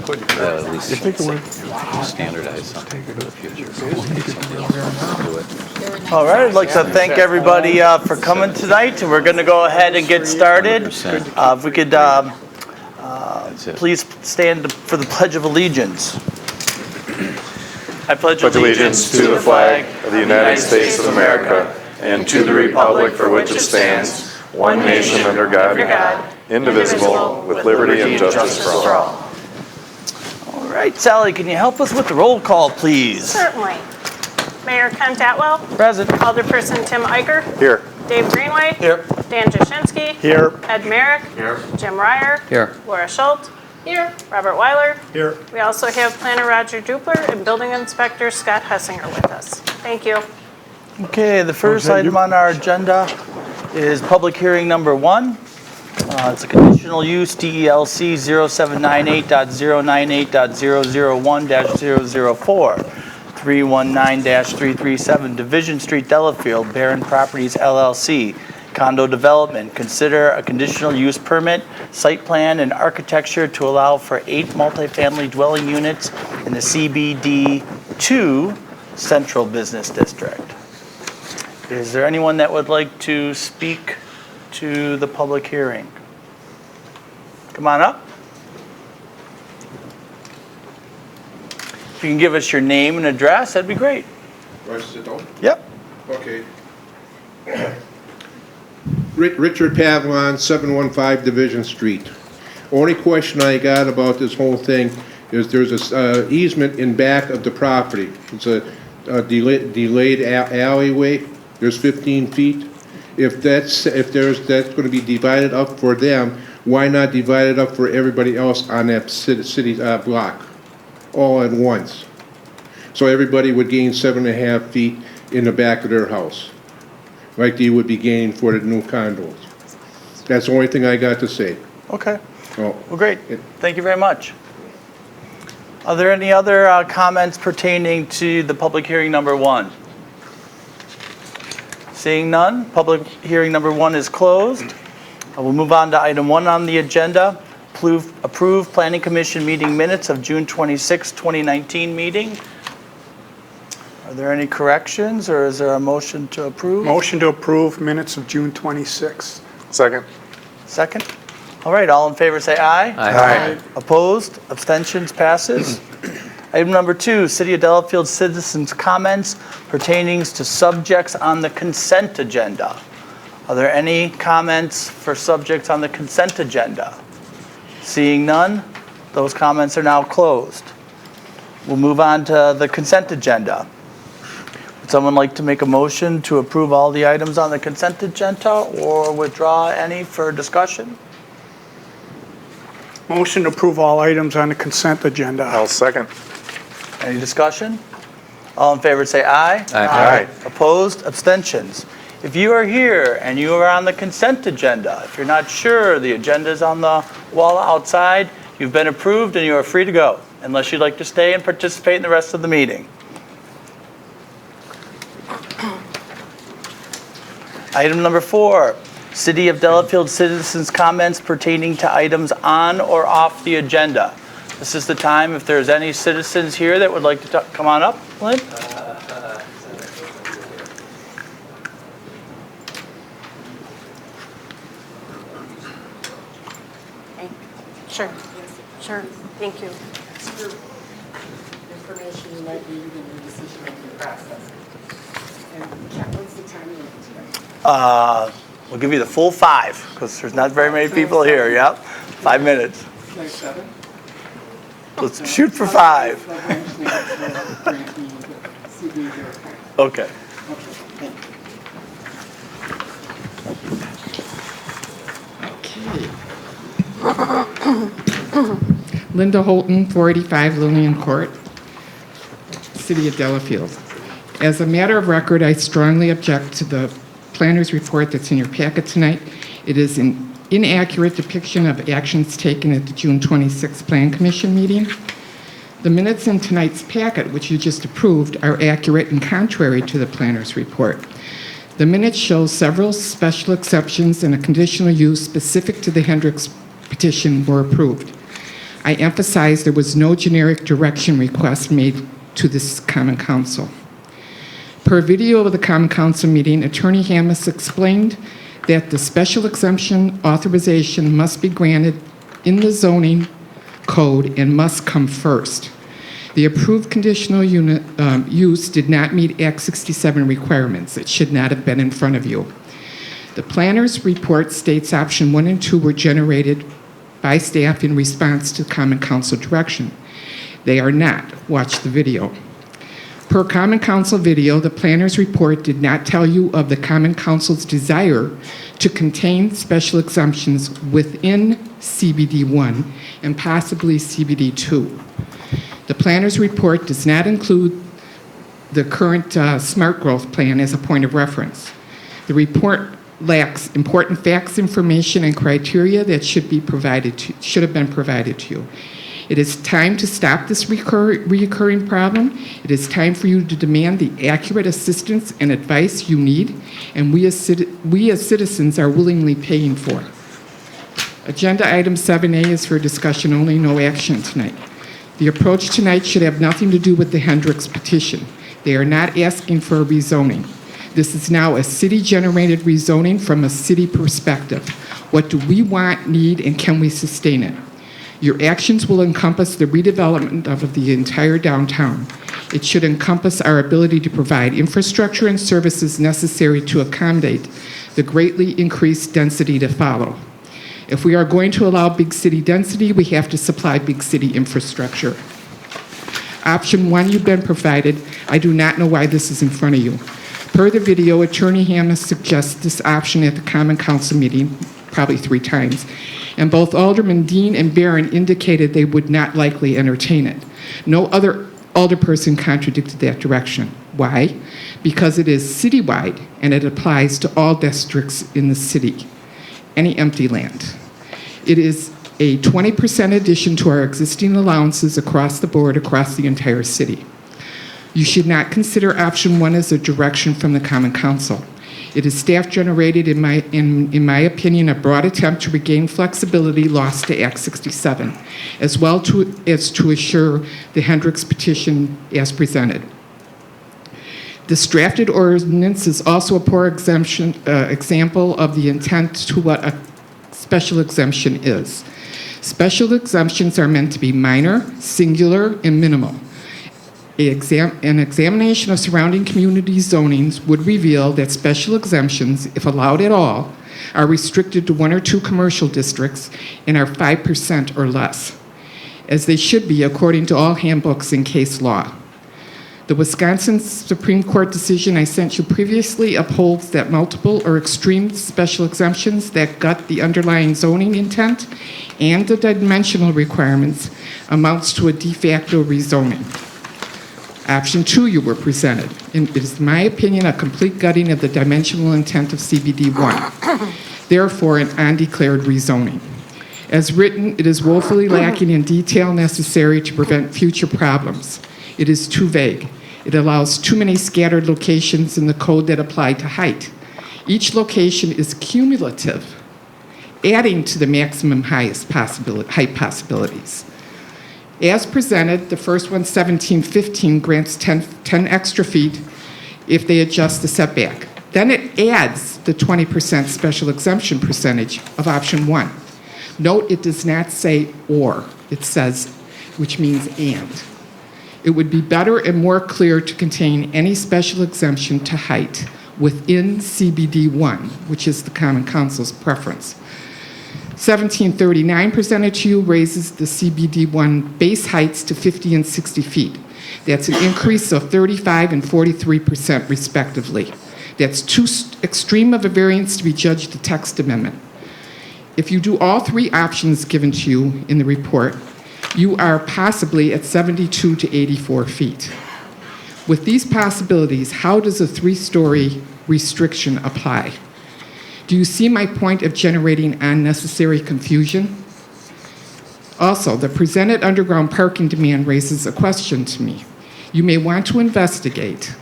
At least standardize something for the future. Do it. All right, I'd like to thank everybody for coming tonight. We're going to go ahead and get started. If we could please stand for the Pledge of Allegiance. I pledge allegiance to the flag of the United States of America and to the republic for which it stands, one nation under God, indivisible, with liberty and justice for all. All right, Sally, can you help us with the roll call, please? Certainly. Mayor Kent Atwell. Present. Alderperson Tim Eicher. Here. Dave Greenway. Here. Dan Jaschinski. Here. Ed Merrick. Here. Jim Ryer. Here. Laura Schultz. Here. Robert Weiler. Here. We also have Planner Roger Dupler and Building Inspector Scott Hessinger with us. Thank you. Okay, the first item on our agenda is public hearing number 1. It's a conditional use DELC 0798.098.001-004, 319-337 Division Street, Delafield, Barron Properties LLC, condo development. Consider a conditional use permit, site plan, and architecture to allow for 8 multifamily dwelling units in the CBD 2 Central Business District. Is there anyone that would like to speak to the public hearing? Come on up. If you can give us your name and address, that'd be great. Do I sit down? Yep. Okay. Richard Pavlon, 715 Division Street. Only question I got about this whole thing is there's a easement in back of the property. It's a delayed alleyway. There's 15 feet. If that's going to be divided up for them, why not divide it up for everybody else on that city block, all at once? So everybody would gain 7.5 feet in the back of their house, like they would be gaining for the new condos. That's the only thing I got to say. Okay. Oh. Well, great. Thank you very much. Are there any other comments pertaining to the public hearing number 1? Seeing none, public hearing number 1 is closed. We'll move on to item 1 on the agenda. Approve Planning Commission meeting minutes of June 26, 2019 meeting. Are there any corrections, or is there a motion to approve? Motion to approve minutes of June 26th. Second. Second? All right, all in favor say aye. Aye. Opposed? Abstentions? Passes. Item number 2, City of Delafield citizens' comments pertaining to subjects on the consent agenda. Are there any comments for subjects on the consent agenda? Seeing none, those comments are now closed. We'll move on to the consent agenda. Would someone like to make a motion to approve all the items on the consent agenda or withdraw any for discussion? Motion to approve all items on the consent agenda. I'll second. Any discussion? All in favor say aye. Aye. Opposed? Abstentions? If you are here and you are on the consent agenda, if you're not sure the agenda is on the wall outside, you've been approved and you are free to go, unless you'd like to stay and participate in the rest of the meeting. Item number 4, City of Delafield citizens' comments pertaining to items on or off the agenda. This is the time, if there's any citizens here that would like to come on up, Lynn? Okay. Sure. Sure. Thank you. Information you might need in your decision-making process. And what's the time limit? We'll give you the full 5, because there's not very many people here, yep. 5 minutes. Like 7? Let's shoot for 5. Okay. Linda Holton, 485 Lillian Court, City of Delafield. As a matter of record, I strongly object to the planner's report that's in your packet tonight. It is an inaccurate depiction of actions taken at the June 26th Plan Commission meeting. The minutes in tonight's packet, which you just approved, are accurate and contrary to the planner's report. The minutes show several special exceptions and a conditional use specific to the Hendricks petition were approved. I emphasize there was no generic direction request made to this Common Council. Per video of the Common Council meeting, Attorney Hammes explained that the special exemption authorization must be granted in the zoning code and must come first. The approved conditional use did not meet Act 67 requirements. It should not have been in front of you. The planner's report states option 1 and 2 were generated by staff in response to Common Council direction. They are not. Watch the video. Per Common Council video, the planner's report did not tell you of the Common Council's desire to contain special exemptions within CBD 1 and possibly CBD 2. The planner's report does not include the current smart growth plan as a point of reference. The report lacks important facts, information, and criteria that should have been provided to you. It is time to stop this reoccurring problem. It is time for you to demand the accurate assistance and advice you need, and we as citizens are willingly paying for. Agenda item 7A is for discussion only, no action tonight. The approach tonight should have nothing to do with the Hendricks petition. They are not asking for a rezoning. This is now a city-generated rezoning from a city perspective. What do we want, need, and can we sustain it? Your actions will encompass the redevelopment of the entire downtown. It should encompass our ability to provide infrastructure and services necessary to accommodate the greatly increased density to follow. If we are going to allow big city density, we have to supply big city infrastructure. Option 1 you've been provided. I do not know why this is in front of you. Per the video, Attorney Hammes suggests this option at the Common Council meeting, probably 3 times, and both Alderman Dean and Barron indicated they would not likely entertain it. No other alderperson contradicted that direction. Why? Because it is citywide and it applies to all districts in the city, any empty land. It is a 20% addition to our existing allowances across the board, across the entire city. You should not consider option 1 as a direction from the Common Council. It is staff-generated, in my opinion, a broad attempt to regain flexibility lost to Act 67, as well as to assure the Hendricks petition as presented. This drafted ordinance is also a poor example of the intent to what a special exemption is. Special exemptions are meant to be minor, singular, and minimal. An examination of surrounding community zonings would reveal that special exemptions, if allowed at all, are restricted to 1 or 2 commercial districts and are 5% or less, as they should be according to all handbooks and case law. The Wisconsin Supreme Court decision I sent you previously upholds that multiple or extreme special exemptions that gut the underlying zoning intent and the dimensional requirements amounts to a de facto rezoning. Option 2 you were presented. And it is, in my opinion, a complete gutting of the dimensional intent of CBD 1. Therefore, an undeclared rezoning. As written, it is woefully lacking in detail necessary to prevent future problems. It is too vague. It allows too many scattered locations in the code that apply to height. Each location is cumulative, adding to the maximum height possibilities. As presented, the first one, 1715, grants 10 extra feet if they adjust the setback. Then it adds the 20% special exemption percentage of option 1. Note it does not say or, it says, which means and. It would be better and more clear to contain any special exemption to height within CBD 1, which is the Common Council's preference. 1739 presented to you raises the CBD 1 base heights to 50 and 60 feet. That's an increase of 35 and 43% respectively. That's too extreme of a variance to be judged a text amendment. If you do all 3 options given to you in the report, you are possibly at 72 to 84 feet. With these possibilities, how does a 3-story restriction apply? Do you see my point of generating unnecessary confusion? Also, the presented underground parking demand raises a question to me. You may want to investigate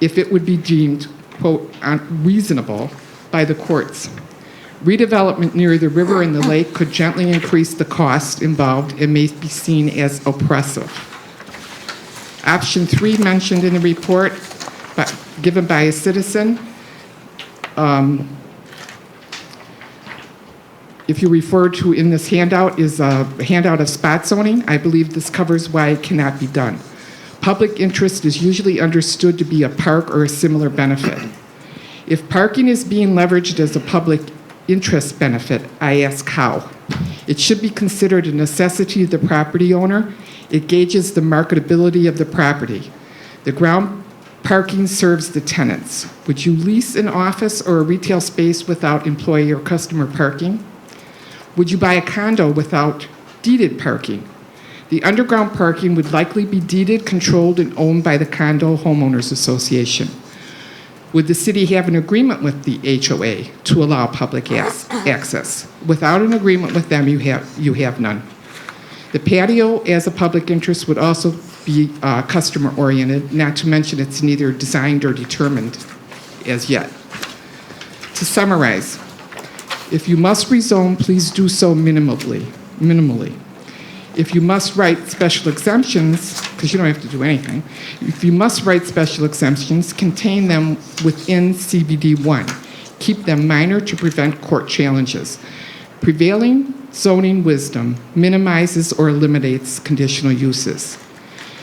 if it would be deemed, quote, unreasonable by the courts. Redevelopment near the river and the lake could gently increase the cost involved and may be seen as oppressive. Option 3 mentioned in the report given by a citizen. If you refer to in this handout is a handout of spot zoning, I believe this covers why it cannot be done. Public interest is usually understood to be a park or a similar benefit. If parking is being leveraged as a public interest benefit, I ask how. It should be considered a necessity of the property owner. It gauges the marketability of the property. The ground parking serves the tenants. Would you lease an office or a retail space without employee or customer parking? Would you buy a condo without deeded parking? The underground parking would likely be deeded, controlled, and owned by the Condo Homeowners Association. Would the city have an agreement with the HOA to allow public access? Without an agreement with them, you have none. The patio as a public interest would also be customer-oriented, not to mention it's neither designed or determined as yet. To summarize, if you must rezone, please do so minimally. If you must write special exemptions, because you don't have to do anything, if you must write special exemptions, contain them within CBD1. Keep them minor to prevent court challenges. Prevailing zoning wisdom minimizes or eliminates conditional uses.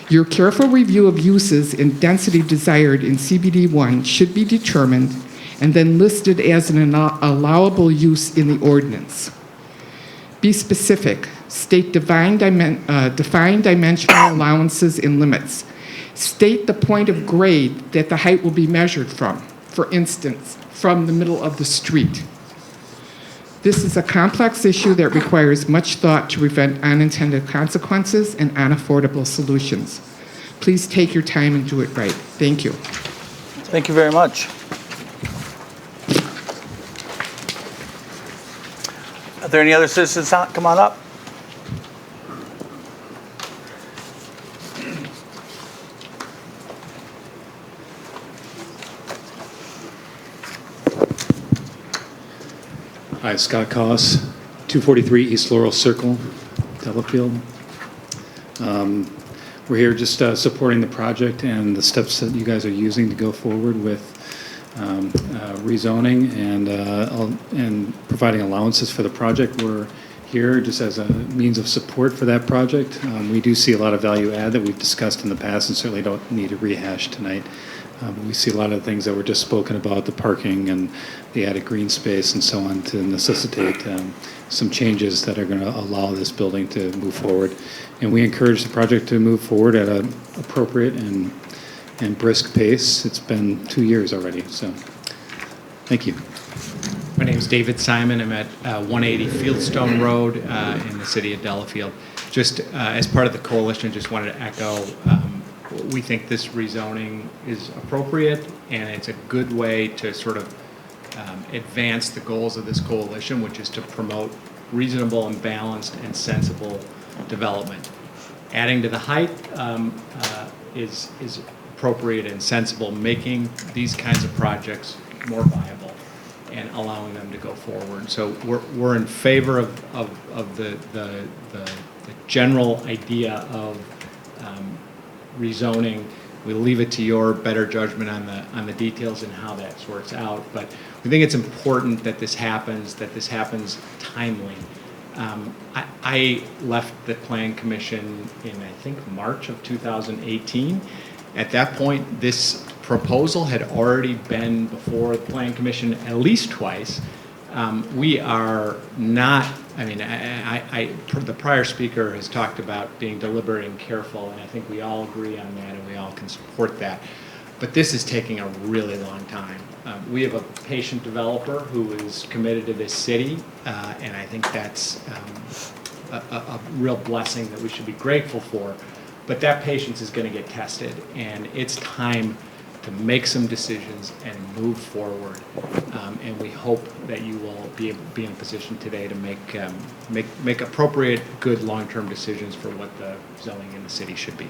Your careful review of uses and density desired in CBD1 should be determined and then listed as an allowable use in the ordinance. Be specific. State defined dimensional allowances and limits. State the point of grade that the height will be measured from, for instance, from the middle of the street. This is a complex issue that requires much thought to prevent unintended consequences and unaffordable solutions. Please take your time and do it right. Thank you. Thank you very much. Are there any other citizens? Come on up. Hi, Scott Koss, 243 East Laurel Circle, Delafield. We're here just supporting the project and the steps that you guys are using to go forward with rezoning and providing allowances for the project. We're here just as a means of support for that project. We do see a lot of value add that we've discussed in the past and certainly don't need to rehash tonight. We see a lot of things that were just spoken about, the parking and the added green space and so on, to necessitate some changes that are going to allow this building to move forward. And we encourage the project to move forward at an appropriate and brisk pace. It's been 2 years already, so thank you. My name is David Simon. I'm at 180 Fieldstone Road in the city of Delafield. Just as part of the coalition, just wanted to echo we think this rezoning is appropriate, and it's a good way to sort of advance the goals of this coalition, which is to promote reasonable and balanced and sensible development. Adding to the height is appropriate and sensible, making these kinds of projects more viable and allowing them to go forward. So we're in favor of the general idea of rezoning. We'll leave it to your better judgment on the details and how that sorts out. But we think it's important that this happens timely. I left the Plan Commission in, I think, March of 2018. At that point, this proposal had already been before the Plan Commission at least twice. We are not, I mean, the prior speaker has talked about being deliberate and careful, and I think we all agree on that and we all can support that. But this is taking a really long time. We have a patient developer who is committed to this city, and I think that's a real blessing that we should be grateful for. But that patience is going to get tested, and it's time to make some decisions and move forward. And we hope that you will be in a position today to make appropriate, good long-term decisions for what the zoning in the city should be.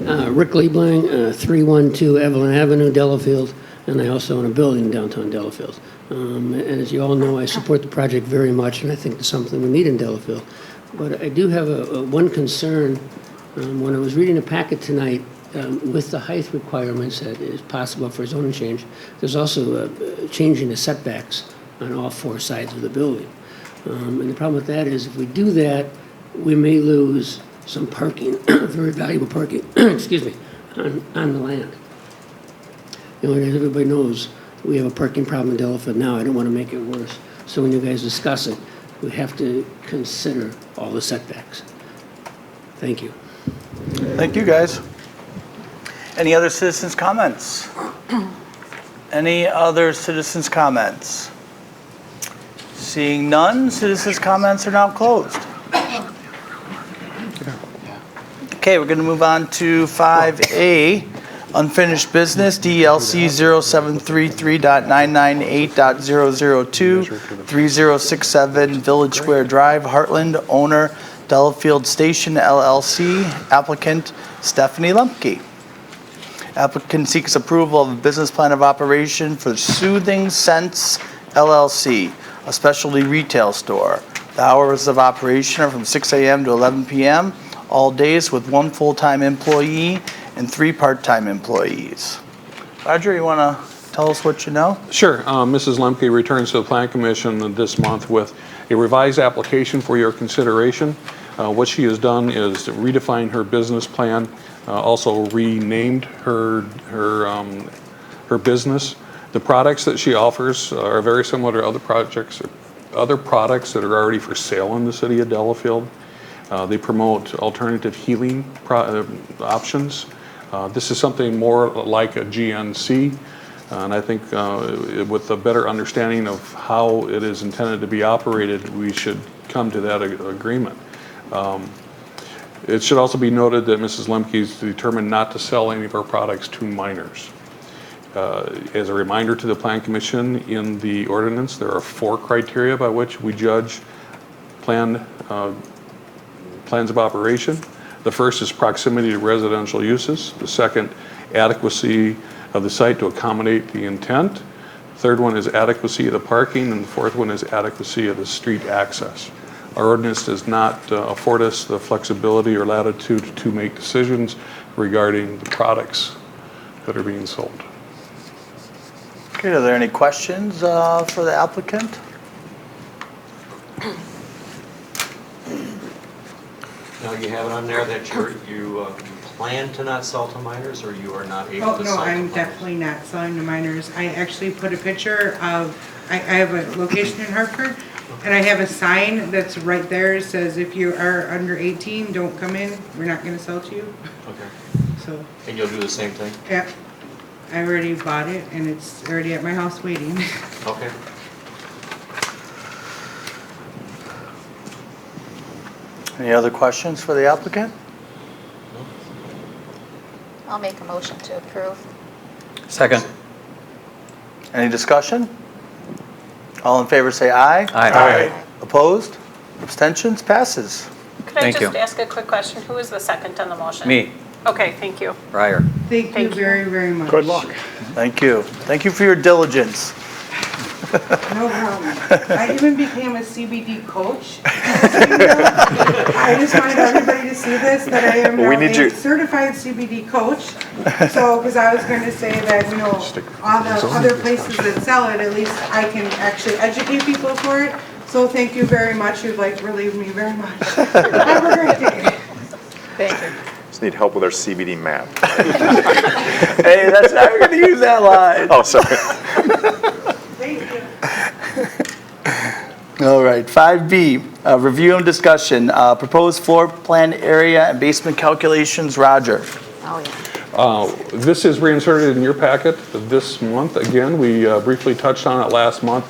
Rick Liebling, 312 Evelyn Avenue, Delafield, and I also own a building in downtown Delafield. And as you all know, I support the project very much, and I think it's something we need in Delafield. But I do have one concern. When I was reading the packet tonight, with the height requirements that is possible for zoning change, there's also a change in the setbacks on all four sides of the building. And the problem with that is if we do that, we may lose some parking, very valuable parking, excuse me, on the land. You know, as everybody knows, we have a parking problem in Delafield now. I don't want to make it worse. So when you guys discuss it, we have to consider all the setbacks. Thank you. Thank you, guys. Any other citizens' comments? Any other citizens' comments? Seeing none, citizens' comments are now closed. Okay, we're going to move on to 5A, unfinished business, DLC 0733.998.002, 3067 Village Square Drive, Heartland, owner Delafield Station LLC, applicant Stephanie Lemke. Applicant seeks approval of a business plan of operation for Soothing Scents LLC, a specialty retail store. The hours of operation are from 6 a.m. to 11 p.m., all days with 1 full-time employee and 3 part-time employees. Roger, you want to tell us what you know? Sure. Mrs. Lemke returns to the Plan Commission this month with a revised application for your consideration. What she has done is redefine her business plan, also renamed her business. The products that she offers are very similar to other products that are already for sale in the city of Delafield. They promote alternative healing options. This is something more like a GNC, and I think with a better understanding of how it is intended to be operated, we should come to that agreement. It should also be noted that Mrs. Lemke is determined not to sell any of her products to minors. As a reminder to the Plan Commission, in the ordinance, there are 4 criteria by which we judge plans of operation. The first is proximity to residential uses. The second, adequacy of the site to accommodate the intent. The third one is adequacy of the parking, and the fourth one is adequacy of the street access. Our ordinance does not afford us the flexibility or latitude to make decisions regarding the products that are being sold. Okay, are there any questions for the applicant? Now, you have it on there that you plan to not sell to minors, or you are not able Oh, to no, sell to I'm minors? definitely not selling to minors. I actually put a picture of, I have a location in Hartford, and I have a sign that's right there. It says, if you are under 18, don't come in. We're not gonna sell to you. Okay. So, And you'll do the same thing? yeah, I already bought it, and it's already at my house waiting. Okay. Any other questions for the applicant? I'll make a motion to approve. Second. Any discussion? All in favor say aye. Aye. Opposed? Abstentions? Passes. Could I Thank just you. ask a quick question? Who is the second on the motion? Me, Okay, thank you. Ryer. Thank you very, very much. Good luck. Thank you. Thank you for your diligence. No problem. I even became a CBD coach. I just wanted everybody to see this, that I am now a certified CBD coach. So, because I was going to say that, you know, all the other places that sell it, at least I can actually educate people for it. So thank you very much. You've like relieved me very much. Have a great day. Thank you. Just need help with our CBD map. Hey, that's not, we're going to use that line. Oh, sorry. Thank you. All right, 5B, review and discussion, proposed floor plan area and basement calculations. Roger. Oh, yeah. This is reinserted in your packet this month. Again, we briefly touched on it last month.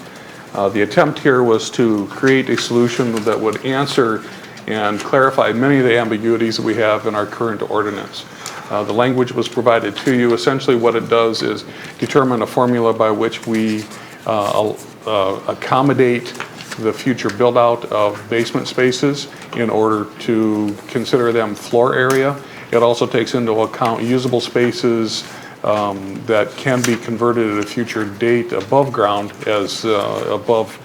The attempt here was to create a solution that would answer and clarify many of the ambiguities that we have in our current ordinance. The language was provided to you. Essentially what it does is determine a formula by which we accommodate the future build-out of basement spaces in order to consider them floor area. It also takes into account usable spaces, that can be converted at a future date above ground as above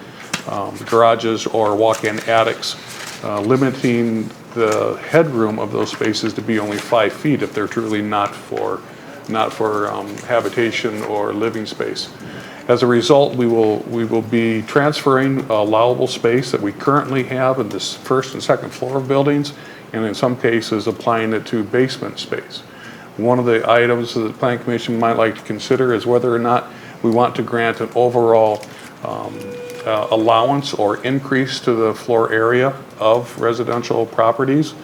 garages or walk-in attics, limiting the headroom of those spaces to be only 5 feet if they're truly not for habitation or living space. As a result, we will be transferring allowable space that we currently have in this first and second floor of buildings, and in some cases applying it to basement space. One of the items that the Planning Commission might like to consider is whether or not we want to grant an overall allowance or increase to the floor area of residential properties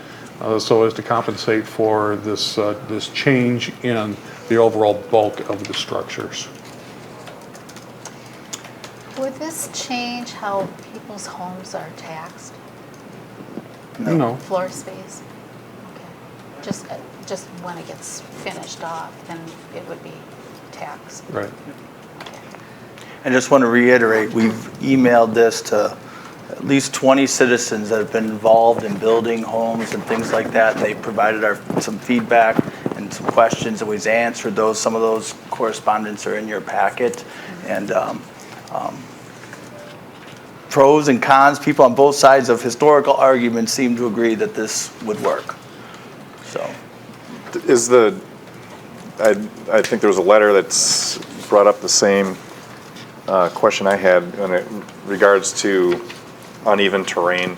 so as to compensate for this change in the overall bulk of the structures. Would this change how people's homes are taxed? No. Floor space? Okay. Just when it gets finished off, then it would be taxed. Right. I just want to reiterate, we've emailed this to at least 20 citizens that have been involved in building homes and things like that. They provided some feedback and some questions, and we've answered those. Some of those correspondence are in your packet. And pros and cons, people on both sides of historical arguments seem to agree that this would work. So, I think there was a letter that's brought up the same question I had in regards to uneven terrain.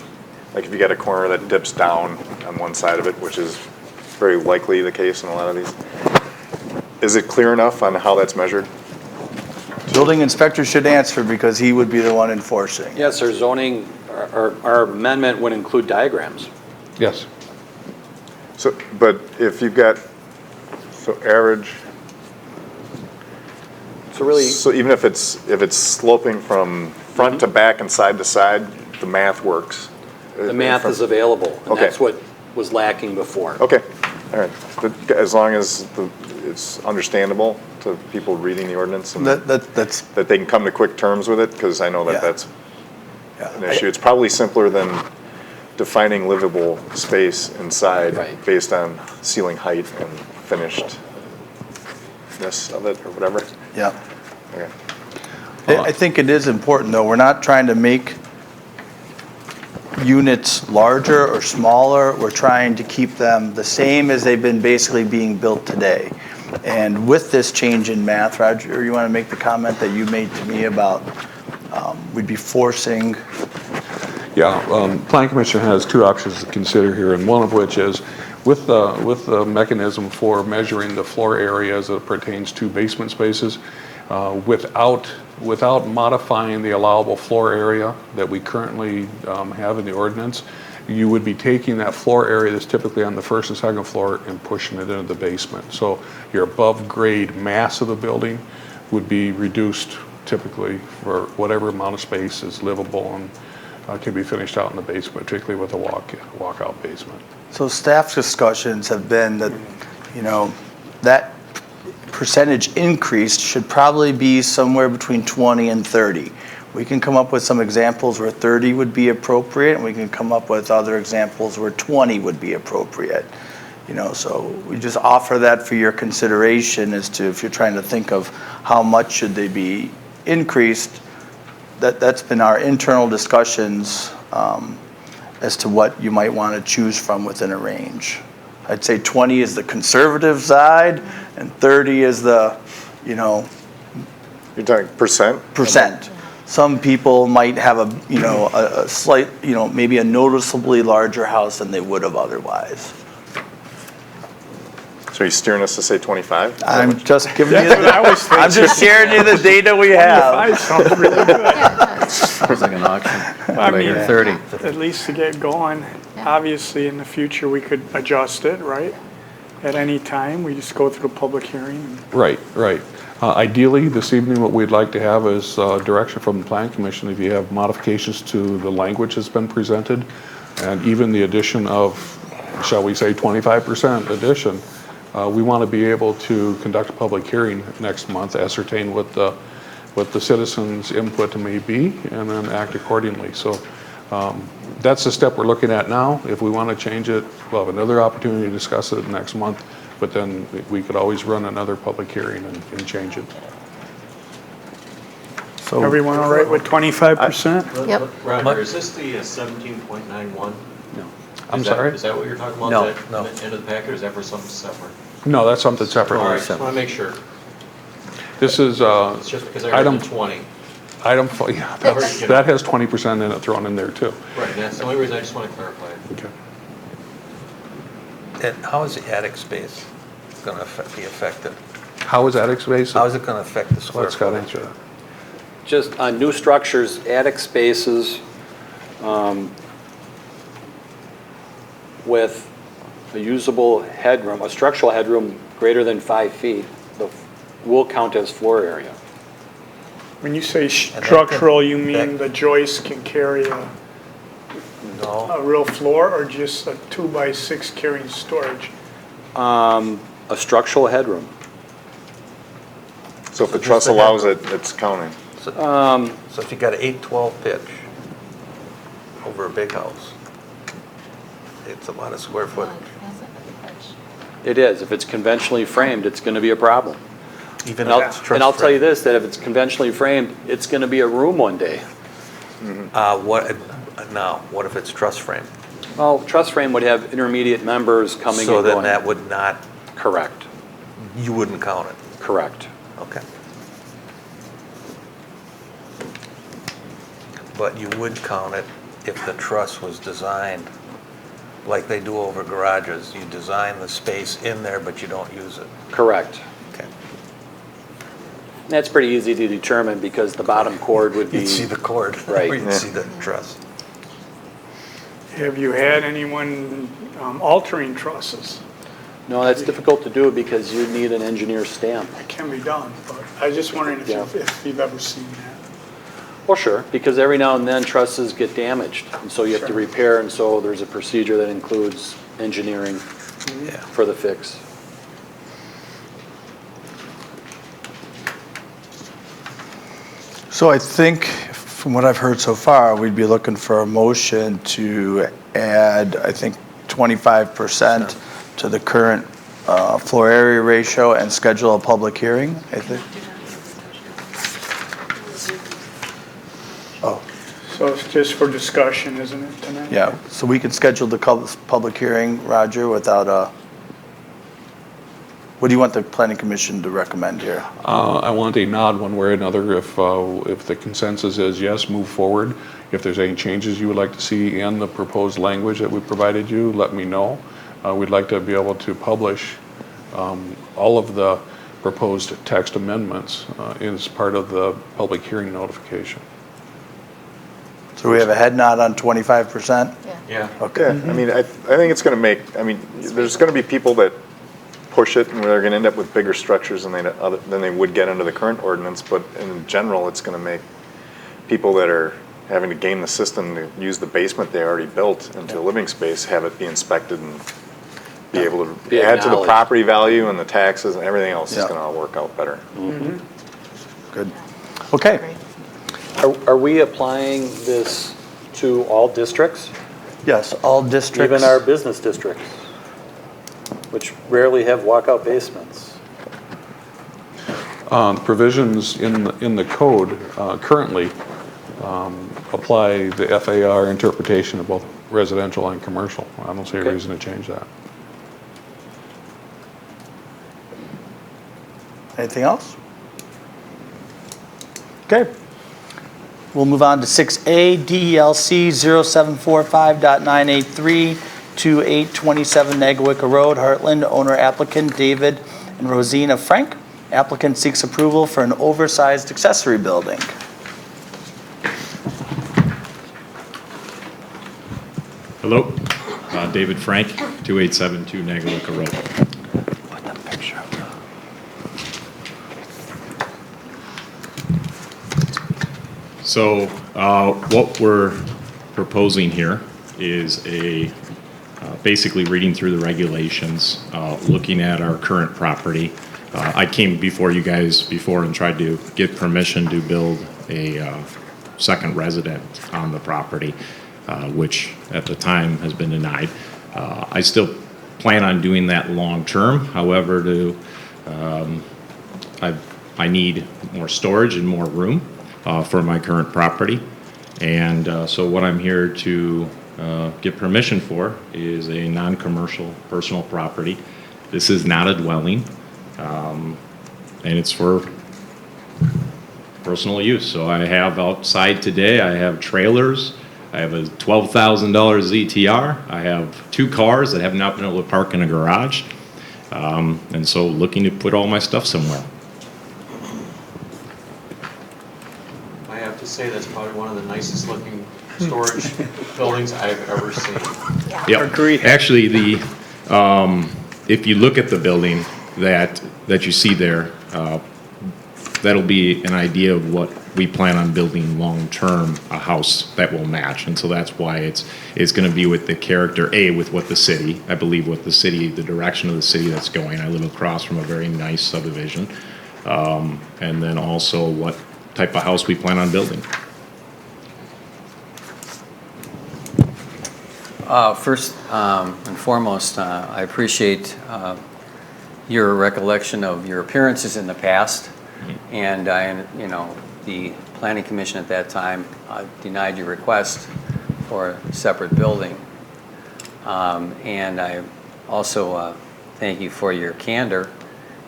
Like if you got a corner that dips down on one side of it, which is very likely the case in a lot of these. Is it clear enough on how that's measured? building inspector should answer because he would be the one enforcing. Yes, our zoning, our amendment would include diagrams. Yes. So, but if you've got, average, so even if it's sloping from front to back and side to side, the math works. The math is available, and okay. That's what was lacking before. Okay, all right. But as long as it's understandable to people reading the ordinance, and that they can come to quick terms with it, because I know that that's an issue. It's probably simpler than defining livable space inside based on ceiling height and finishedness of it or whatever. Yeah. Okay. I think it is important, though. We're not trying to make units larger or smaller. We're trying to keep them the same as they've been basically being built today. And with this change in math, Roger, you want to make the comment that you made to me about we'd be forcing. Yeah, Planning Commission has two options to consider here, and one of which is with the mechanism for measuring the floor area as it pertains to basement spaces, without modifying the allowable floor area that we currently have in the ordinance, you would be taking that floor area that's typically on the first and second floor and pushing it into the basement. So your above grade mass of the building would be reduced typically for whatever amount of space is livable and can be finished out in the basement, particularly with a walkout basement. So staff discussions have been that, that percentage increase should probably be somewhere between 20 and 30. We can come up with some examples where 30 would be appropriate, and we can come up with other examples where 20 would be appropriate. So we just offer that for your consideration as to if you're trying to think of how much should they be increased. That's been our internal discussions as to what you might want to choose from within a range. I'd say 20 is the conservative side, and 30 is the, You're talking percent? Percent. Some people might have a slight, maybe a noticeably larger house than they would have otherwise. So are you steering us to say 25? I'm just giving you I'm just sharing you the data we have. 25 sounds really good. Sounds like an auction. I mean, 30. at least to get going. Obviously, in the future, we could adjust it, right? At any time, we just go through a public hearing. Right. Ideally, this evening, what we'd like to have is direction from the Planning Commission if you have modifications to the language that's been presented, and even the addition of, shall we say, 25% addition. We want to be able to conduct a public hearing next month, ascertain what the citizens' input may be, and then act accordingly. So that's the step we're looking at now. If we want to change it, we'll have another opportunity to discuss it next month. but then we could always run another public hearing and change it. So Everyone all right with 25%? Yep. Roger, is this the 17.91? I'm sorry? Is that what you're talking about? No, Is that no. the end of the packet, or is that for something separate? No, that's something separate. All right, just want to make sure. This is It's just because I heard item, the 20. yeah, that has 20% in it thrown in there too. Right, and that's the only reason I just want to clarify it. Okay. And how is the attic space going to be affected? How is attic space? How is it going to affect the square Let Scott footage? answer that. Just on new structures, attic spaces with a usable headroom, a structural headroom greater than 5 feet, will count as floor area. When you say structural, you mean the joist can carry a real floor, or just a 2x6 carrying storage? A structural headroom. So if the truss allows it, it's counting. So if you got an 8-12 pitch over a big house, it's a lot of square footage. It is. If it's conventionally framed, it's going to be a problem. Even And if it's I'll, truss and I'll tell you frame. this, that if it's conventionally framed, it's going to be a room one day. What if it's truss frame? Well, truss frame would have intermediate members coming So and then going. that would not, Correct. you wouldn't count it? Correct. Okay. But you would count it if the truss was designed like they do over garages. You design the space in there, but you don't use it. Correct. Okay. That's pretty easy to determine because the bottom cord would be. You'd see the cord. Right. Or you'd see the truss. Have you had anyone altering trusses? No, that's difficult to do because you need an engineer stamp. It can be done, but I was just wondering if Yeah. you've ever seen that. Well, sure, because every now and then trusses get damaged, and so you have to repair, and so there's a procedure that includes engineering Yeah. for the fix. So I think, from what I've heard so far, we'd be looking for a motion to add, I think, 25% to the current floor area ratio and schedule a public hearing, I think. Oh, So it's just for discussion, isn't it, tonight? yeah, so we can schedule the public hearing, Roger, without a, what do you want the planning commission to recommend here? I want a nod one way or another if the consensus is yes, move forward. If there's any changes you would like to see in the proposed language that we provided you, let me know. We'd like to be able to publish all of the proposed text amendments as part of the public hearing notification. So we have a head nod on 25%? Yeah. Okay. Yeah, I mean, I think it's going to make, I mean, there's going to be people that push it and they're going to end up with bigger structures than they would get under the current ordinance, but in general, it's going to make people that are having to game the system to use the basement they already built into a living space, have it be inspected and be able to Be add to the acknowledged. property value and the taxes and everything else is Yeah. going to all work out better. Good. Okay. Are we applying this to all districts? Yes, all districts. Even our business districts, which rarely have walkout basements? Provisions in the code currently apply the FAR interpretation of both residential and commercial. I don't see a Okay. reason to change that. Anything else? Okay. We'll move on to 6A, DELC 0745.983 to 827 Nagawicka Road, Heartland, owner applicant David and Rosina Frank. Applicant seeks approval for an oversized accessory building. Hello, David Frank, 2872 Nagawicka Road. Put that picture up. So what we're proposing here is basically reading through the regulations, looking at our current property. I came before you guys before and tried to get permission to build a second resident on the property, which at the time has been denied. I still plan on doing that long-term. However, I need more storage and more room for my current property. And so what I'm here to get permission for is a non-commercial personal property. This is not a dwelling, and it's for personal use. So I have outside today, I have trailers, I have a $12,000 ZTR, I have 2 cars that have not been able to park in a garage, and so looking to put all my stuff somewhere. I have to say that's probably one of the nicest looking storage buildings I've ever seen. Yep. Agreed. Actually, if you look at the building that you see there, that'll be an idea of what we plan on building long-term, a house that will match. And so that's why it's going to be with the character, with what the city, I believe what the city, the direction of the city that's going. I live across from a very nice subdivision. And then also what type of house we plan on building. First and foremost, I appreciate your recollection of your appearances in the past, and the Planning Commission at that time denied your request for a separate building. And I also thank you for your candor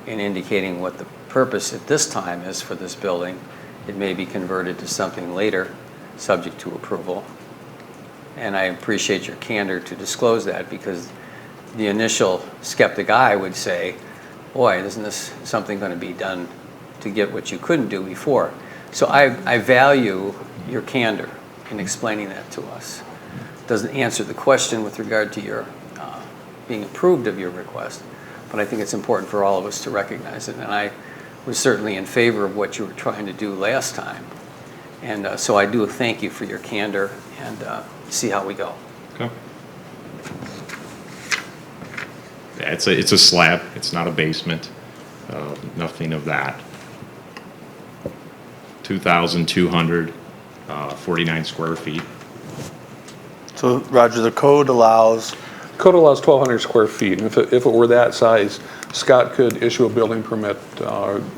in indicating what the purpose at this time is for this building. It may be converted to something later, subject to approval. And I appreciate your candor to disclose that, because the initial skeptic eye would say, boy, isn't this something going to be done to get what you couldn't do before? So I value your candor in explaining that to us. Doesn't answer the question with regard to your being approved of your request, but I think it's important for all of us to recognize it. And I was certainly in favor of what you were trying to do last time. And so I do thank you for your candor, and see how we go. Okay. Yeah, it's a slab. It's not a basement. Nothing of that. 2,249 square feet. So, Roger, the code allows? Code allows 1,200 square feet, and if it were that size, Scott could issue a building permit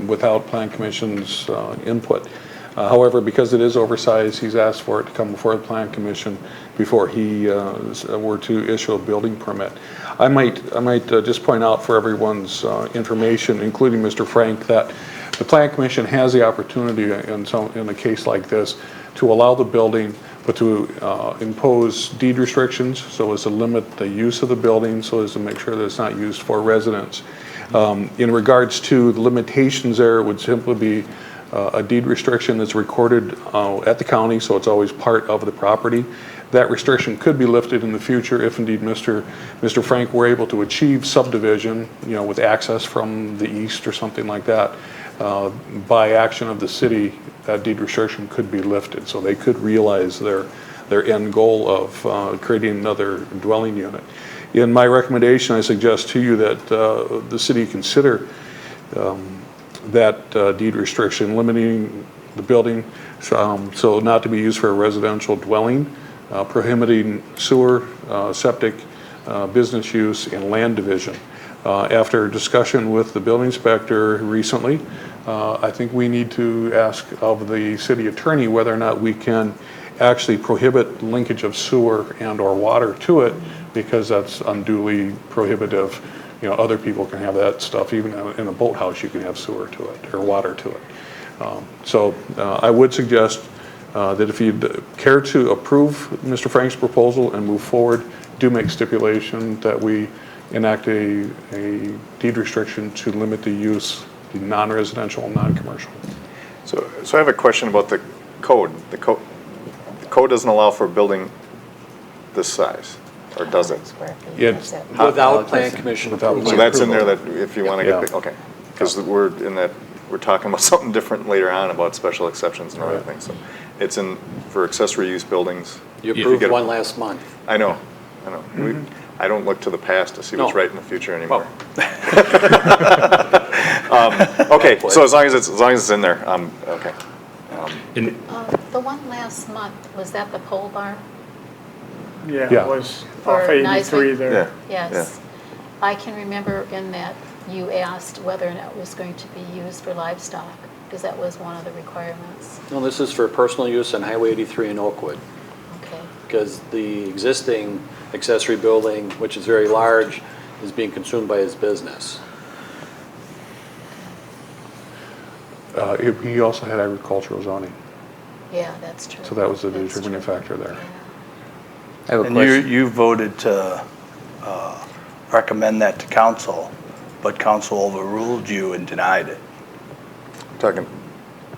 without Plan Commission's input. However, because it is oversized, he's asked for it to come before the Plan Commission before he were to issue a building permit. I might just point out for everyone's information, including Mr. Frank, that the Plan Commission has the opportunity in a case like this to allow the building, but to impose deed restrictions so as to limit the use of the building, so as to make sure that it's not used for residence. In regards to the limitations there, it would simply be a deed restriction that's recorded at the county, so it's always part of the property. That restriction could be lifted in the future if indeed Mr. Frank were able to achieve subdivision, with access from the east or something like that. By action of the city, that deed restriction could be lifted, so they could realize their end goal of creating another dwelling unit. In my recommendation, I suggest to you that the city consider that deed restriction, limiting the building so not to be used for a residential dwelling, prohibiting sewer, septic, business use, and land division. After discussion with the building inspector recently, I think we need to ask of the city attorney whether or not we can actually prohibit linkage of sewer and or water to it, because that's unduly prohibitive. Other people can have that stuff. Even in a boathouse, you can have sewer to it or water to it. So I would suggest that if you'd care to approve Mr. Frank's proposal and move forward, do make stipulation that we enact a deed restriction to limit the use, the non-residential and non-commercial. So I have a question about the code. The code doesn't allow for a building this size, or does it? It's without Plan Commission approval. So that's in there, that if you want to get big, okay. Because we're talking about something different later on about special exceptions and other things. So it's in for accessory use buildings. You approved one last month. I know. I don't look to the past to see what's right in the future anymore. Okay, so as long as it's in there, okay. The one last month, was that the pole barn? Yeah, it was off 83 there. Yes. I can remember in that you asked whether or not it was going to be used for livestock, because that was one of the requirements. No, this is for personal use on Highway 83 in Oakwood. Okay. Because the existing accessory building, which is very large, is being consumed by his business. He also had agricultural zoning, Yeah, that's true. so that was the That's determining true. factor there. I have a And question. you voted to recommend that to council, but council overruled you and denied it. Talking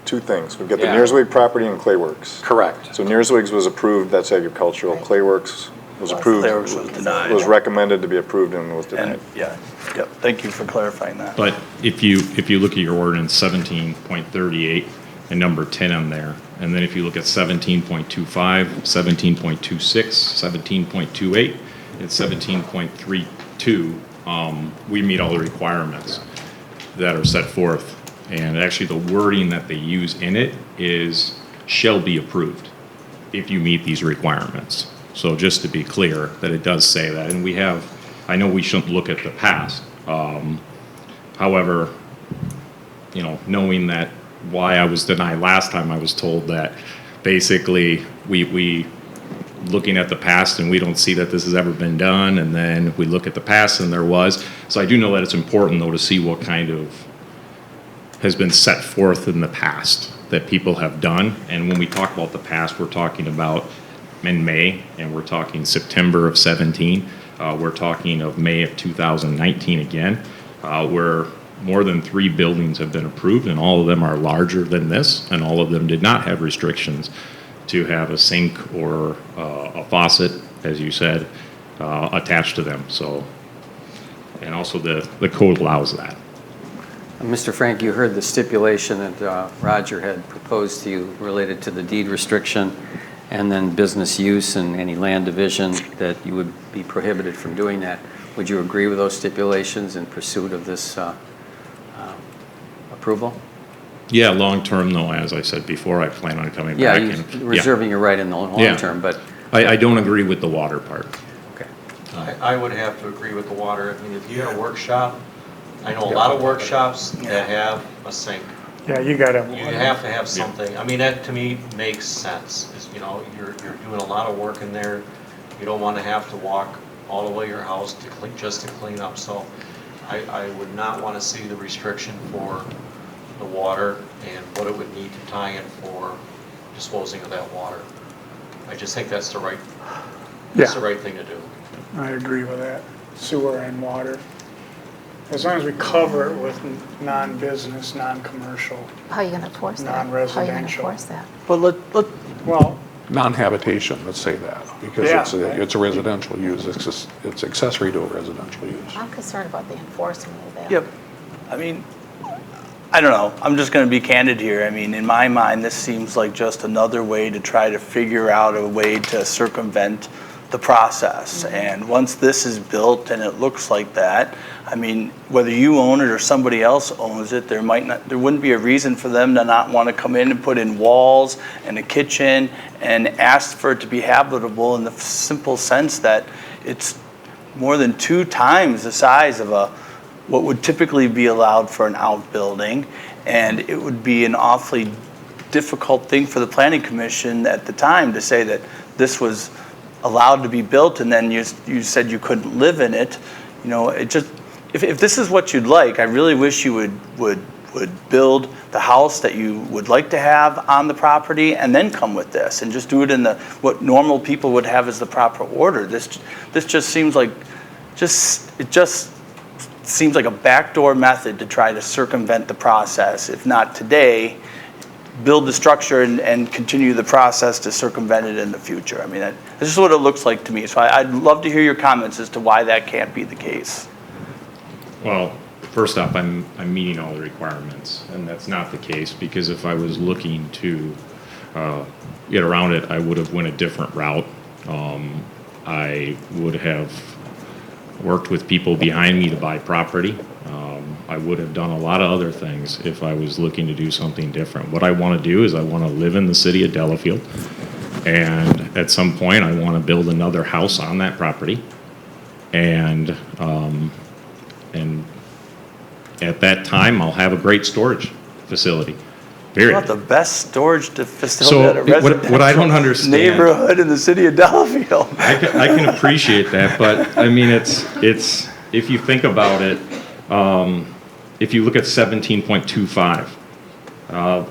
two things. We've got the Yeah. Nearswig property and Clayworks. Correct. So Nearswig's was approved, that's agricultural. Right. Clayworks was approved. Clayworks was denied. Was recommended to be approved and was denied. And, yeah, yep, thank you for clarifying that. But if you look at your ordinance 17.38 and number 10 on there, and then if you look at 17.25, 17.26, 17.28, and 17.32, we meet all the requirements that are set forth. And actually the wording that they use in it is shall be approved if you meet these requirements. So just to be clear that it does say that, and we have, I know we shouldn't look at the past. However, you know, knowing that why I was denied last time, I was told that basically we looking at the past and we don't see that this has ever been done, and then we look at the past and there was. So I do know that it's important though to see what kind of has been set forth in the past that people have done. And when we talk about the past, we're talking about in May, and we're talking September of 17. We're talking of May of 2019 again, where more than 3 buildings have been approved, and all of them are larger than this, and all of them did not have restrictions to have a sink or a faucet, as you said, attached to them. So, and also the code allows that. Mr. Frank, you heard the stipulation that Roger had proposed to you related to the deed restriction and then business use and any land division, that you would be prohibited from doing that. Would you agree with those stipulations in pursuit of this approval? Yeah, long-term though, as I said before, I plan on coming Yeah, back. you're reserving your right in the long Yeah. term, but. I don't agree with the water part. Okay. I would have to agree with the water. I mean, if you had a workshop, I know a lot of workshops that have a sink. Yeah, you gotta. You have to have something. I mean, that to me makes sense. Is, you know, you're doing a lot of work in there. You don't want to have to walk all the way to your house to clean, just to clean up. So I would not want to see the restriction for the water and what it would need to tie in for disposing of that water. I just think that's the right thing to do. I agree with that. Sewer and water. As long as we cover it with non-business, non-commercial, How are you going to enforce that? How are you going to non-residential. enforce that? But Well, Non-habitation, let's say that, because Yeah. it's a residential use, it's accessory to a residential use. I'm concerned about the enforcement of that. yep, I mean, I don't know, I'm just gonna be candid here. I mean, in my mind, this seems like just another way to try to figure out a way to circumvent the process. And once this is built and it looks like that, I mean, whether you own it or somebody else owns it, there wouldn't be a reason for them to not want to come in and put in walls and a kitchen and ask for it to be habitable, in the simple sense that it's more than 2 times the size of what would typically be allowed for an outbuilding. And it would be an awfully difficult thing for the planning commission at the time to say that this was allowed to be built, and then you said you couldn't live in it. You know, it just, if this is what you'd like, I really wish you would build the house that you would like to have on the property and then come with this and just do it in what normal people would have as the proper order. This just seems like, it just seems like a backdoor method to try to circumvent the process. If not today, build the structure and continue the process to circumvent it in the future. I mean, this is what it looks like to me. So I'd love to hear your comments as to why that can't be the case. Well, first off, I'm meeting all the requirements, and that's not the case, because if I was looking to get around it, I would have went a different route. I would have worked with people behind me to buy property. I would have done a lot of other things if I was looking to do something different. What I want to do is I want to live in the city of Delafield, and at some point I want to build another house on that property. And And at that time, I'll have a great storage facility, period. About the best storage facility So, at a what I don't understand- neighborhood in the city of Delafield. I can appreciate that, but I mean, it's, if you think about it, if you look at 17.25,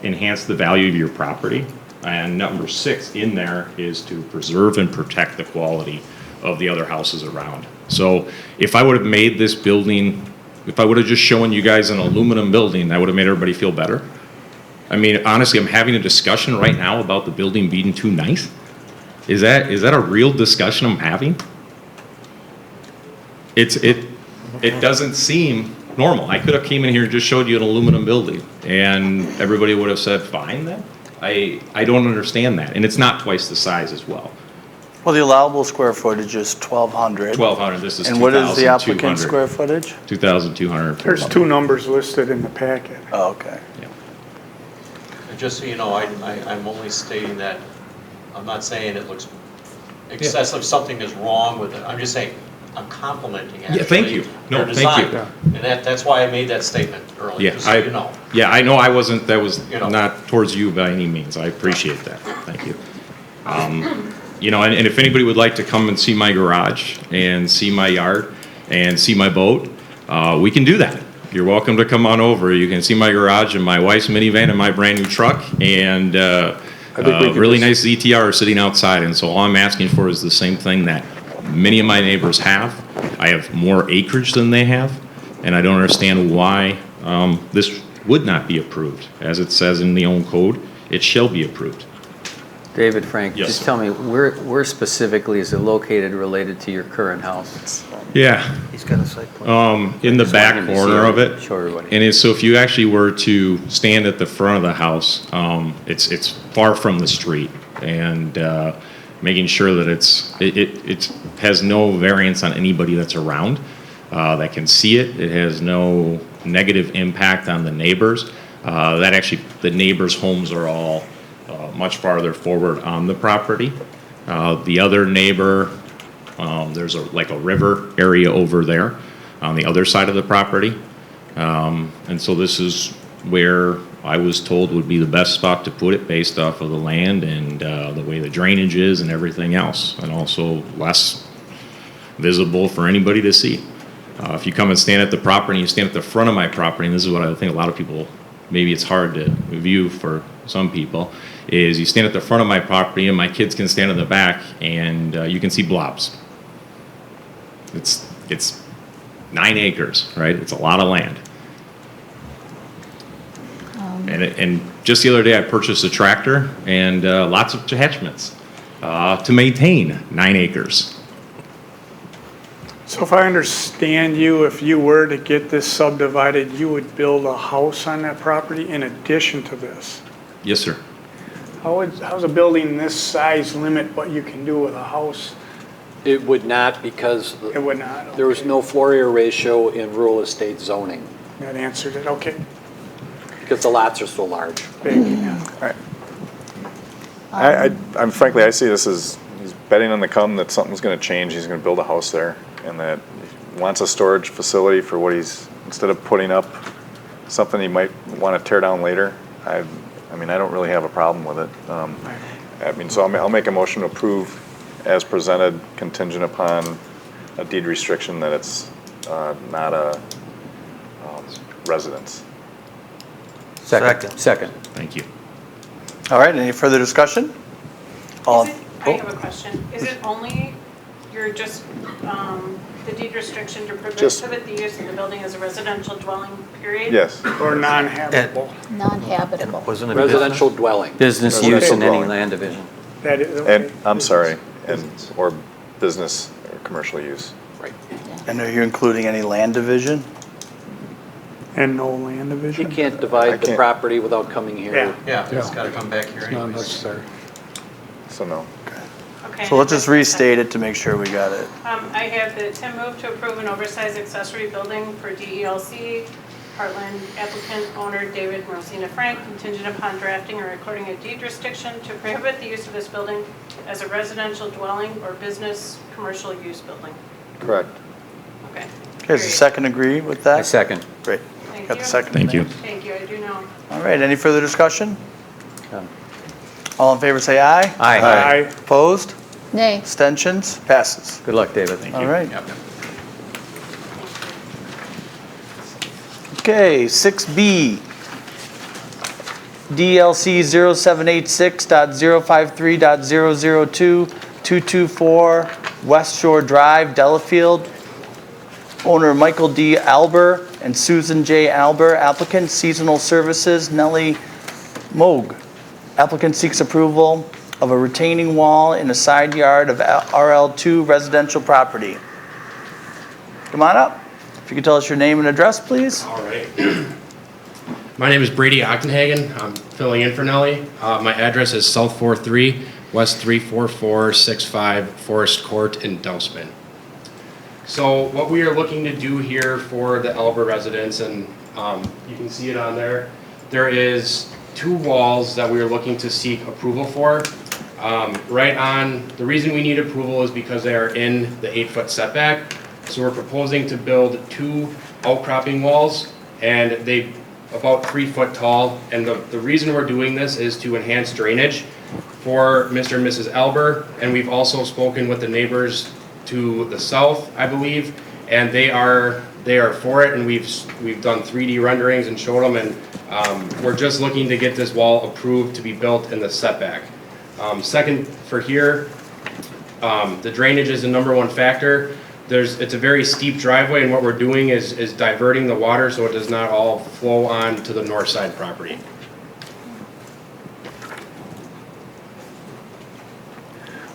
enhance the value of your property, and number 6 in there is to preserve and protect the quality of the other houses around. So if I would have made this building, if I would have just shown you guys an aluminum building, that would have made everybody feel better. I mean, honestly, I'm having a discussion right now about the building being too nice. Is that a real discussion I'm having? It doesn't seem normal. I could have came in here and just showed you an aluminum building, and everybody would have said, fine then. I don't understand that, and it's not twice the size as well. Well, the allowable square footage is 1,200. 1,200, this is 2,200. And what is the applicant's square footage? 2,200. There's 2 numbers listed in the packet. Oh, okay. And just so you know, I'm only stating that, I'm not saying it looks excessive, something is wrong with it. I'm just saying, I'm complimenting actually. Yeah, thank you. No, your thank design. you. And that's why I made that statement earlier, Yeah, just so you know. Yeah, I know I wasn't, that was You know. not towards you by any means. I appreciate that. Thank you. You know, and if anybody would like to come and see my garage and see my yard and see my boat, we can do that. You're welcome to come on over. You can see my garage and my wife's minivan and my brand new truck and really nice ZTR sitting outside. And so all I'm asking for is the same thing that many of my neighbors have. I have more acreage than they have, and I don't understand why this would not be approved. As it says in the own code, it shall be approved. David, Frank, Yes. just tell me, where specifically is it located related to your current house? Yeah. He's got a site plan. In the Just back wanted to corner see of it. show everybody. And so if you actually were to stand at the front of the house, it's far from the street, and making sure that it has no variance on anybody that's around that can see it. It has no negative impact on the neighbors. That actually, the neighbors' homes are all much farther forward on the property. The other neighbor, there's like a river area over there on the other side of the property. And so this is where I was told would be the best spot to put it based off of the land and the way the drainage is and everything else, and also less visible for anybody to see. If you come and stand at the property, you stand at the front of my property, and this is what I think a lot of people, maybe it's hard to view for some people, is you stand at the front of my property and my kids can stand in the back and you can see blobs. It's 9 acres, right? It's a lot of land. And just the other day I purchased a tractor and lots of attachments to maintain 9 acres. So if I understand you, if you were to get this subdivided, you would build a house on that property in addition to this? Yes, sir. How's a building this size limit what you can do with a house? It would not, because It would not, there was no floor area ratio in rural estate zoning, that answered it, okay. because the lots are so large. Big, yeah. I'm frankly, I see this as, he's betting on the come that something's gonna change, he's gonna build a house there, and that he wants a storage facility for what he's, instead of putting up something he might wanna tear down later. I mean, I don't really have a problem with it. I mean, so I'll make a motion to approve as presented, contingent upon a deed restriction that it's not a residence. Second. Thank you. All right, any further discussion? All. I have a question. Is it only, you're just, the deed restriction to prohibit the use of the building as a residential dwelling, period? Yes. Or non-habitable? Non-habitable. Wasn't it Residential dwelling. Business Residential use in any dwelling. land division. That is, And, I'm sorry, or business or commercial use. Right. And are you including any land division? and no land He division? can't divide the property without coming here. Yeah. Yeah, it's gotta come back here anyways. So no. Okay. So let's just restate it to make sure we got it. I have that Tim moved to approve an oversized accessory building for DELC, Heartland applicant owner David Rosina Frank, contingent upon drafting or recording a deed restriction to prohibit the use of this building as a residential dwelling or business commercial use building. Correct. Okay. Okay, does the second agree with that? I second. Great. Thank Got the you. second. Thank you. Thank you, I do know. All right, any further discussion? None. All in favor, say aye. Aye. Opposed? Nay. Abstentions? Passes. Good luck, David. All right. Okay, 6B, DLC 0786.053.002-224 West Shore Drive, Delafield. Owner Michael D. Alber and Susan J. Alber. Applicant Seasonal Services, Nellie Moog. Applicant seeks approval of a retaining wall in a side yard of RL2 residential property. Come on up. If you could tell us your name and address, please. All right. My name is Brady Ochtenhagen. I'm filling in for Nellie. My address is South 43, West 34465 Forest Court in Dousman. So what we are looking to do here for the Alber residents, and you can see it on there, there is 2 walls that we are looking to seek approval for. Right on, the reason we need approval is because they are in the 8-foot setback. So we're proposing to build 2 outcropping walls, and they about 3 foot tall. And the reason we're doing this is to enhance drainage for Mr. and Mrs. Alber. And we've also spoken with the neighbors to the south, I believe, and they are for it. And we've done 3D renderings and showed them, and we're just looking to get this wall approved to be built in the setback. Second, for here, the drainage is the #1 factor. It's a very steep driveway, and what we're doing is diverting the water so it does not all flow on to the north side property.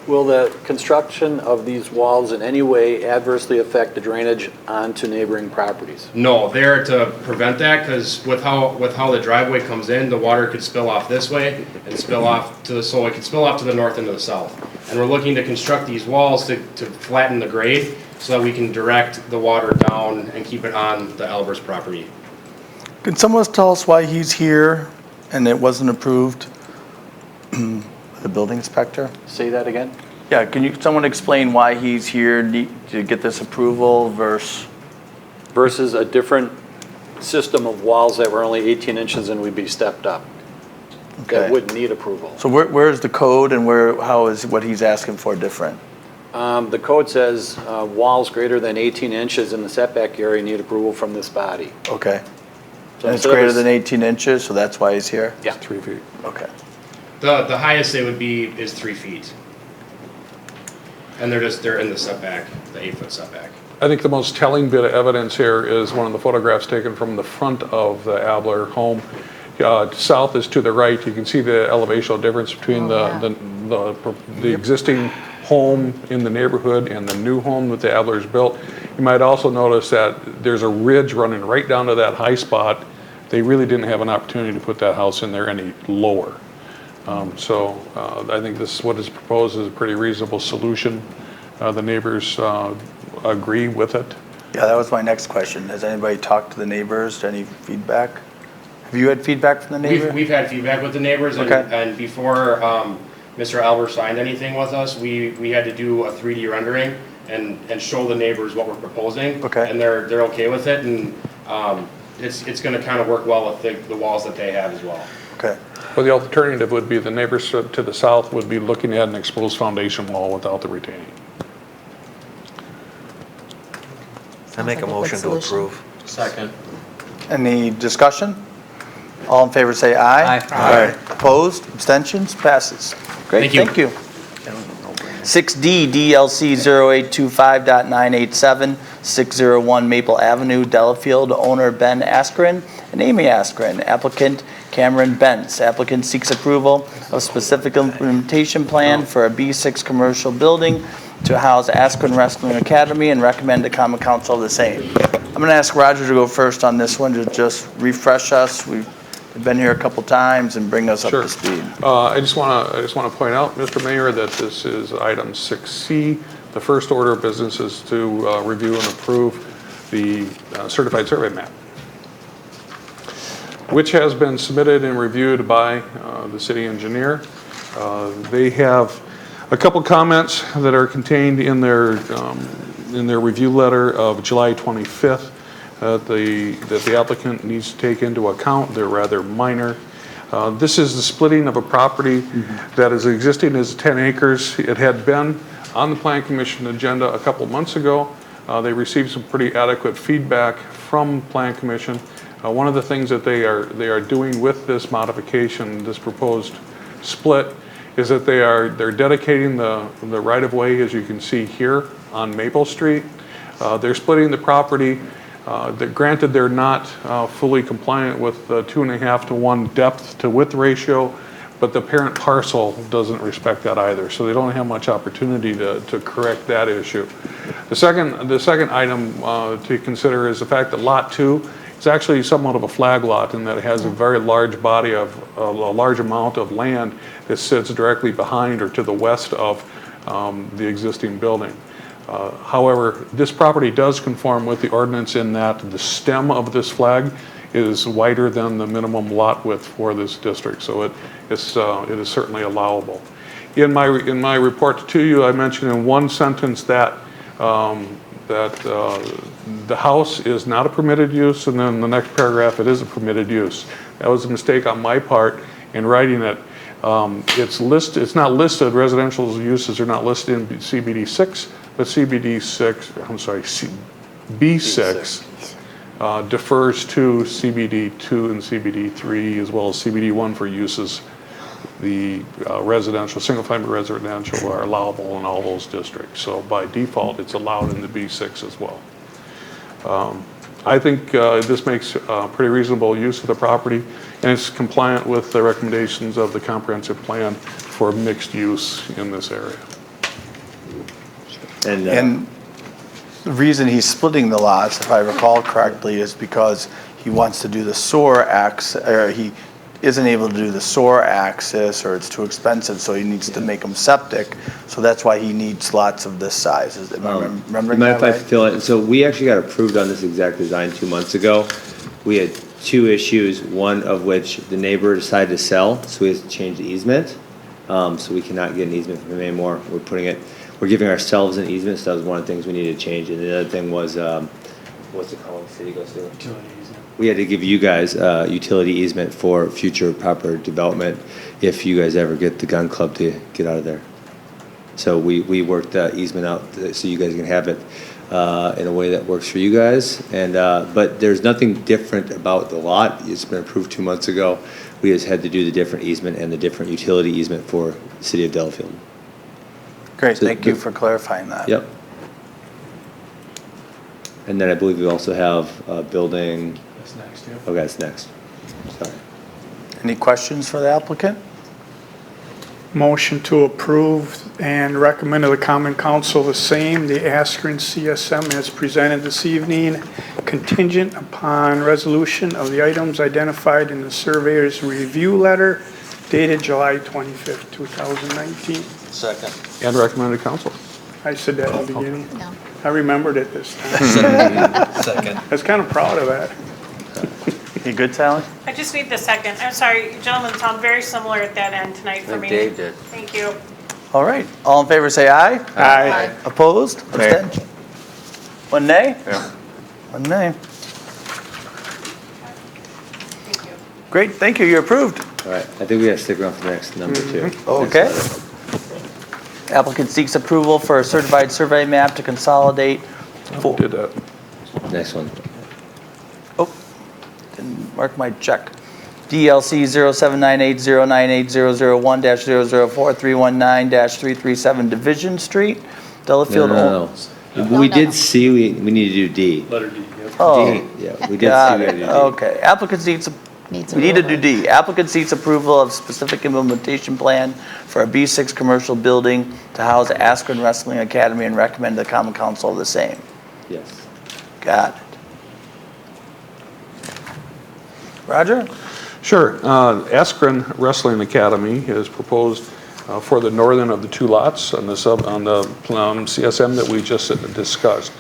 Will the construction of these walls in any way adversely affect the drainage onto neighboring properties? No, they're to prevent that, because with how the driveway comes in, the water could spill off this way and spill off so it could spill off to the north and to the south. And we're looking to construct these walls to flatten the grade so that we can direct the water down and keep it on the Albers property. Can someone tell us why he's here and it wasn't approved? The building inspector? Say that again? Yeah, can someone explain why he's here to get this approval versus a different system of walls that were only 18 inches and would be stepped up? Okay. That wouldn't need approval. So where's the code and how is what he's asking for different? The code says walls greater than 18 inches in the setback area need approval from this body. Okay. So And it's greater than 18 inches, so that's why he's here? Yeah. 3 feet. Okay. The highest they would be is 3 feet. And they're in the setback, the 8-foot setback. I think the most telling bit of evidence here is one of the photographs taken from the front of the Abler home. South is to the right. You can see the elevational difference between the existing home in the neighborhood and the new home that the Adlers built. You might also notice that there's a ridge running right down to that high spot. They really didn't have an opportunity to put that house in there any lower. So I think what is proposed is a pretty reasonable solution. The neighbors agree with it. Yeah, that was my next question. Has anybody talked to the neighbors? Any feedback? Have you had feedback from the neighbors? We've had feedback with the neighbors, and before Mr. Albert signed anything with us, we had to do a 3D rendering and show the neighbors what we're proposing. Okay. And they're okay with it, and it's going to kind of work well with the walls that they have as well. Okay. Well, the alternative would be the neighbors to the south would be looking at an exposed foundation wall without the retaining. I make a motion to approve. Second. Any discussion? All in favor say aye. Aye. Opposed? Abstentions? Passes. Great, Thank you. thank you. 6D, DLC 0825.987, 601 Maple Avenue, Delafield. Owner Ben Askren and Amy Askren. Applicant Cameron Bentz. Applicant seeks approval of specific implementation plan for a B6 commercial building to house Askren Wrestling Academy and recommend to common council the same. I'm going to ask Roger to go first on this one to just refresh us. We've been here a couple times and bring us up to speed. I just want to point out, Mr. Mayor, that this is item 6C. The first order of business is to review and approve the certified survey map, which has been submitted and reviewed by the city engineer. They have A couple comments that are contained in their review letter of July 25th that the applicant needs to take into account. They're rather minor. This is the splitting of a property that is existing as 10 acres. It had been on the Plan Commission agenda a couple months ago. They received some pretty adequate feedback from Plan Commission. One of the things that they are doing with this modification, this proposed split, is that they're dedicating the right-of-way, as you can see here, on Maple Street. They're splitting the property. Granted, they're not fully compliant with the 2.5 to 1 depth to width ratio, but the parent parcel doesn't respect that either, so they don't have much opportunity to correct that issue. The second item to consider is the fact that Lot 2 is actually somewhat of a flag lot in that it has a very large body of, a large amount of land that sits directly behind or to the west of the existing building. However, this property does conform with the ordinance in that the stem of this flag is wider than the minimum lot width for this district, so it is certainly allowable. In my report to you, I mentioned in one sentence that the house is not a permitted use, and then the next paragraph, it is a permitted use. That was a mistake on my part in writing it. It's not listed, residential uses are not listed in CBD 6, but B6 defers to CBD 2 and CBD 3, as well as CBD 1 for uses. The residential, single-family residential are allowable in all those districts. So by default, it's allowed in the B6 as well. I think this makes pretty reasonable use of the property, and it's compliant with the recommendations of the comprehensive plan for mixed use in this area. And the reason he's splitting the lots, if I recall correctly, is because he wants to do the SOAR access, or he isn't able to do the SOAR access, or it's too expensive, so he needs to make them septic. So that's why he needs lots of this size. Am I remembering that right? Fill it. So we actually got approved on this exact design 2 months ago. We had 2 issues, one of which the neighbor decided to sell, so we had to change the easement. So we cannot get an easement from him anymore. We're giving ourselves an easement, so that was one of the things we needed to change. And the other thing was, what's it called? The city goes through? Utility easement. We had to give you guys utility easement for future proper development if you guys ever get the gun club to get out of there. So we worked the easement out so you guys can have it in a way that works for you guys. And but there's nothing different about the lot. It's been approved 2 months ago. We just had to do the different easement and the different utility easement for the city of Delafield. Great, thank you for clarifying that. Yep. And then I believe we also have a building. That's next, yeah. Okay, that's next. Sorry. Any questions for the applicant? Motion to approve and recommend to the Common Council the same, the Askren CSM as presented this evening, contingent upon resolution of the items identified in the surveyor's review letter dated July 25th, 2019. Second. And recommended council. I said that in the beginning. No. I remembered it this time. Second. I was kind of proud of that. You good, Sally? I just need the second. I'm sorry, gentlemen sound very similar at that end tonight for me. Dave did. Thank you. All right, all in favor say aye. Aye. Opposed? Nay. Abstention? One nay? Yeah. One nay. Thank you. Great, thank you, you're approved. All right, I think we gotta stick around for the next number 2. Okay. Applicant seeks approval for a certified survey map to consolidate. Did that. Next one. Oh, didn't mark my check. DLC 0798098001-004-319-337 Division Street, Delafield. No. We did see, we need to do D. Letter D, yep. Oh, D, yeah, we did see got we had it. to do D. Okay, applicant seeks, we need to do D. Applicant seeks approval of specific implementation plan for a B6 commercial building to house Askren Wrestling Academy and recommend the Common Council the same. Yes. Got it. Roger? Sure. Askren Wrestling Academy is proposed for the northern of the 2 lots on the CSM that we just discussed.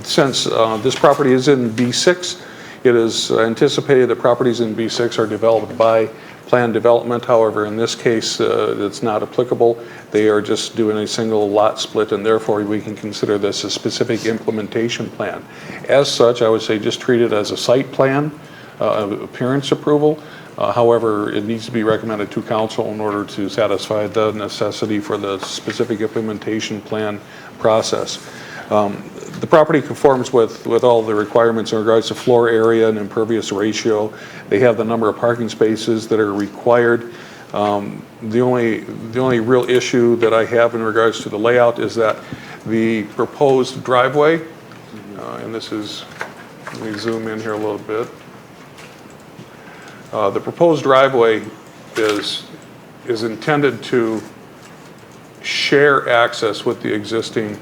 Since this property is in B6, it is anticipated that properties in B6 are developed by planned development. However, in this case, it's not applicable. They are just doing a single lot split, and therefore we can consider this a specific implementation plan. As such, I would say just treat it as a site plan, appearance approval. However, it needs to be recommended to council in order to satisfy the necessity for the specific implementation plan process. The property conforms with all the requirements in regards to floor area and impervious ratio. They have the number of parking spaces that are required. The only real issue that I have in regards to the layout is that the proposed driveway, and this is, let me zoom in here a little bit. The proposed driveway is intended to share access with the existing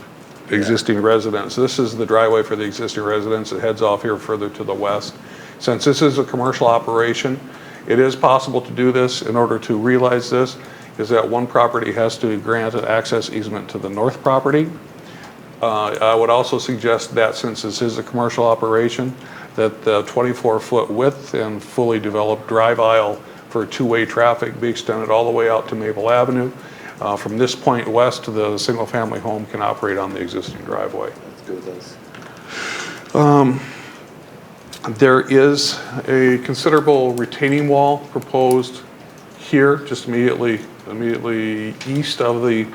residents. This is the driveway for the existing residents. It heads off here further to the west. Since this is a commercial operation, it is possible to do this. In order to realize this, is that one property has to grant an access easement to the north property. I would also suggest that since this is a commercial operation, that the 24-foot width and fully developed drive aisle for two-way traffic be extended all the way out to Maple Avenue. From this point west, the single-family home can operate on the existing driveway. That's good with us. There is a considerable retaining wall proposed here, just immediately east of the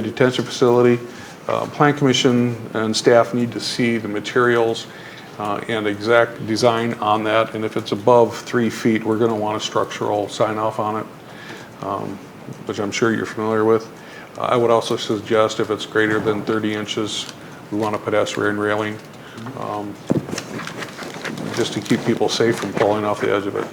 detention facility. Plan Commission and staff need to see the materials and exact design on that, and if it's above 3 feet, we're going to want a structural sign-off on it, which I'm sure you're familiar with. I would also suggest if it's greater than 30 inches, we want a pedestrian railing, just to keep people safe from falling off the edge of it.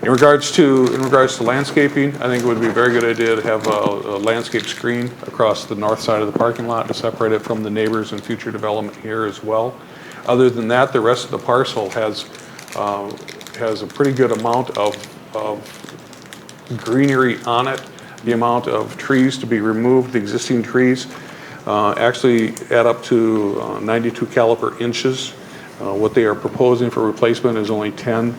In regards to landscaping, I think it would be a very good idea to have a landscape screen across the north side of the parking lot to separate it from the neighbors and future development here as well. Other than that, the rest of the parcel has a pretty good amount of greenery on it. The amount of trees to be removed, the existing trees, actually add up to 92 caliper inches. What they are proposing for replacement is only 10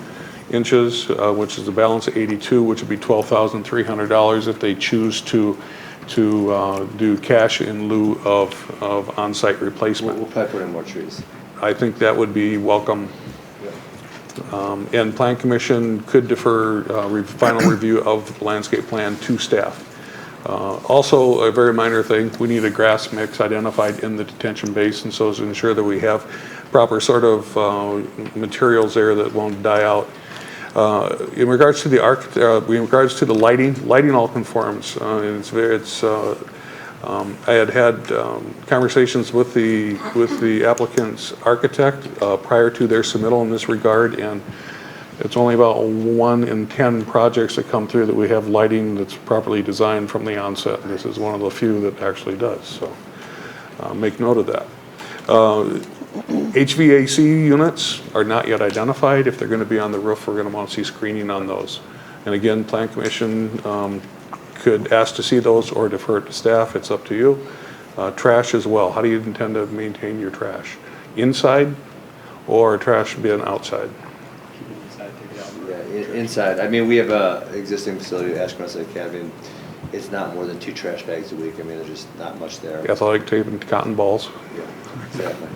inches, which is the balance of 82, which would be $12,300 if they choose to do cash in lieu of on-site replacement. We'll probably put in more trees. I think that would be welcome. And Plan Commission could defer final review of the landscape plan to staff. Also, a very minor thing, we need a grass mix identified in the detention basin so as to ensure that we have proper sort of materials there that won't die out. In regards to the lighting all conforms. I had conversations with the applicant's architect prior to their submittal in this regard, and it's only about 1 in 10 projects that come through that we have lighting that's properly designed from the onset. This is one of the few that actually does, so make note of that. HVAC units are not yet identified. If they're going to be on the roof, we're going to want to see screening on those. And again, Plan Commission could ask to see those or defer it to staff. It's up to you. Trash as well. How do you intend to maintain your trash? Inside or trash bin outside? Yeah, inside. I mean, we have a existing facility at Ashcross Academy, and it's not more than 2 trash bags a week. I mean, there's just not much there. Athletic tape and cotton balls. Yeah, exactly.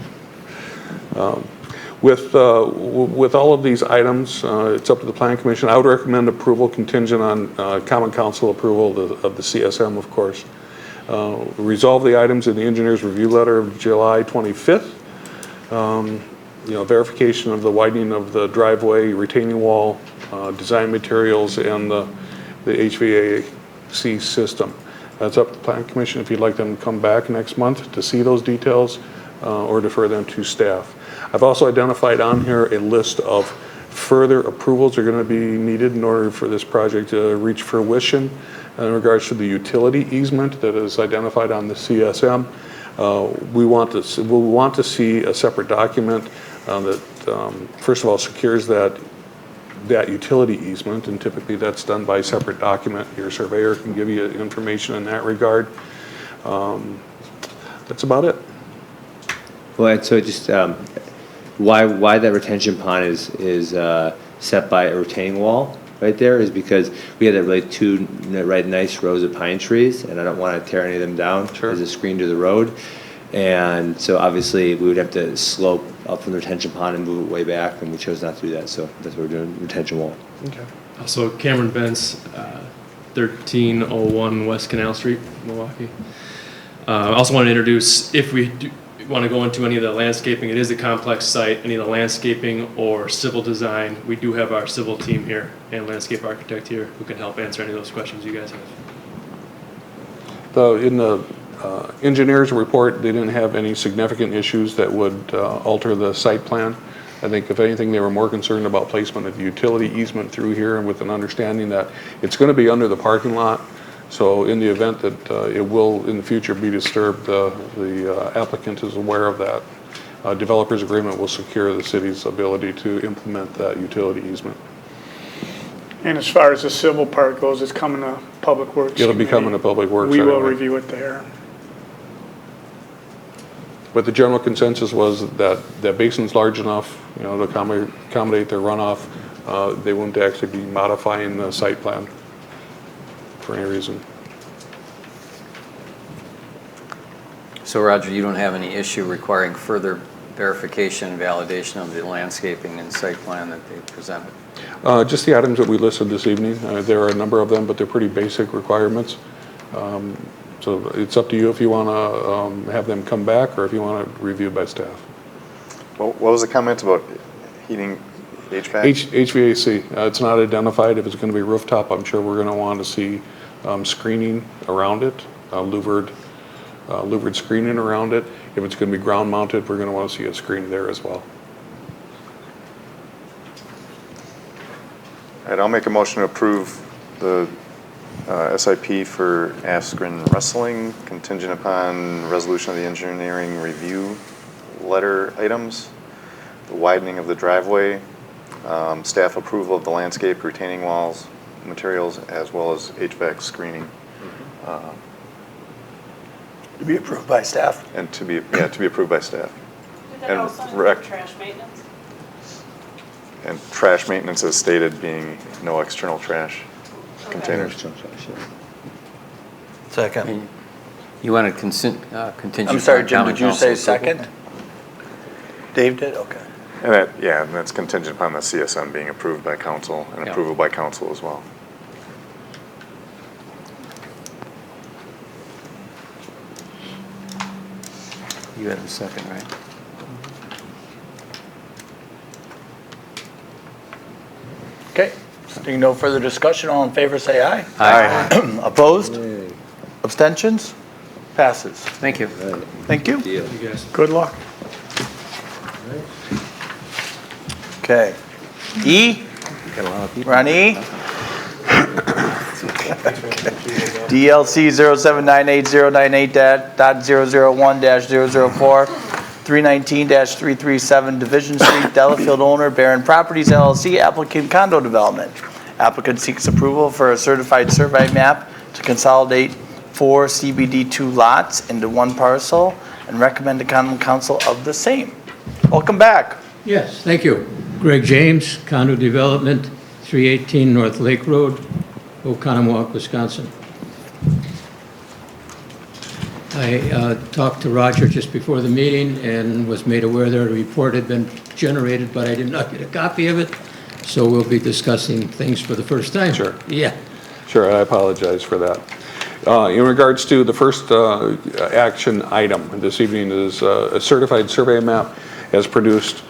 With all of these items, it's up to the Plan Commission. I would recommend approval contingent on Common Council approval of the CSM, of course. Resolve the items in the engineer's review letter of July 25th. Verification of the widening of the driveway, retaining wall, design materials, and the HVAC system. That's up to the Plan Commission if you'd like them to come back next month to see those details or defer them to staff. I've also identified on here a list of further approvals that are going to be needed in order for this project to reach fruition in regards to the utility easement that is identified on the CSM. We want to see a separate document that, first of all, secures that utility easement, and typically that's done by separate document. Your surveyor can give you information in that regard. That's about it. Well, and so just why that retention pond is set by a retaining wall? right there is because we had really two right nice rows of pine trees, and I don't want to tear any of them down as a screen to the road. And so obviously we would have to slope up from the retention pond and move it way back, and we chose not to do that. So that's what we're doing, retention wall. Okay. So Cameron Bentz, 1301 West Canal Street, Milwaukee. I also want to introduce, if we do want to go into any of the landscaping, it is a complex site, any of the landscaping or civil design, we do have our civil team here and landscape architect here who can help answer any of those questions you guys have. In the engineer's report, they didn't have any significant issues that would alter the site plan. I think if anything, they were more concerned about placement of the utility easement through here, and with an understanding that it's going to be under the parking lot. So in the event that it will in the future be disturbed, the applicant is aware of that. Developer's agreement will secure the city's ability to implement that utility easement. And as far as the civil part goes, it's coming to Public Works. It'll be coming to Public Works. We will anyway. review it there. But the general consensus was that that basin's large enough, you know, to accommodate their runoff. They wouldn't actually be modifying the site plan for any reason. So Roger, you don't have any issue requiring further verification and validation of the landscaping and site plan that they presented? Just the items that we listed this evening. There are a number of them, but they're pretty basic requirements. So it's up to you if you want to have them come back or if you want to review by staff. What was the comment about heating HVAC? HVAC. It's not identified. If it's going to be rooftop, I'm sure we're going to want to see screening around it, louvered screening around it. If it's going to be ground mounted, we're going to want to see a screen there as well. All right, I'll make a motion to approve the SIP for Askren Wrestling contingent upon resolution of the engineering review letter items, the widening of the driveway, staff approval of the landscape retaining walls materials, as well as HVAC screening. To be approved by staff. And to be approved by staff. Did that And also include trash maintenance? And trash maintenance as stated being no external trash containers. Second. You wanted contingent. I'm sorry, on Jim, common did you council say approval? second? Dave did? Okay. And that's contingent upon the CSM being approved by council and approval by council as well. You had a second, right? Okay. Seeing no further discussion, all in favor say aye. Aye. Opposed? Abstentions? Passes. Thank you. Thank you. You guys. Good luck. Okay. E? Got a lot of people. We're on E? DLC 0798098.001-004, 319-337 Division Street, Delafield owner, Barron Properties LLC, applicant condo development. Applicant seeks approval for a certified survey map to consolidate 4 CBD2 lots into one parcel and recommend to common council of the same. Welcome back. Yes, thank you. Greg James, condo development, 318 North Lake Road, Oconomowoc, Wisconsin. I talked to Roger just before the meeting and was made aware that a report had been generated, but I did not get a copy of it. So we'll be discussing things for the first time. Sure. Yeah. Sure, I apologize for that. In regards to the first action item this evening is a certified survey map as produced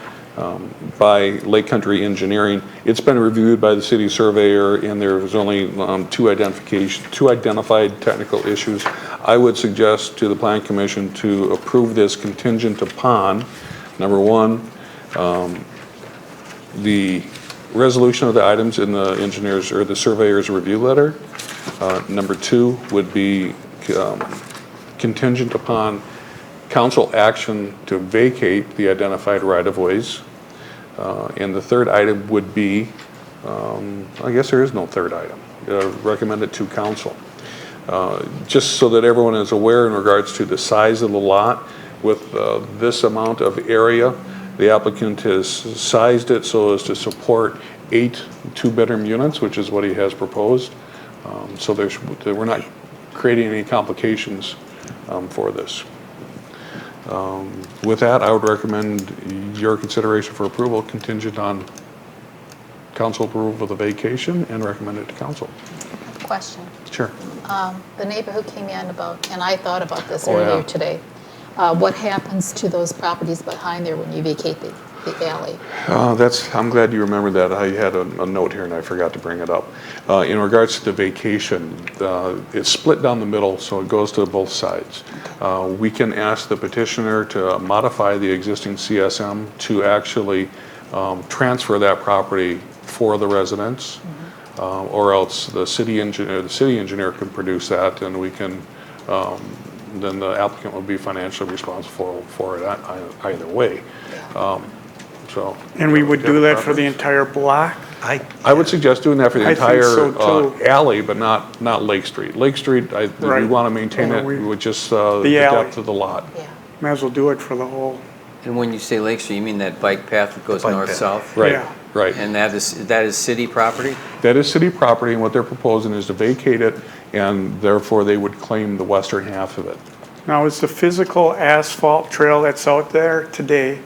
by Lake Country Engineering. It's been reviewed by the city surveyor, and there was only two identified technical issues. I would suggest to the Planning Commission to approve this contingent upon, number one, the resolution of the items in the engineer's or the surveyor's review letter. Number two would be contingent upon council action to vacate the identified right-of-ways. And the third item would be, I guess there is no third item, recommended to council. Just so that everyone is aware in regards to the size of the lot with this amount of area, The applicant has sized it so as to support 8 two-bedroom units, which is what he has proposed. So we're not creating any complications for this. With that, I would recommend your consideration for approval contingent on council approval of the vacation and recommend it to council. Question. Sure. The neighbor who came in about, and I thought about this Oh, yeah. earlier today, what happens to those properties behind there when you vacate the alley? I'm glad you remembered that. I had a note here and I forgot to bring it up. In regards to the vacation, it's split down the middle, so it goes to both sides. We can ask the petitioner to modify the existing CSM to actually transfer that property for the residents, or else the city engineer can produce that, and we can. Then the applicant would be financially responsible for it either way. And we would do that for the entire block? I would suggest doing that for the I think entire so, too. alley, but not Lake Street. Lake Street, we Right. want to maintain it with just the alley. depth of the lot. Might as well do it for the whole. And when you say Lake Street, you mean that bike path that goes north-south? Right, Yeah. right. And that is city property? That is city property, and what they're proposing is to vacate it, and therefore they would claim the western half of it. Now, is the physical asphalt trail that's out there today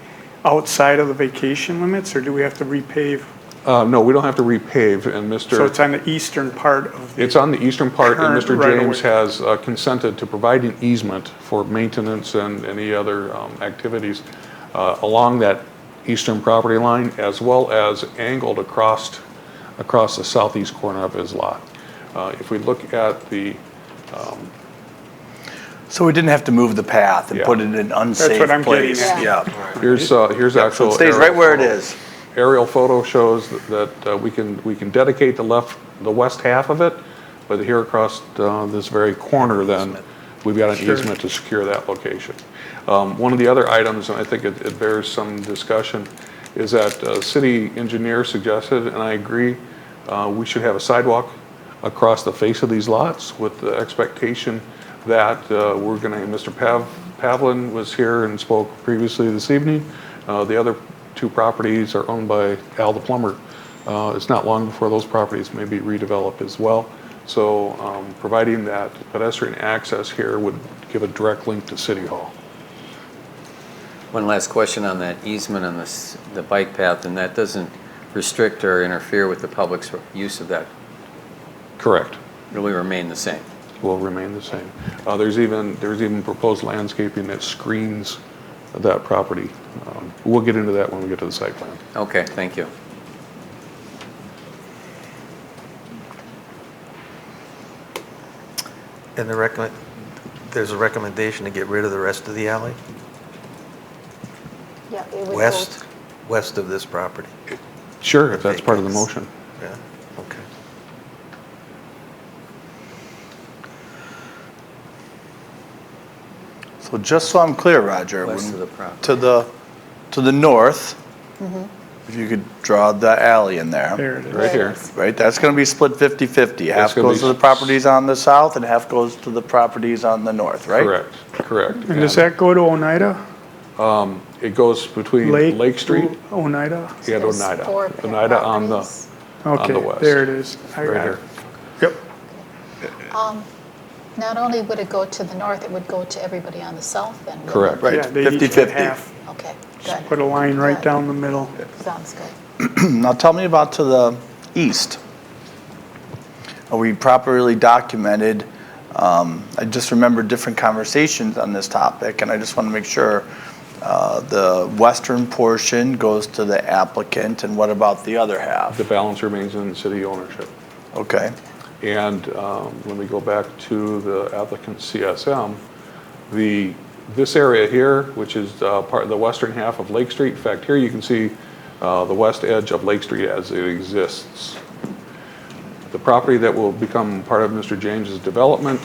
outside of the vacation limits, or do we have to repave? No, we don't have to repave, and Mr. So it's on the eastern part of the. It's on the eastern part, and current Mr. right of James way. has consented to provide an easement for maintenance and any other activities along that eastern property line, as well as angled across the southeast corner of his lot. If we look at the So we didn't have to move the path and Yeah. put it in an unsafe what I'm getting place. at. Yeah. here's So actual it stays aerial right where it photo. is. Aerial photo shows that we can dedicate the west half of it, but here across this very corner, then we've got an easement to secure that location. One of the other items, and I think it bears some discussion, is that city engineer suggested, and I agree, we should have a sidewalk across the face of these lots with the expectation that we're going to, Mr. Pavlin was here and spoke previously this evening. The other 2 properties are owned by Al the plumber. It's not long before those properties may be redeveloped as well. So providing that pedestrian access here would give a direct link to City Hall. One last question on that easement on the bike path, and that doesn't restrict or interfere with the public's use of that? Correct. It will remain the same? Will remain the same. There's even proposed landscaping that screens that property. We'll get into that when we get to the site plan. Okay, thank you. And there's a recommendation to get rid of the rest of the alley? Yeah, it would West of this property? Sure, if that's part of the motion. Yeah, okay. So just so I'm clear, Roger, West of the property. to the north, Mm-hmm. if you could draw the alley in there. There it is. Right here. Right, that's going to be split 50/50. Half gonna goes be- to the properties on the south and half goes to the properties on the north, right? Correct. And does that go to Oneida? It goes between Lake Street Oneida? and There's Oneida. 4 Oneida on the properties. Okay, west. there it is. I Right got here. it. Yep. Not only would it go to the north, it would go to everybody on the south then? wouldn't Correct. Right, Yeah, they each get 50/50. half. it? Okay, Just good. put a line right Good. down the middle. Sounds good. Now tell me about to the east. Are we properly documented? I just remember different conversations on this topic, and I just want to make sure the western portion goes to the applicant, and what about the other half? The balance remains in city ownership. Okay. And when we go back to the applicant's CSM, this area here, which is part of the western half of Lake Street, in fact, here you can see the west edge of Lake Street as it exists. The property that will become part of Mr. James's development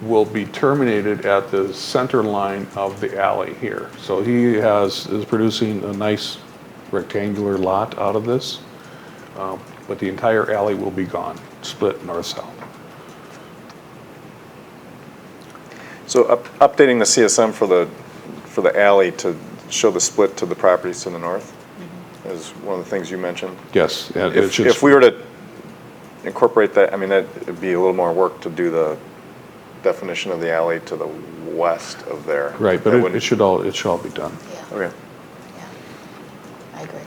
will be terminated at the center line of the alley here. So he is producing a nice rectangular lot out of this, but the entire alley will be gone, split north-south. So updating the CSM for the alley to show the split to the properties to the north, is one of the things you mentioned. Yes. Yeah, it If should- if we were to incorporate that, I mean, that'd be a little more work to do the definition of the alley to the west of there. Right, but That it wouldn't- should all be done. Okay. I agree.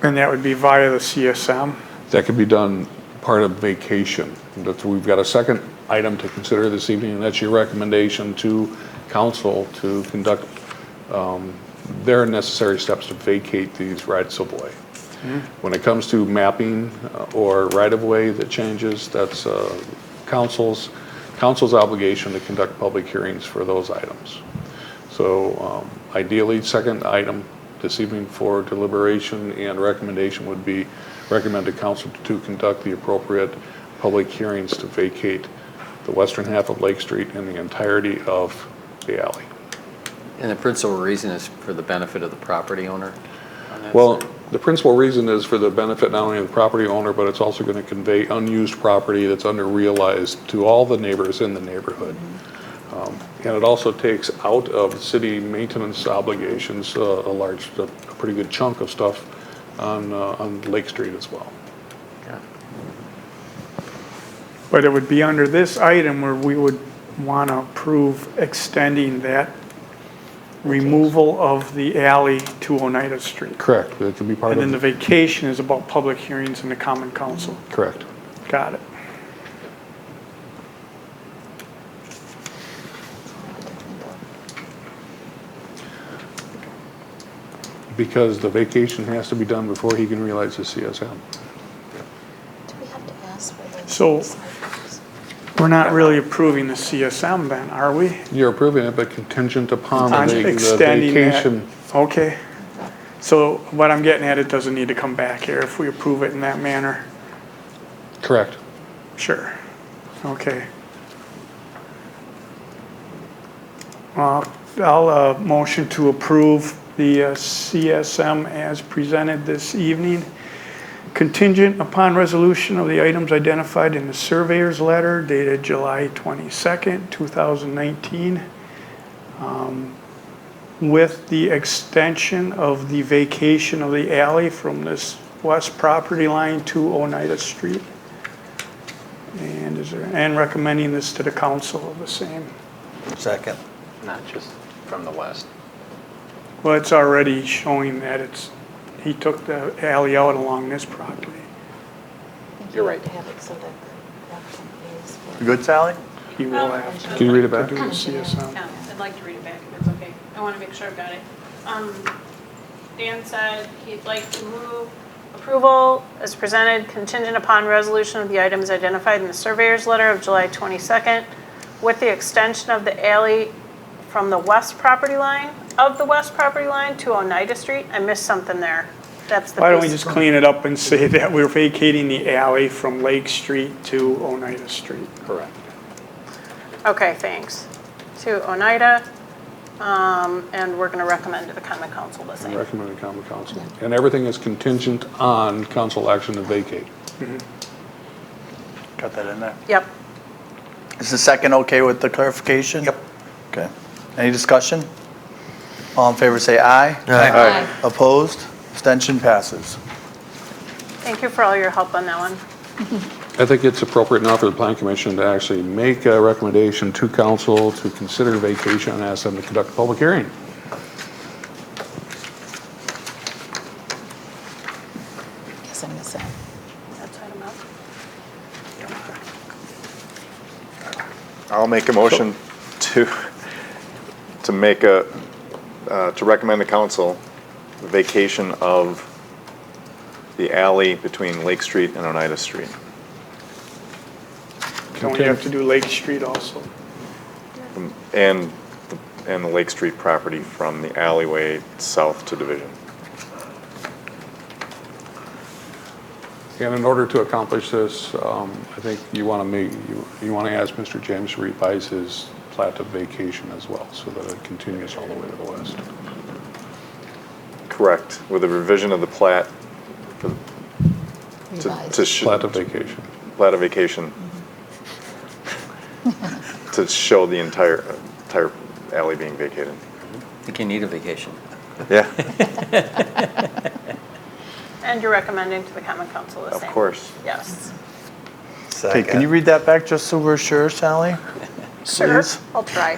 And that would be via the CSM. That could be done part of vacation. We've got a second item to consider this evening, and that's your recommendation to council to conduct their necessary steps to vacate these rights of way. When it comes to mapping or right-of-way that changes, that's council's obligation to conduct public hearings for those items. So ideally, second item this evening for deliberation and recommendation would be recommend to council to conduct the appropriate public hearings to vacate the western half of Lake Street and the entirety of the alley. And the principal reason is for the benefit of the property owner? on that Well, side? the principal reason is for the benefit not only of the property owner, but it's also going to convey unused property that's under-realized to all the neighbors in the neighborhood. And it also takes out of city maintenance obligations a pretty good chunk of stuff on Lake Street as well. But it would be under this item where we would want to approve extending that removal of the alley to Oneida Street. Correct. It could be part And of then the vacation is about public hearings in the common council. Correct. Got it. Because the vacation has to be done before he can realize the CSM. Do we have to ask for the So- sidewalks? We're not really approving the CSM then, are we? You're approving it, but contingent upon On the extending that. vacation. Okay. So what I'm getting at, it doesn't need to come back here if we approve it in that manner. Correct. Sure. Okay. I'll motion to approve the CSM as presented this evening, contingent upon resolution of the items identified in the surveyor's letter dated July 22nd, 2019, with the extension of the vacation of the alley from this west property line to Oneida Street. And recommending this to the council of the same. Second. Not just from the west. Well, it's already showing that he took the alley out along this property. You're right. To have it so that the applicant is for- Good, Sally? He will have to. Can you read it back? To do the CSM. Yeah, I'd like to read it back if it's okay. I want to make sure I've got it. Dan said he'd like to move approval as presented contingent upon resolution of the items identified in the surveyor's letter of July 22nd with the extension of the alley from the west property line, to Oneida Street. I missed something there. That's the Why don't we piece. just clean it up and say that we're vacating the alley from Lake Street to Oneida Street? Correct. Okay, thanks. To Oneida, and we're going to recommend to the common council the same. Recommended common council. And everything is contingent on council action to vacate. Got that in there? Yep. Is the second okay with the clarification? Yep. Okay. Any discussion? All in favor say aye. Aye. Opposed? Abstention passes. Thank you for all your help on that one. I think it's appropriate now for the plan commission to actually make a recommendation to council to consider vacation and ask them to conduct a public hearing. Guess I missed that. That's item up. I'll make a motion to make to recommend to council the vacation of the alley between Lake Street and Oneida Street. Don't we have to do Lake Street also? And the Lake Street property from the alleyway south to Division. And in order to accomplish this, I think you want to ask Mr. James to revise his plat of vacation as well, so that it continues all the way to the west. Correct, with a revision of the plat Revised. Plat of vacation. Plat of vacation to show the entire alley being vacated. think you need a vacation. Yeah, And you're recommending to the Common Council the of same? course. Yes. Okay, can you read that back just so we're sure, Sally? Sure, Please. I'll try.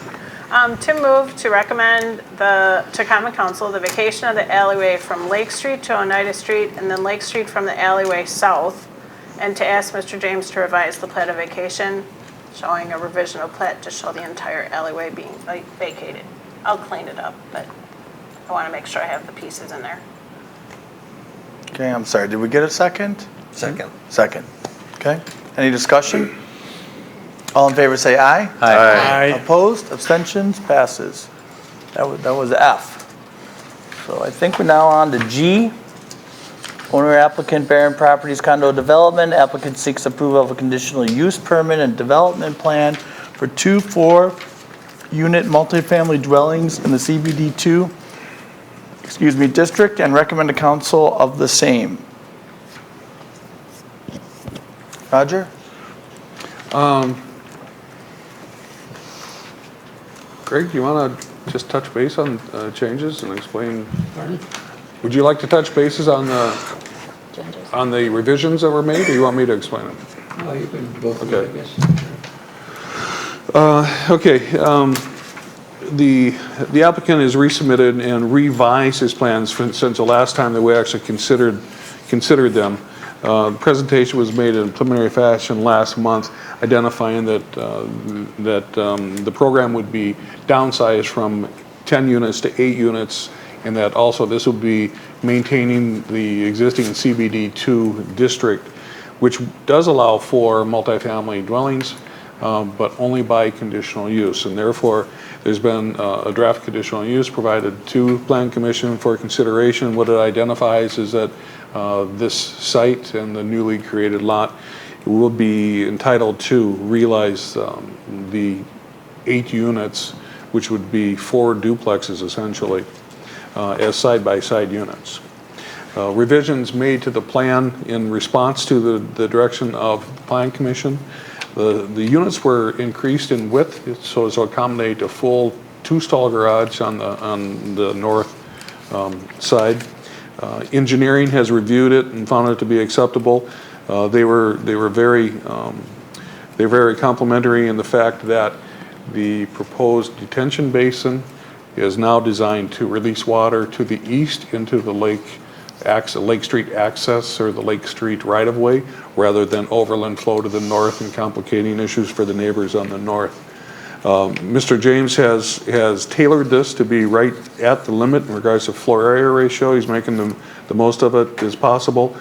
To move to recommend to Common Council the vacation of the alleyway from Lake Street to Oneida Street and then Lake Street from the alleyway south, and to ask Mr. James to revise the plat of vacation, showing a revision of plat to show the entire alleyway being vacated. I'll clean it up, but I want to make sure I have the pieces in there. Okay, I'm sorry, did we get a second? Second. Second. Okay, any discussion? All in favor say aye. Aye. Opposed, abstentions, passes. That was F. So I think we're now on to G. Owner applicant Barron Properties Condo Development. Applicant seeks approval of a conditional use permit and development plan for 2 4-unit multifamily dwellings in the CBD2 district and recommend to council of the same. Roger? Greg, you want to just touch base on changes and explain? Pardon? Would you like to touch bases on the revisions that were made, or you want me to explain them? Oh, you can both do it, I guess. Okay. The applicant has resubmitted and revised his plans since the last time that we actually considered them. The presentation was made in preliminary fashion last month, identifying that the program would be downsized from 10 units to 8 units, and that also this would be maintaining the existing CBD2 district, which does allow for multifamily dwellings, but only by conditional use. And therefore, there's been a draft conditional use provided to Plan Commission for consideration. What it identifies is that this site and the newly created lot will be entitled to realize the 8 units, which would be 4 duplexes essentially, as side-by-side units. Revisions made to the plan in response to the direction of the Plan Commission. The units were increased in width so as to accommodate a full 2-stall garage on the north side. Engineering has reviewed it and found it to be acceptable. They were very complimentary in the fact that the proposed detention basin is now designed to release water to the east into the Lake Street access or the Lake Street right-of-way, rather than overland flow to the north and complicating issues for the neighbors on the north. Mr. James has tailored this to be right at the limit in regards to floor area ratio. He's making the most of it as possible.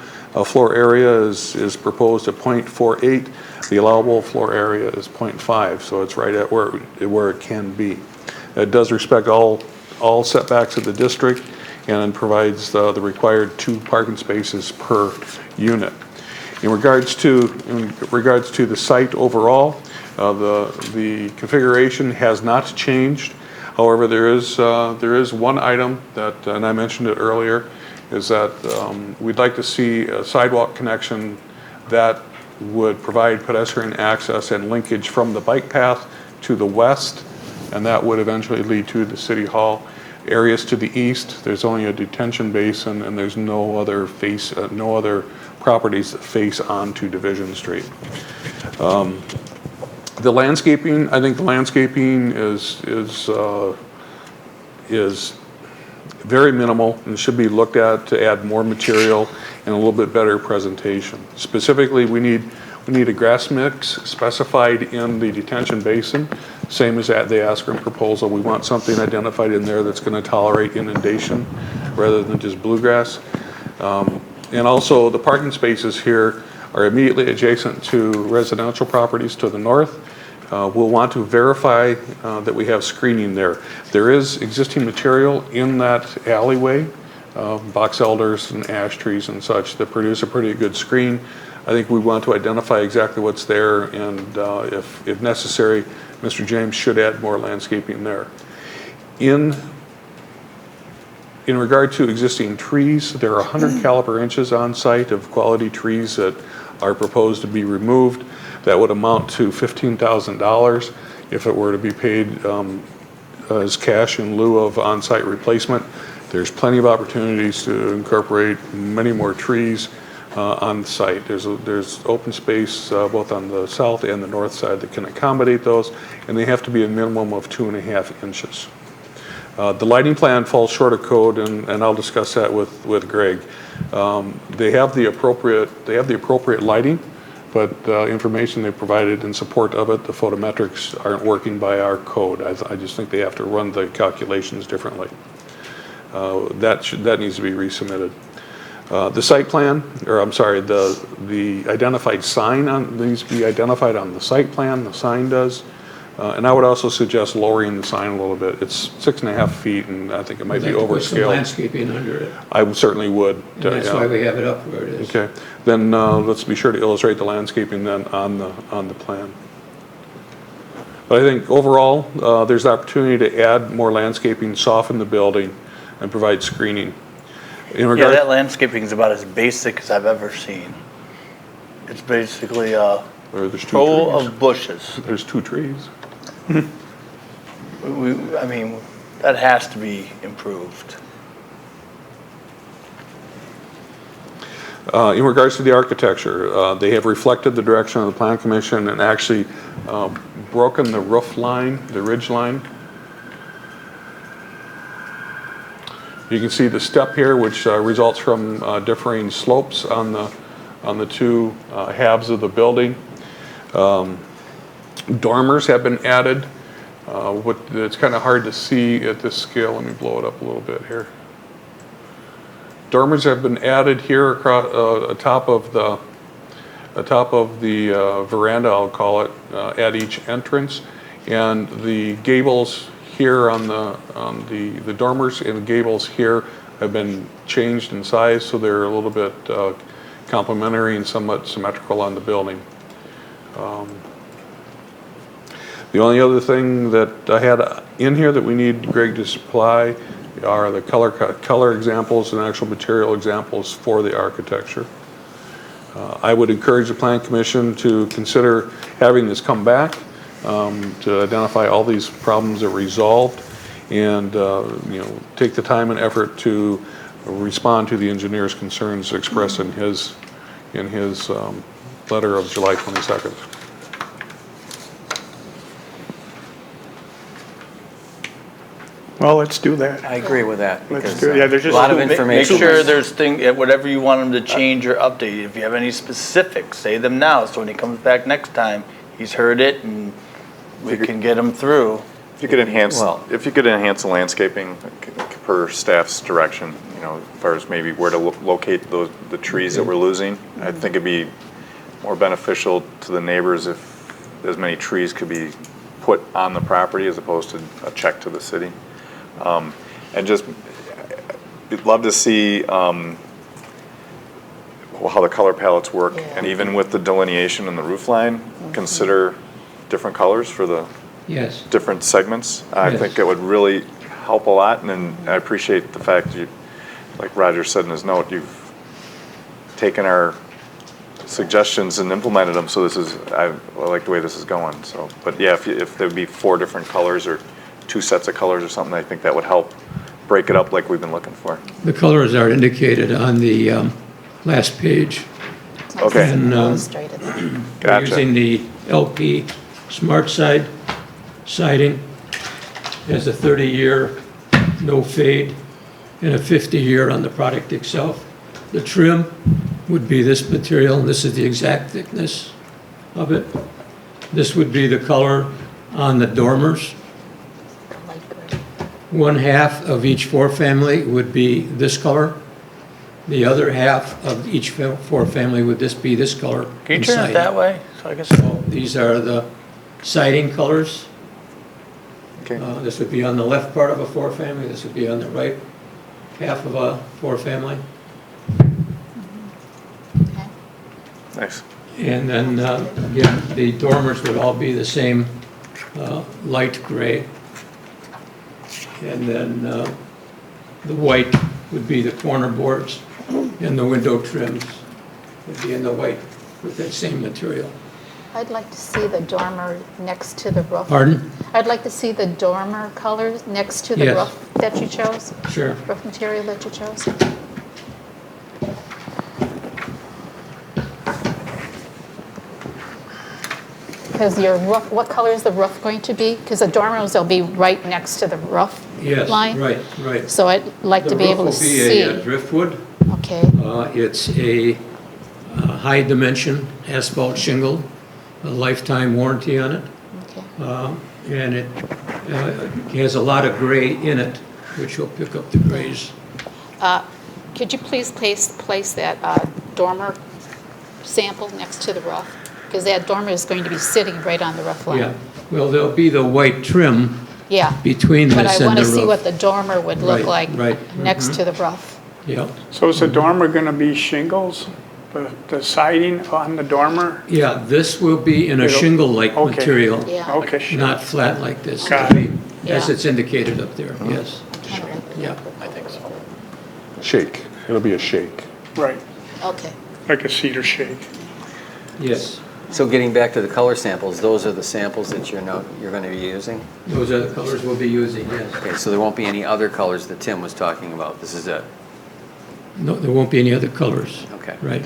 Floor area is proposed at 0.48. The allowable floor area is 0.5, so it's right at where it can be. It does respect all setbacks of the district and provides the required 2 parking spaces per unit. In regards to the site overall, the configuration has not changed. However, there is one item that, and I mentioned it earlier, is that we'd like to see a sidewalk connection that would provide pedestrian access and linkage from the bike path to the west, and that would eventually lead to the City Hall. Areas to the east, there's only a detention basin, and there's no other properties that face onto Division Street. The landscaping, I think the landscaping is very minimal and should be looked at to add more material and a little bit better presentation. Specifically, we need a grass mix specified in the detention basin, same as at the Askren proposal. We want something identified in there that's going to tolerate inundation rather than just bluegrass. And also, the parking spaces here are immediately adjacent to residential properties to the north. We'll want to verify that we have screening there. There is existing material in that alleyway, box elders and ash trees and such, that produce a pretty good screen. I think we want to identify exactly what's there, and if necessary, Mr. James should add more landscaping there. In regard to existing trees, there are 100 caliber inches on site of quality trees that are proposed to be removed. That would amount to $15,000 if it were to be paid as cash in lieu of on-site replacement. There's plenty of opportunities to incorporate many more trees on the site. There's open space both on the south and the north side that can accommodate those, and they have to be a minimum of 2.5 inches. The lighting plan falls short of code, and I'll discuss that with Greg. They have the appropriate lighting, but the information they provided in support of it, the photometrics aren't working by our code. I just think they have to run the calculations differently. That needs to be resubmitted. The site plan, or I'm sorry, the identified sign needs to be identified on the site plan. The sign does. And I would also suggest lowering the sign a little bit. It's 6.5 feet, and I think it might be Put some overscaled. landscaping under it. I certainly would. And that's why we have it up where it is. Okay. Then let's be sure to illustrate the landscaping then on the plan. But I think overall, there's opportunity to add more landscaping, soften the building, and provide screening. Yeah, that landscaping is about as basic as I've ever seen. It's basically a row of bushes. There's 2 trees. I mean, that has to be improved. In regards to the architecture, they have reflected the direction of the Plan Commission and actually broken the roof line, the ridge line. You can see the step here, which results from differing slopes on the 2 halves of the building. Dormers have been added. It's kind of hard to see at this scale. Let me blow it up a little bit here. Dormers have been added here across atop of the veranda, I'll call it, at each entrance, and the gables here on the dormers and the gables here have been changed in size, so they're a little bit complementary and somewhat symmetrical on the building. The only other thing that I had in here that we need Greg to supply are the color examples and actual material examples for the architecture. I would encourage the Plan Commission to consider having this come back to identify all these problems that are resolved, and take the time and effort to respond to the engineer's concerns expressed in his letter of July 22nd. Well, let's do that. I agree with that. Let's do it. Yeah, there's just a lot of make information. Make sure there's whatever you want him to change or update. If you have any specifics, say them now, so when he comes back next time, he's heard it and we can get him through. If you could enhance the landscaping per staff's direction, as far as maybe where to locate the trees that we're losing, I think it'd be more beneficial to the neighbors if as many trees could be put on the property as opposed to a check to the city. And just, we'd love to see how the color palettes work, and even with the delineation in the roof line, consider different colors for the different segments. I think it would really help a lot, and then I appreciate the fact you, like Roger said in his note, you've taken our suggestions and implemented them, so I like the way this is going. So, but yeah, if there'd be 4 different colors or 2 sets of colors or something, I think that would help break it up like we've been looking for. The colors are indicated on the last page. Okay. And we're using the LP Smart Side siding. It has a 30-year no fade and a 50-year on the product itself. The trim would be this material, and this is the exact thickness of it. This would be the color on the dormers. 1/2 of each 4-family would be this color. The other half of each 4-family would be this color. Can you turn it that way so I can see? These are the siding colors. Okay. This would be on the left part of a 4-family. This would be on the right half of a 4-family. Nice. And then again, the dormers would all be the same light gray. And then the white would be the corner boards, and the window trims would be in the white with that same material. I'd like to see the dormer next to the roof. Pardon? I'd like to see the dormer colors next to the Yes. roof that you chose. Sure. Roof material that you chose. Because your roof, what color is the roof going to be? Because the dormers will be right next to the roof Yes, line. right. So I'd like to be able to see. The roof will be a driftwood. Okay, It's a high dimension asphalt shingle, a lifetime warranty on it. okay. And it has a lot of gray in it, which will pick up the grays. Could you please place that dormer sample next to the roof? Because that dormer is going to be sitting right on the roof line. Yeah, well, there'll be the white trim Yeah. between But this I and want the to see roof. what the dormer would look Right, like right. next Mhm. to the roof. Yeah, So is the dormer gonna be shingles? The siding on the dormer? yeah, this will be in a It'll- shingle-like okay. material, Yeah. Okay. not flat like this. Got it. As Yeah. it's indicated up there, yes. Yeah. I think so. Shake. It'll be a shake. Right, Okay. like a cedar shake. Yes, So getting back to the color samples, those are the samples that you're going to be using? those are the colors we'll be using, yes. Okay, so there won't be any other colors that Tim was talking about. This is it. No, there won't be any other colors. Okay. Right.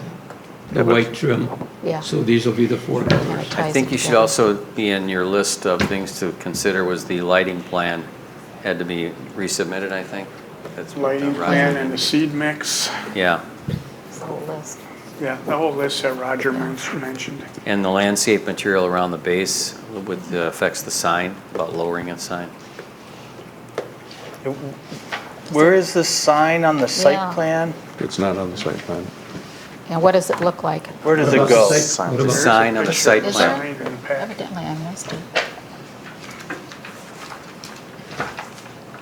The white trim. Yeah. So these will be the four colors. I think you should also be in your list of things to consider was the lighting plan had to be resubmitted, I think. That's what Lighting Roger- plan and the seed mix. Yeah, It's the whole list. Yeah, the whole list that Roger mentioned. and the landscape material around the base with affects the sign, about lowering a sign. Where is this sign on the Yeah. site plan? It's not on the site plan. And what does it look like? Where does What it about the go? site- what The about- sign on the site Is plan. there? Evidently I missed it.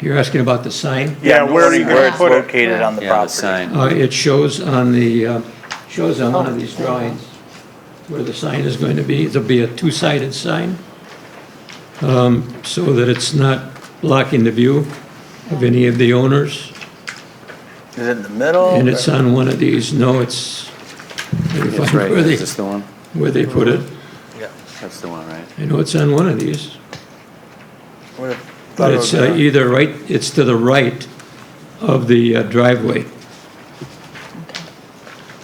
You're asking about the sign? Yeah, where are you Where gonna it's put it? located on the Yeah, the property. sign. It shows on the, shows on one of these drawings where the sign is going to be. There'll be a two-sided sign, so that it's not blocking the view of any of the owners. Is it in the middle? And it's on one of these, no, it's, let me That's find right. where they, Is this the one? where they put it. Yeah. That's the one, right? I know it's on one of these, Where- but it's either right, it's to the right of the driveway.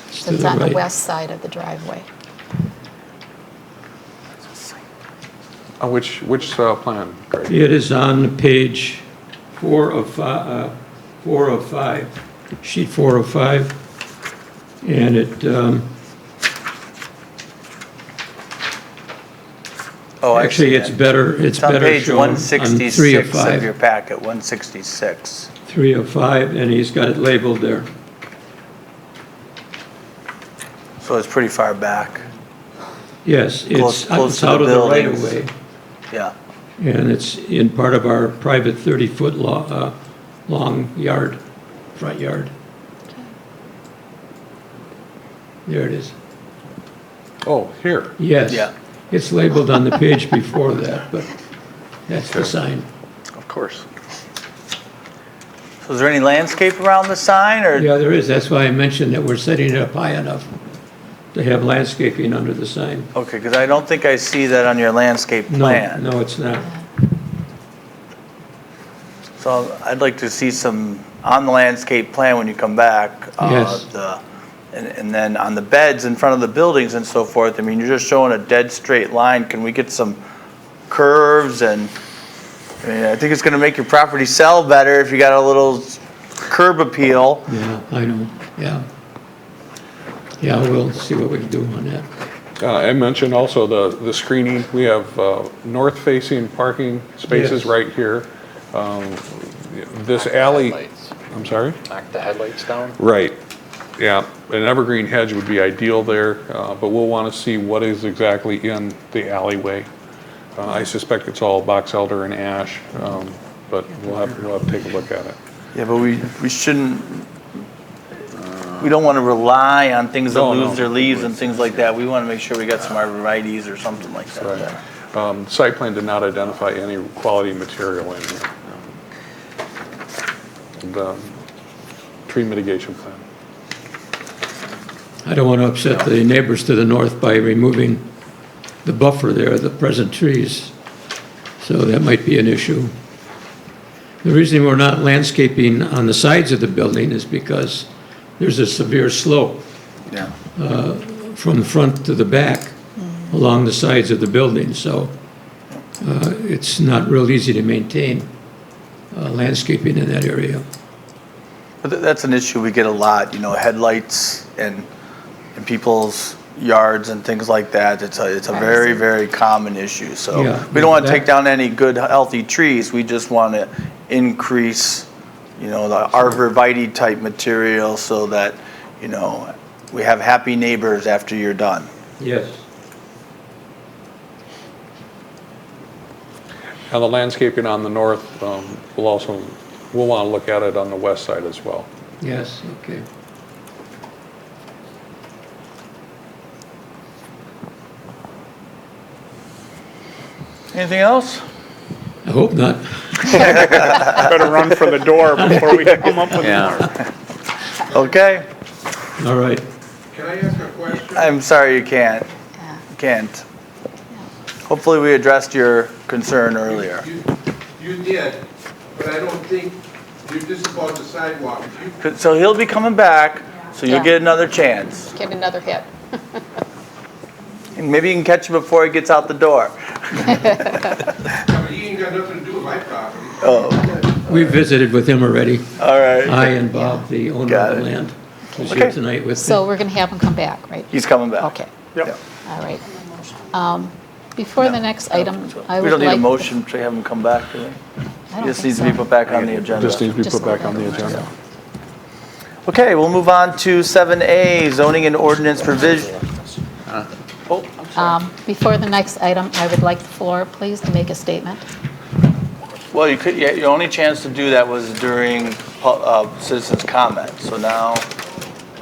It's So to it's the on the right. west side of the driveway. Which plan, Greg? It is on page 4 of 5, sheet 4 of 5. And it, Oh, I actually, see it's it. better, it's It's on better page shown on 3 of 166 of your 5. packet, 166. 3 of 5, and he's got it labeled there. So it's pretty far back. Yes, Close- it's close it's to the out of the right buildings. of way. Yeah. And it's in part of our private 30-foot long yard, front yard. There it is. Oh, here. Yes. Yeah. It's labeled on the page before that, but that's the sign. Of course. So is there any landscape around the sign or? Yeah, there is. That's why I mentioned that we're setting it up high enough to have landscaping under the sign. Okay, because I don't think I see that on your landscape plan. No, it's not. So I'd like to see some on the landscape plan when you come back. Yes. And then on the beds in front of the buildings and so forth, I mean, you're just showing a dead straight line. Can we get some curves and, I mean, I think it's gonna make your property sell better if you got a little curb appeal. Yeah, I know, yeah. Yeah, we'll see what we can do on that. I mentioned also the screening. We have north-facing parking spaces Yes. right here. This alley, Headlights. I'm sorry? Knock the headlights down? Right, yeah. An evergreen hedge would be ideal there, but we'll want to see what is exactly in the alleyway. I suspect it's all box elder and ash, but we'll have to take a look at it. Yeah, but we shouldn't, we don't want to rely on things that No, lose no. their leaves and things like that. We want to make sure we got some arborvitaes or something like that. Right. there. Site plan did not identify any quality material in here. The tree mitigation plan. I don't want to upset the neighbors to the north by removing the buffer there, the present trees. So that might be an issue. The reason we're not landscaping on the sides of the building is because there's a severe slope Yeah. from the front to the back along the sides of the building. So it's not real easy to maintain landscaping in that area. But that's an issue we get a lot, you know, headlights and in people's yards and things like that. It's a very, very common issue. So Yeah, we don't want to that- take down any good, healthy trees. We just want to increase, you know, the arborvitae type material so that, you know, we have happy neighbors after you're done. Yes. Now, the landscaping on the north, we'll want to look at it on the west side as well. Yes, okay. Anything else? I hope not. Better run for the door before we come up with Yeah. more. Okay. All right. Can I ask a question? I'm sorry you can't. You can't. Hopefully we addressed your concern earlier. You did, but I don't think, you're just about the sidewalk. So he'll be coming back, so you'll Yeah. get another chance. Get another hit. And maybe you can catch him before he gets out the door. Yeah, but he ain't got nothing to do with my property. Oh, We visited with him already. all right. I and Bob, the owner Got of it. the land. He's Okay. here tonight with So me. we're going to have him come back, right? He's coming back. Okay, Yep. all right. Before the next item, I We would don't need a like... motion to have him come back, do we? I He don't just think needs to be so. put back on the agenda. Just needs to be Just put go back on the agenda. Okay, we'll move on to 7A, zoning and ordinance provision. Oh, I'm sorry. Before the next item, I would like the floor, please, to make a statement. Well, you could, yeah, your only chance to do that was during citizens' comments. So now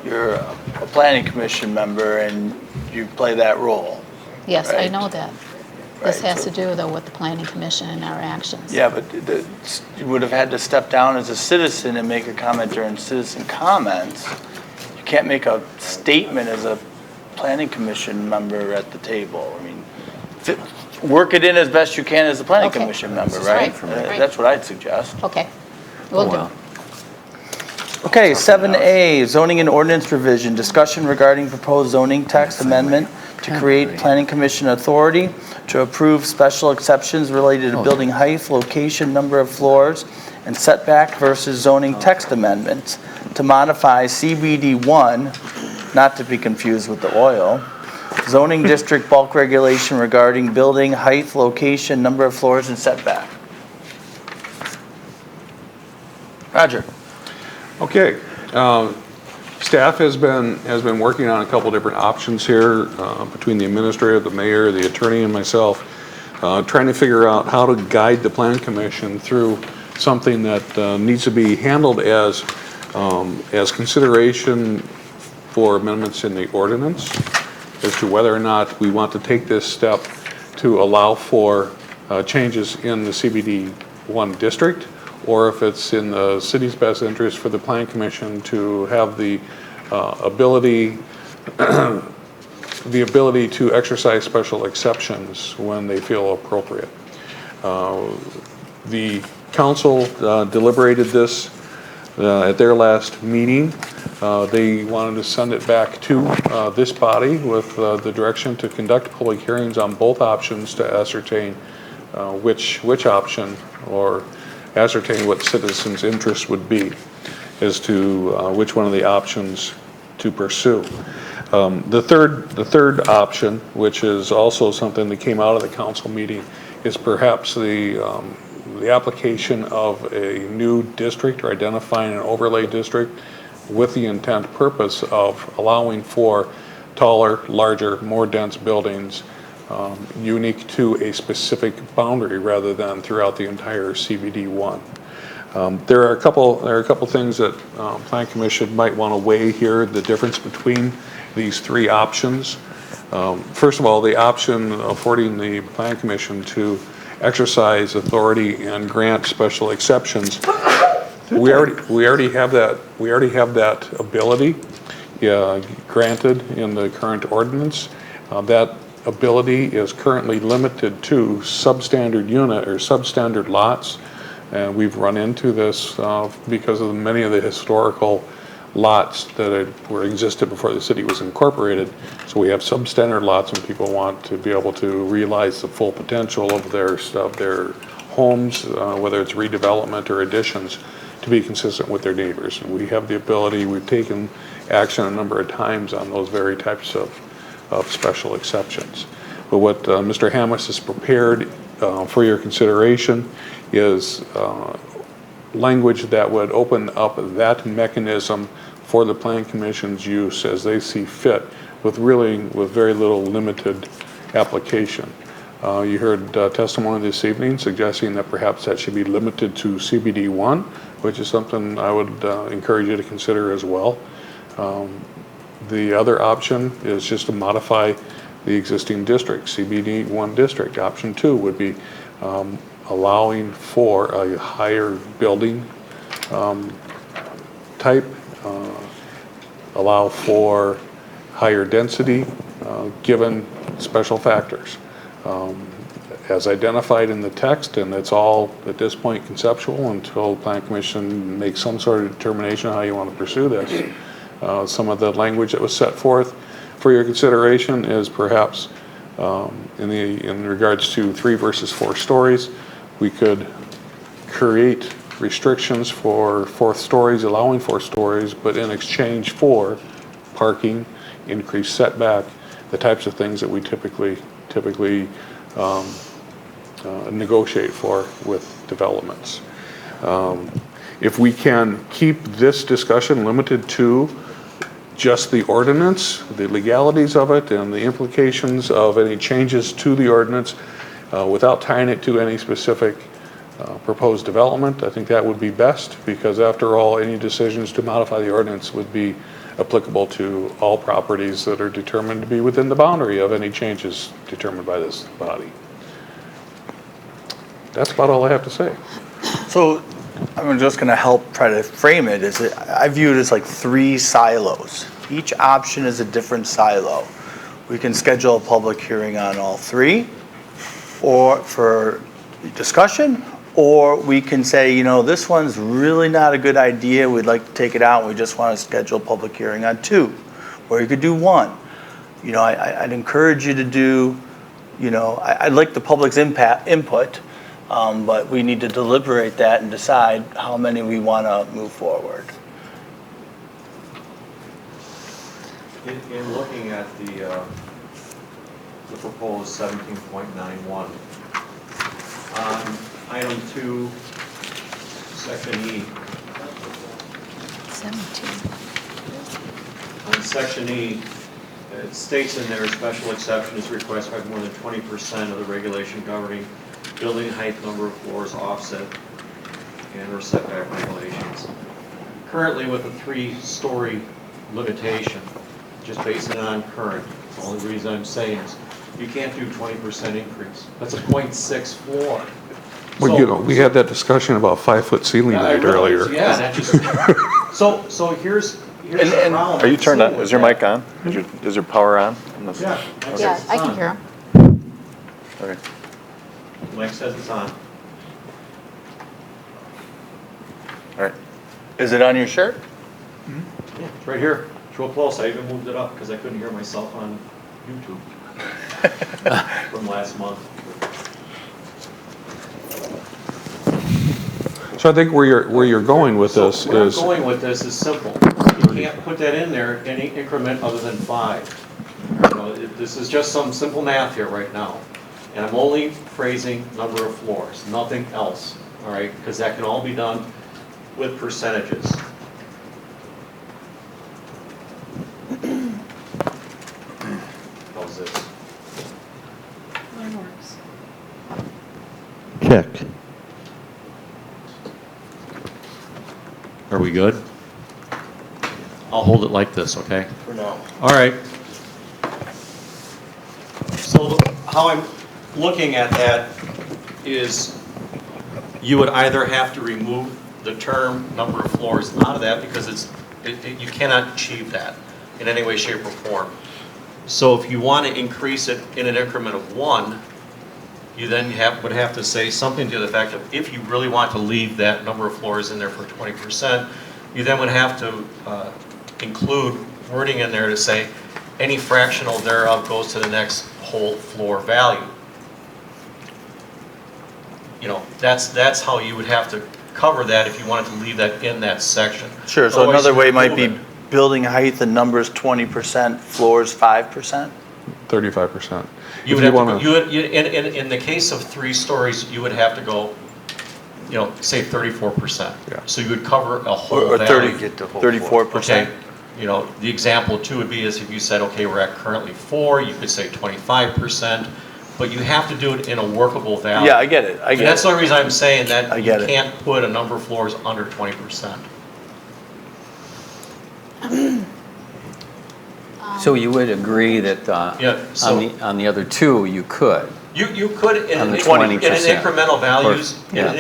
you're a planning commission member and you play that role. Yes, I Right. know that. This Right, has so- to do, though, with the planning commission and our actions. Yeah, but you would have had to step down as a citizen and make a comment during citizen comments. You can't make a statement as a planning commission member at the table. I mean, work it in as best you can as a planning Okay. commission member, This is right? right. That's what I'd suggest. Okay, will do. Okay, 7A, zoning and ordinance revision, discussion regarding proposed zoning text amendment to create planning commission authority to approve special exceptions related to building height, location, number of floors, and setback versus zoning text amendments to modify CBD 1, not to be confused with the oil, zoning district bulk regulation regarding building height, location, number of floors, and setback. Roger. Okay, staff has been working on a couple different options here between the administrator, the mayor, the attorney, and myself, trying to figure out how to guide the plan commission through something that needs to be handled as consideration for amendments in the ordinance as to whether or not we want to take this step to allow for changes in the CBD 1 district, or if it's in the city's best interest for the Plan Commission to have the ability to exercise special exceptions when they feel appropriate. The council deliberated this at their last meeting. They wanted to send it back to this body with the direction to conduct public hearings on both options to ascertain which option, or ascertain what citizens' interest would be as to which one of the options to pursue. The third option, which is also something that came out of the council meeting, is perhaps the application of a new district or identifying an overlay district with the intent purpose of allowing for taller, larger, more dense buildings unique to a specific boundary rather than throughout the entire CBD1. There are a couple things that Plan Commission might want to weigh here, the difference between these three options. First of all, the option affording the Plan Commission to exercise authority and grant special exceptions. We already have that ability granted in the current ordinance. That ability is currently limited to substandard unit or substandard lots. And we've run into this because of many of the historical lots that were existed before the city was incorporated. So we have substandard lots, and people want to be able to realize the full potential of their homes, whether it's redevelopment or additions, to be consistent with their neighbors. And we have the ability, we've taken action a number of times on those very types of special exceptions. But what Mr. Hammes has prepared for your consideration is language that would open up that mechanism for the Plan Commission's use as they see fit, with very little limited application. You heard testimony this evening suggesting that perhaps that should be limited to CBD1, which is something I would encourage you to consider as well. The other option is just to modify the existing district, CBD1 district. Option 2 would be allowing for a higher building type, allow for higher density given special factors. As identified in the text, and it's all at this point conceptual until the Plan Commission makes some sort of determination how you want to pursue this. Some of the language that was set forth for your consideration is perhaps in regards to 3 versus 4 stories. We could create restrictions for 4th stories, allowing 4 stories, but in exchange for parking, increased setback, the types of things that we typically negotiate for with developments. If we can keep this discussion limited to just the ordinance, the legalities of it, and the implications of any changes to the ordinance without tying it to any specific proposed development, I think that would be best, because after all, any decisions to modify the ordinance would be applicable to all properties that are determined to be within the boundary of any changes determined by this body. That's about all I have to say. So I'm just going to help try to frame it. I view it as like 3 silos. Each option is a different silo. We can schedule a public hearing on all 3 or for discussion, or we can say, this one's really not a good idea. We'd like to take it out. We just want to schedule a public hearing on 2, or you could do 1. I'd encourage you to do, I'd like the public's input, but we need to deliberate that and decide how many we want to move forward. In looking at the proposed 17.91, on item 2, section E. 17. On section E, it states in there, special exception is requested by more than 20% of the regulation governing building height, number of floors, offset, and/or setback regulations. Currently, with a 3-story limitation, just basing it on current, the only reason I'm saying is you can't do 20% increase. That's a 0.6 floor. Well, we had that discussion about 5-foot ceiling height earlier. Yeah, that just, so here's the problem. Are you turned on? Is your mic on? Is your power on? Yeah. Yeah, I can hear him. Okay. Mike says it's on. All right. Is it on your shirt? Yeah, it's right here. It's real close. I even moved it up because I couldn't hear myself on YouTube from last month. So I think where you're going with this where is... I'm going with this is simple. You can't put that in there any increment other than 5. This is just some simple math here right now. And I'm only phrasing number of floors, nothing else, all right? Because that can all be done with percentages. How's this? Mine works. Check. Are we good? I'll hold it like this, okay? For now. All right. So how I'm looking at that is you would either have to remove the term number of floors out of that because you cannot achieve that in any way, shape, or form. So if you want to increase it in an increment of 1, you then would have to say something to the fact of if you really want to leave that number of floors in there for 20%, you then would have to include wording in there to say any fractional thereof goes to the next whole floor value. You know, that's how you would have to cover that if you wanted to leave that in that section. Sure, so Otherwise, another you way might remove be it. building height, the number's 20%, floors 5%? 35%. You If would have wanna- to, in the case of 3 stories, you would have to go, you know, say 34%. Yeah. So you would cover a whole Or valley. 34%? Okay, you know, the example too would be is if you said, okay, we're at currently 4, you could say 25%, but you have to do it in a workable value. Yeah, I get it, And that's the only reason I'm saying that I you get it. can't put a number of floors under 20%. So you would agree that Yeah, so- on the other two, you could? You could, in On an the incremental 20%. values, Or- yeah.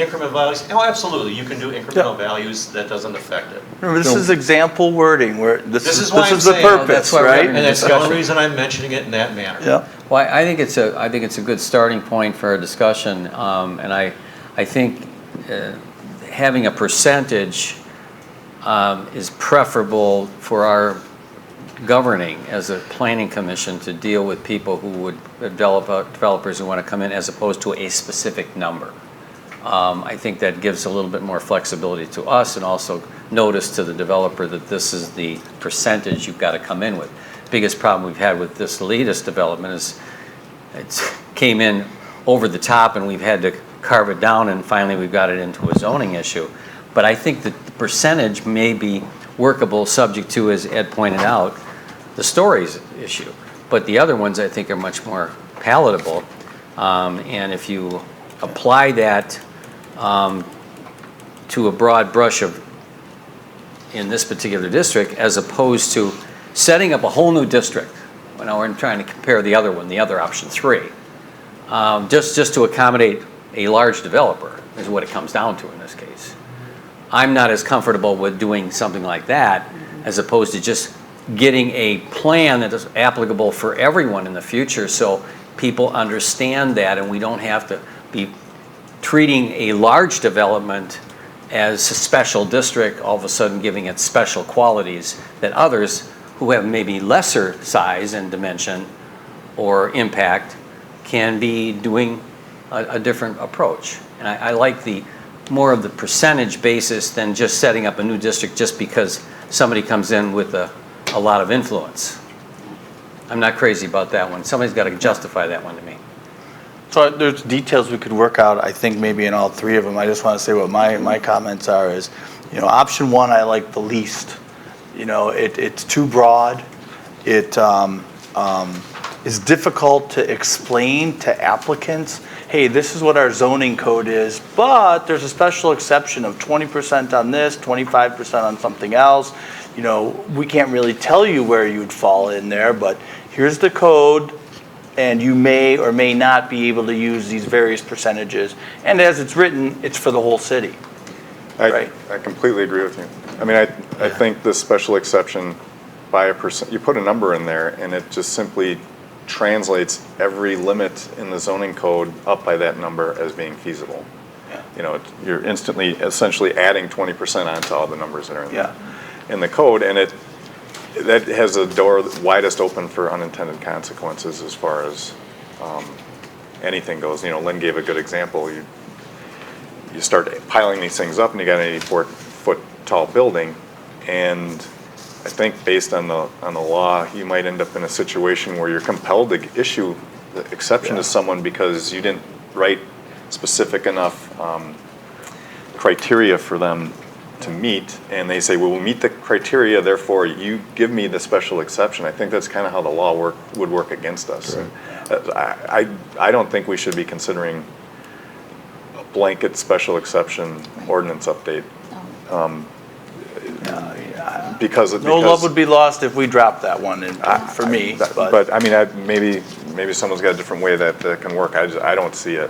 oh, absolutely, you can do incremental values, that doesn't affect it. Remember, this is example wording, where this is why I'm the saying- purpose, that's why we're right? having And that's the discussion. only reason I'm mentioning it in that manner. Yeah. Well, I think it's a good starting point for a discussion, and I think having a percentage is preferable for our governing as a planning commission to deal with people who would developers who want to come in as opposed to a specific number. I think that gives a little bit more flexibility to us and also notice to the developer that this is the percentage you've got to come in with. Biggest problem we've had with this latest development is it came in over the top and we've had to carve it down and finally we've got it into a zoning issue. But I think that the percentage may be workable subject to, as Ed pointed out, the stories issue. But the other ones I think are much more palatable. And if you apply that to a broad brush of, in this particular district, as opposed to setting up a whole new district. Now we're trying to compare the other one, the other option 3. Just to accommodate a large developer is what it comes down to in this case. I'm not as comfortable with doing something like that as opposed to just getting a plan that is applicable for everyone in the future so people understand that and we don't have to be treating a large development as a special district, all of a sudden giving it special qualities that others who have maybe lesser size and dimension or impact can be doing a different approach. And I like the more of the percentage basis than just setting up a new district just because somebody comes in with a lot of influence. I'm not crazy about that one. Somebody's got to justify that one to me. So there's details we could work out, I think maybe in all 3 of them. I just want to say what my comments are is, you know, option 1 I like the least. You know, it's too broad. It is difficult to explain to applicants, hey, this is what our zoning code is, but there's a special exception of 20% on this, 25% on something else. You know, we can't really tell you where you'd fall in there, but here's the code, and you may or may not be able to use these various percentages. And as it's written, it's for the whole city. I completely agree with you. I mean, I think the special exception by a percent, you put a number in there and it just simply translates every limit in the zoning code up by that number as being feasible. Yeah. You know, you're instantly, essentially adding 20% onto all the numbers that are in the code, and that has a door widest open for unintended consequences as far as anything goes. You know, Lynn gave a good example. You start piling these things up and you got an 84-foot tall building, and I think based on the law, you might end up in a situation where you're compelled to issue the exception to someone because you didn't write specific enough criteria for them to meet, and they say, well, we'll meet the criteria, therefore you give me the special exception. I think that's kind of how the law would work against us. Right. I don't think we should be considering a blanket special exception ordinance update. Because love would be lost if we dropped that one for me. But I mean, maybe someone's got a different way that can work. I don't see it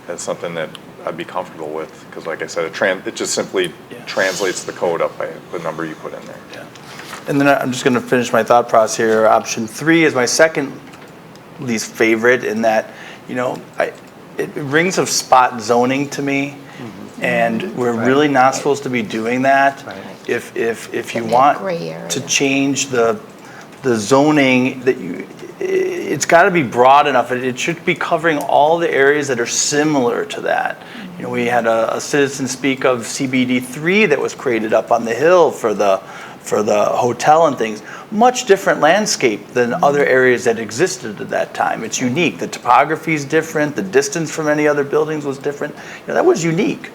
as something that I'd be comfortable with, because like I said, it just simply translates the code up by the number you put in there. And then I'm just going to finish my thought process here. Option 3 is my second least favorite in that, it rings of spot zoning to me. And we're really not supposed to be doing that. If you want to change the zoning, it's got to be broad enough. It should be covering all the areas that are similar to that. We had a citizen speak of CBD 3 that was created up on the hill for the hotel and things. Much different landscape than other areas that existed at that time. It's unique. The topography is different. The distance from any other buildings was different. That was unique.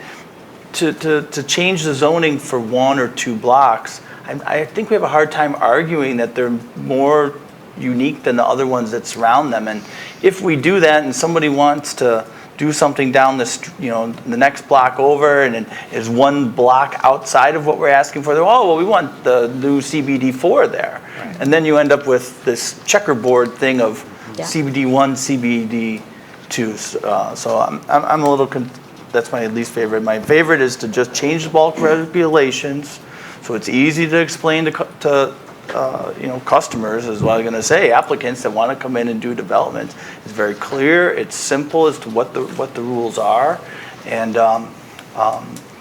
To change the zoning for 1 or 2 blocks, I think we have a hard time arguing that they're more unique than the other ones that surround them. And if we do that and somebody wants to do something down the next block over and it is 1 block outside of what we're asking for, we want the new CBD 4 there. Right. And then you end up with this checkerboard thing of CBD 1, CBD 2. So I'm a little, that's my least favorite. My favorite is to just change the bulk regulations so it's easy to explain to customers, is what I'm going to say, applicants that want to come in and do development. It's very clear, it's simple as to what the rules are, and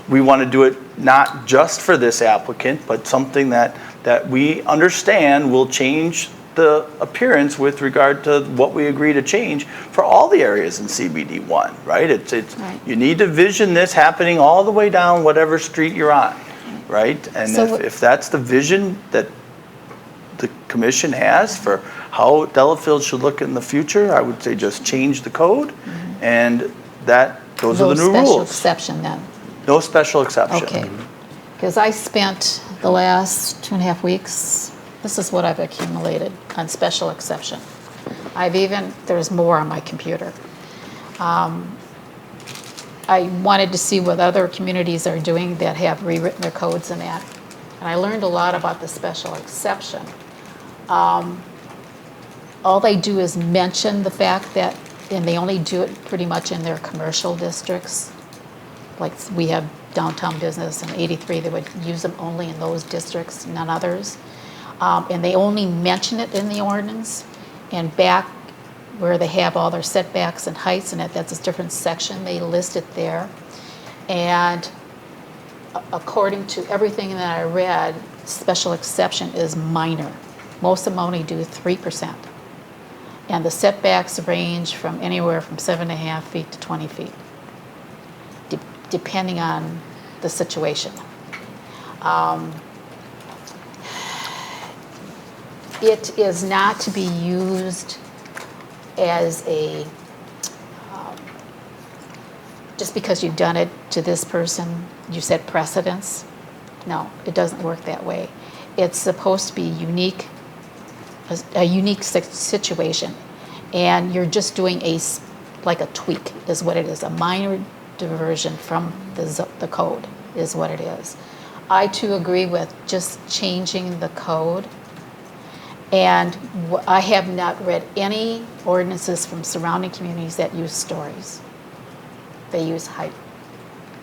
we want to do it not just for this applicant, but something that we understand will change the appearance with regard to what we agree to change for all the areas in CBD 1, right? It's right. You need to vision this happening all the way down whatever street you're on, right? And so if that's the vision that the commission has for how Delafield should look in the future, I would say just change the code, and those are the new rules. No special exception then? No special exception. Okay, because I spent the last 2.5 weeks, this is what I've accumulated on special exception. There's more on my computer. I wanted to see what other communities are doing that have rewritten their codes and that. And I learned a lot about the special exception. All they do is mention the fact that, and they only do it pretty much in their commercial districts. Like we have downtown business and 83, they would use them only in those districts, none others. And they only mention it in the ordinance, and back where they have all their setbacks and heights in it, that's a different section, they list it there. And according to everything that I read, special exception is minor. Most of them only do 3%. And the setbacks range from anywhere from 7.5 feet to 20 feet, depending on the situation. It is not to be used as a, just because you've done it to this person, you set precedence. No, it doesn't work that way. It's supposed to be a unique situation, and you're just doing like a tweak is what it is, a minor diversion from the code is what it is. I too agree with just changing the code. And I have not read any ordinances from surrounding communities that use stories. They use height.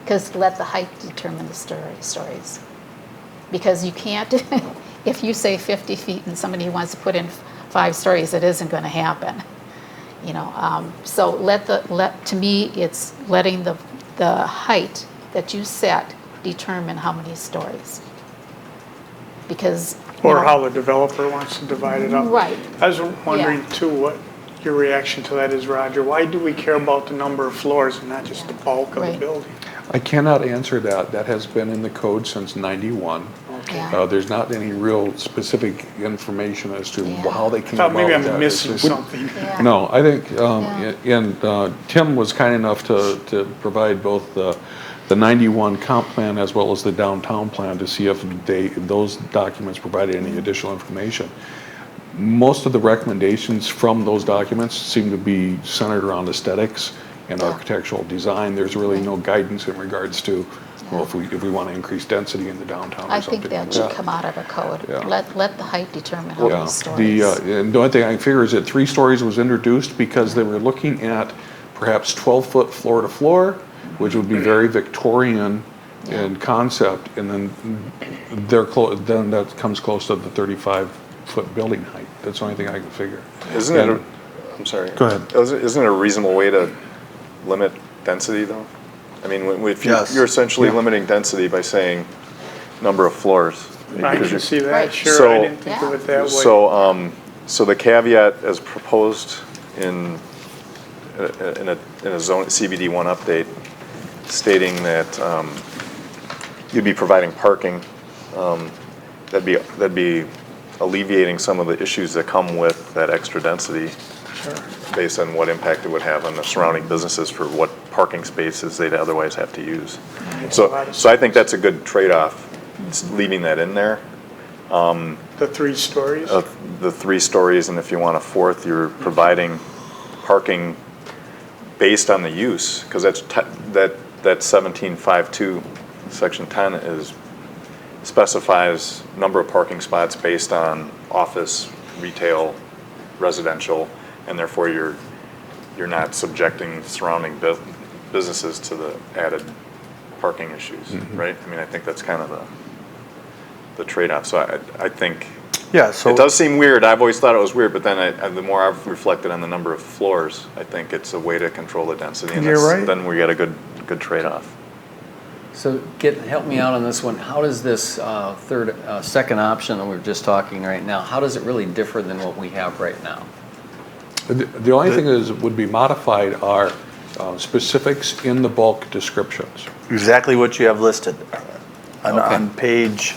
Because let the height determine the stories. Because you can't, if you say 50 feet and somebody wants to put in 5 stories, it isn't going to happen. So to me, it's letting the height that you set determine how many stories. Because or how the developer wants to divide it up. Right. I was wondering too what your reaction to that is, Roger. Why do we care about the number of floors and not just the bulk of the building? I cannot answer that. That has been in the code since '91. Okay. There's not any real specific information as to how they came about maybe I'm that. missing something. No, I think, and Tim was kind enough to provide both the 91 comp plan as well as the downtown plan to see if those documents provided any additional information. Most of the recommendations from those documents seem to be centered around aesthetics and architectural design. There's really no guidance in regards to, well, if we want to increase density in the downtown or something. I think that should come out of a code. Yeah. Let the height determine how many stories. And the only thing I can figure is that 3 stories was introduced because they were looking at perhaps 12-foot floor to floor, which would be very Victorian in concept, and then then that comes close to the 35-foot building height. That's the only thing I can figure. Isn't it, I'm sorry. Go ahead. Isn't it a reasonable way to limit density, though? I mean, if you're essentially limiting density by saying number of floors. I can see that, Right. sure, So- I didn't think of it that way. So the caveat as proposed in a zone CBD1 update stating that you'd be providing parking, that'd be alleviating some of the issues that come with that extra density based on what impact it would have on the surrounding businesses for what parking spaces they'd otherwise have to use. So I think that's a good trade-off, leaving that in there. The 3 stories? The 3 stories, and if you want a 4th, you're providing parking based on the use, because that 1752, section 10 specifies number of parking spots based on office, retail, residential, and therefore you're not subjecting surrounding businesses to the added parking issues, right? I mean, I think that's kind of the trade-off. So I think it does seem weird. I've always thought it was weird, but then the more I've reflected on the number of floors, I think it's a way to control the density, and then we get a good trade-off. So help me out on this one. How does this second option that we're just talking right now, how does it really differ than what we have right now? The only thing that would be modified are specifics in the bulk descriptions. Exactly what you have listed on page.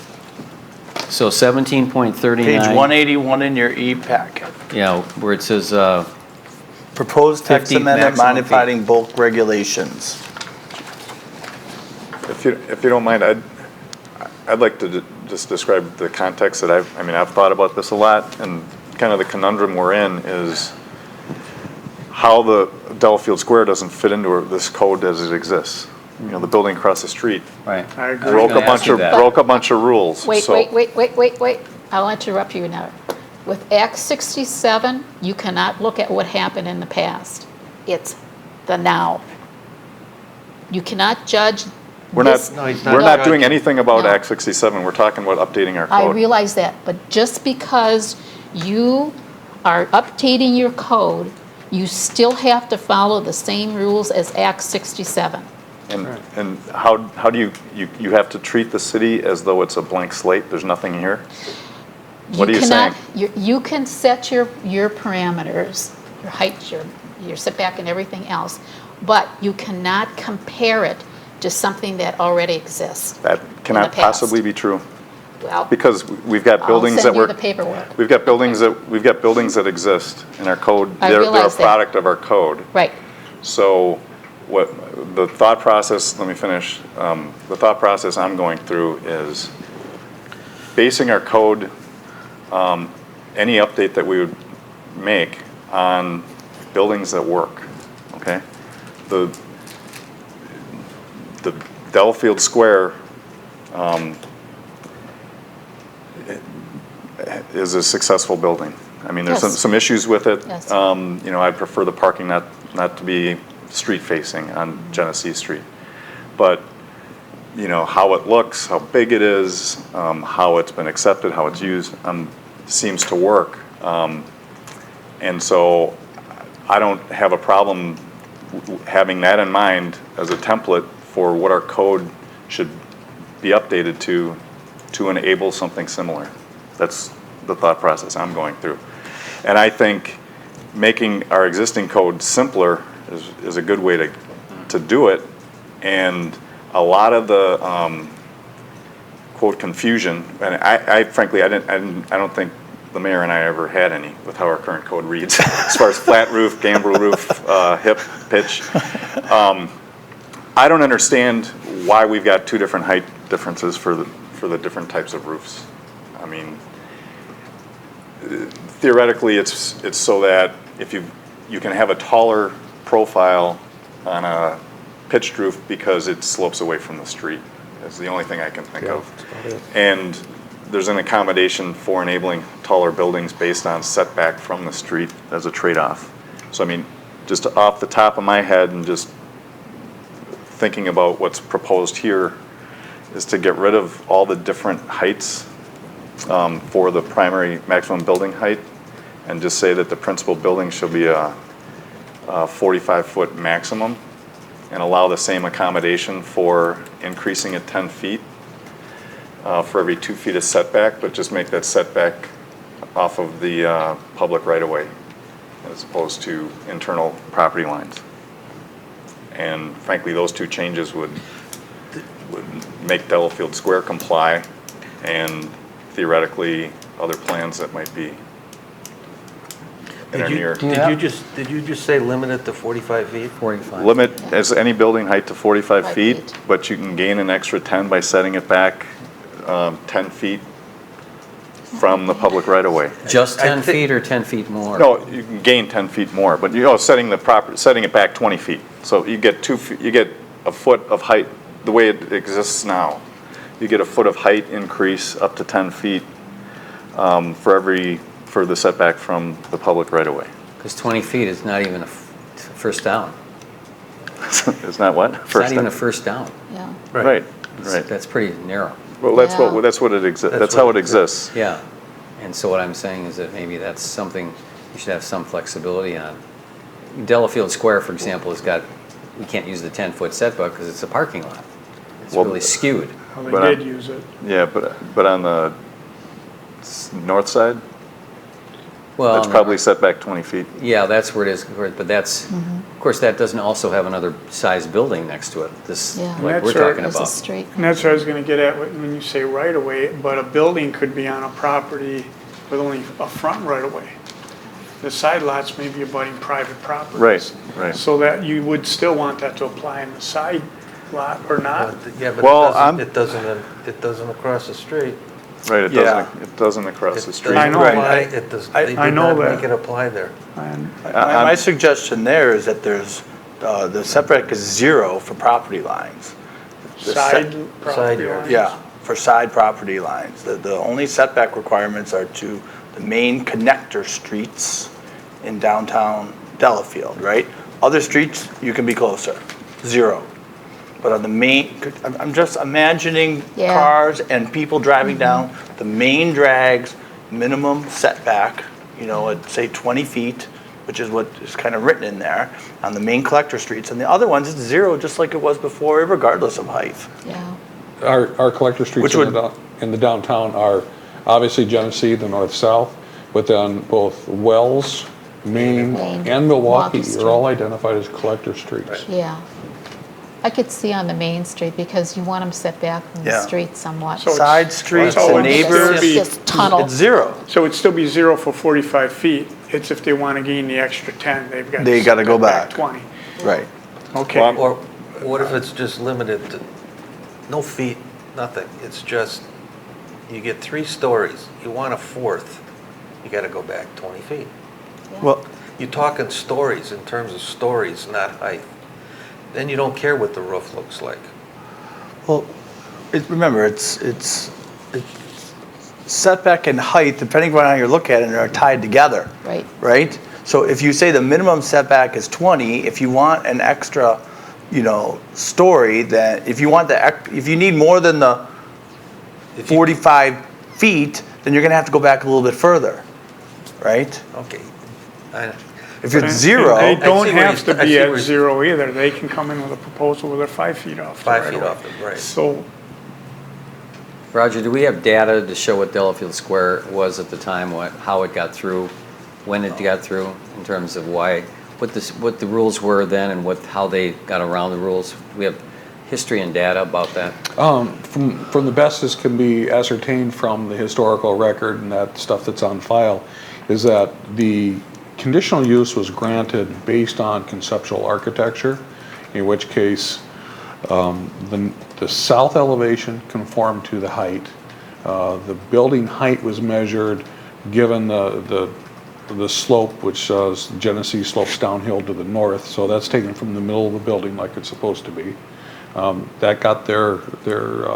So 17.39. Page 181 in your e-packet. Yeah, where it says proposed text 50 amendment maximum modifying bulk regulations. If you don't mind, I'd like to just describe the context that I've thought about this a lot, and kind of the conundrum we're in is how the Delafield Square doesn't fit into this code as it exists. You know, the building across the street. Right. I agree. Broke a bunch of rules. Wait. So- I'll interrupt you now. With Act 67, you cannot look at what happened in the past. It's the now. You cannot judge. We're not doing anything about Act 67. We're talking about updating our I code. realize that, but just because you are updating your code, you still have to follow the same rules as Act 67. And how do you have to treat the city as though it's a blank slate? There's nothing here? What are you saying? You can set your parameters, your height, your setback and everything else, but you cannot compare it to something that already exists. That cannot possibly be true. Well, Because we've got buildings I'll send that you the paperwork. we've got buildings that exist in our code. I They're a realize that. product of our code. Right. So what the thought process, let me finish. The thought process I'm going through is basing our code, any update that we would make on buildings that work, okay? The Delafield Square is a successful building. I mean, there's some issues with it. Yes. You know, I'd prefer the parking not to be street facing on Genesee Street. But, you know, how it looks, how big it is, how it's been accepted, how it's used, seems to work. And so I don't have a problem having that in mind as a template for what our code should be updated to enable something similar. That's the thought process I'm going through. And I think making our existing code simpler is a good way to do it. And a lot of the quote confusion, and I frankly I don't think the mayor and I ever had any with how our current code reads as far as flat roof, gambrel roof, hip, pitch. I don't understand why we've got 2 different height differences for the different types of roofs. I mean, theoretically, it's so that if you can have a taller profile on a pitched roof because it slopes away from the street. That's the only thing I can think of. And there's an accommodation for enabling taller buildings based on setback from the street as a trade-off. So I mean, just off the top of my head and just thinking about what's proposed here, is to get rid of all the different heights for the primary maximum building height, and just say that the principal building shall be a 45-foot maximum, and allow the same accommodation for increasing it 10 feet for every 2 feet of setback, but just make that setback off of the public right-of-way as opposed to internal property lines. And frankly, those two changes would make Delafield Square comply, and theoretically other plans that might be Did you just say limit it to 45 feet? 45. Limit as any building height to 45 feet, but you can gain an extra 10 by setting it back 10 feet from the public right-of-way. Just 10 feet or 10 feet more? No, you can gain 10 feet more, but setting it back 20 feet. So you get a foot of height, the way it exists now. You get a foot of height increase up to 10 feet for the setback from the public right-of-way. Because 20 feet is not even a first down. It's not what? It's not even a first down. Yeah. Right. That's pretty narrow. Well, that's what it exists. That's how it exists. Yeah. And so what I'm saying is that maybe that's something you should have some flexibility on. Delafield Square, for example, we can't use the 10-foot setback because it's a parking lot. It's really skewed. Well, they did use it. Yeah, but on the north side, well, it's probably set back 20 feet. Yeah, that's where it is. But that's, of course, that doesn't also have another size building next to it. Like we're talking about. And that's what I was going to get at when you say right of way. But a building could be on a property with only a front right of way. The side lots may be abutting private properties. Right. So that you would still want that to apply in the side lot or not. Yeah, but it doesn't across the street. Right, it doesn't across the street. I know. I know that. Make it apply there. My suggestion there is that the setback is 0 for property lines. Side property lines? Yeah, for side property lines. The only setback requirements are to the main connector streets in downtown Delafield, right? Other streets, you can be closer, 0. But on the main, I'm just imagining cars and people driving down the main drags, minimum setback, at say 20 feet, which is what is kind of written in there, on the main collector streets. And the other ones, it's 0, just like it was before, regardless of height. Yeah. Our collector streets in the downtown are obviously Genesee, the north-south, but then both Wells, Maine, and Milwaukee are all identified as collector streets. Yeah. I could see on the main street because you want them set back from the street somewhat. So side streets, the neighbors, this tunnel. It's 0. So it'd still be 0 for 45 feet. It's if they want to gain the extra 10, they've got to go back 20. Right. Okay. Or what if it's just limited to no feet, nothing? It's just, you get 3 stories. You want a 4th, you got to go back 20 feet. Well, you're talking stories in terms of stories, not height. Then you don't care what the roof looks like. Well, remember, it's setback and height, depending on how you look at it, are tied together. Right. Right? So if you say the minimum setback is 20, if you want an extra, story, that if you need more than the 45 feet, then you're going to have to go back a little bit further. Right? Okay. If it's 0, they don't have to be at 0 either. They can come in with a proposal where they're 5 feet off. 5 feet off, right. So, Roger, do we have data to show what Delafield Square was at the time, how it got through, when it got through, in terms of what the rules were then and how they got around the rules? Do we have history and data about that? From the best as can be ascertained from the historical record and that stuff that's on file, is that the conditional use was granted based on conceptual architecture, in which case the south elevation conformed to the height. The building height was measured given the slope, which Genesee slopes downhill to the north, so that's taken from the middle of the building like it's supposed to be. That got their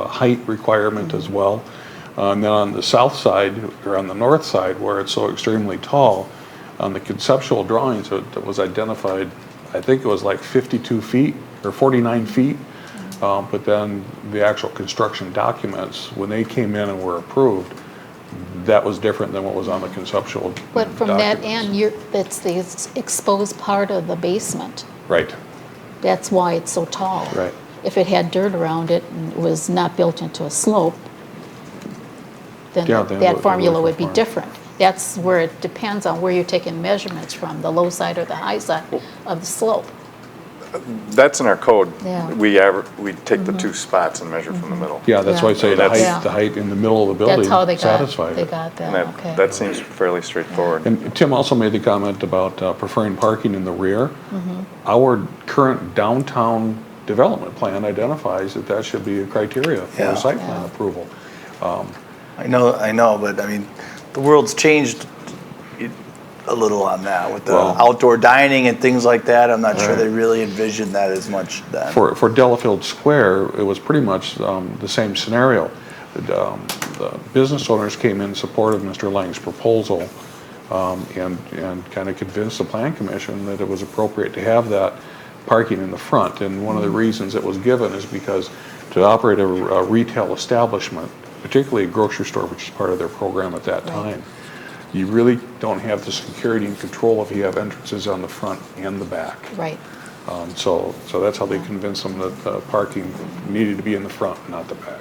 height requirement as well. And then on the south side, or on the north side, where it's so extremely tall, on the conceptual drawings that was identified, I think it was like 52 feet or 49 feet But then the actual construction documents, when they came in and were approved, that was different than what was on the conceptual But from that documents. end, that's the exposed part of the basement. Right. That's why it's so tall. Right. If it had dirt around it and was not built into a slope, then Yeah, then it that would formula would be conform. different. That's where it depends on where you're taking measurements from, the low side or the high side of the slope. That's in our code. Yeah. We take the two spots and measure from the middle. Yeah, that's why I say Yeah. the height in the middle of the building That's how they got, satisfied they it. got And that, okay. that seems fairly straightforward. And Tim also made the comment about preferring parking in the rear. Mhm. Our current downtown development plan identifies that that should be a criteria for Yeah. a site plan approval. I know, but I mean, the world's changed a little on that with the Well- outdoor dining and things like that. I'm not sure Right. they really envisioned that as much then. For Delafield Square, it was pretty much the same scenario. The business owners came in support of Mr. Lang's proposal and kind of convinced the Plan Commission that it was appropriate to have that parking in the front. And one of the reasons it was given is because to operate a retail establishment, particularly a grocery store, which is part of their program at that time, you really don't have the security and control if you have entrances on the front and the back. Right. So that's how they convinced them that the parking needed to be in the front, not the back.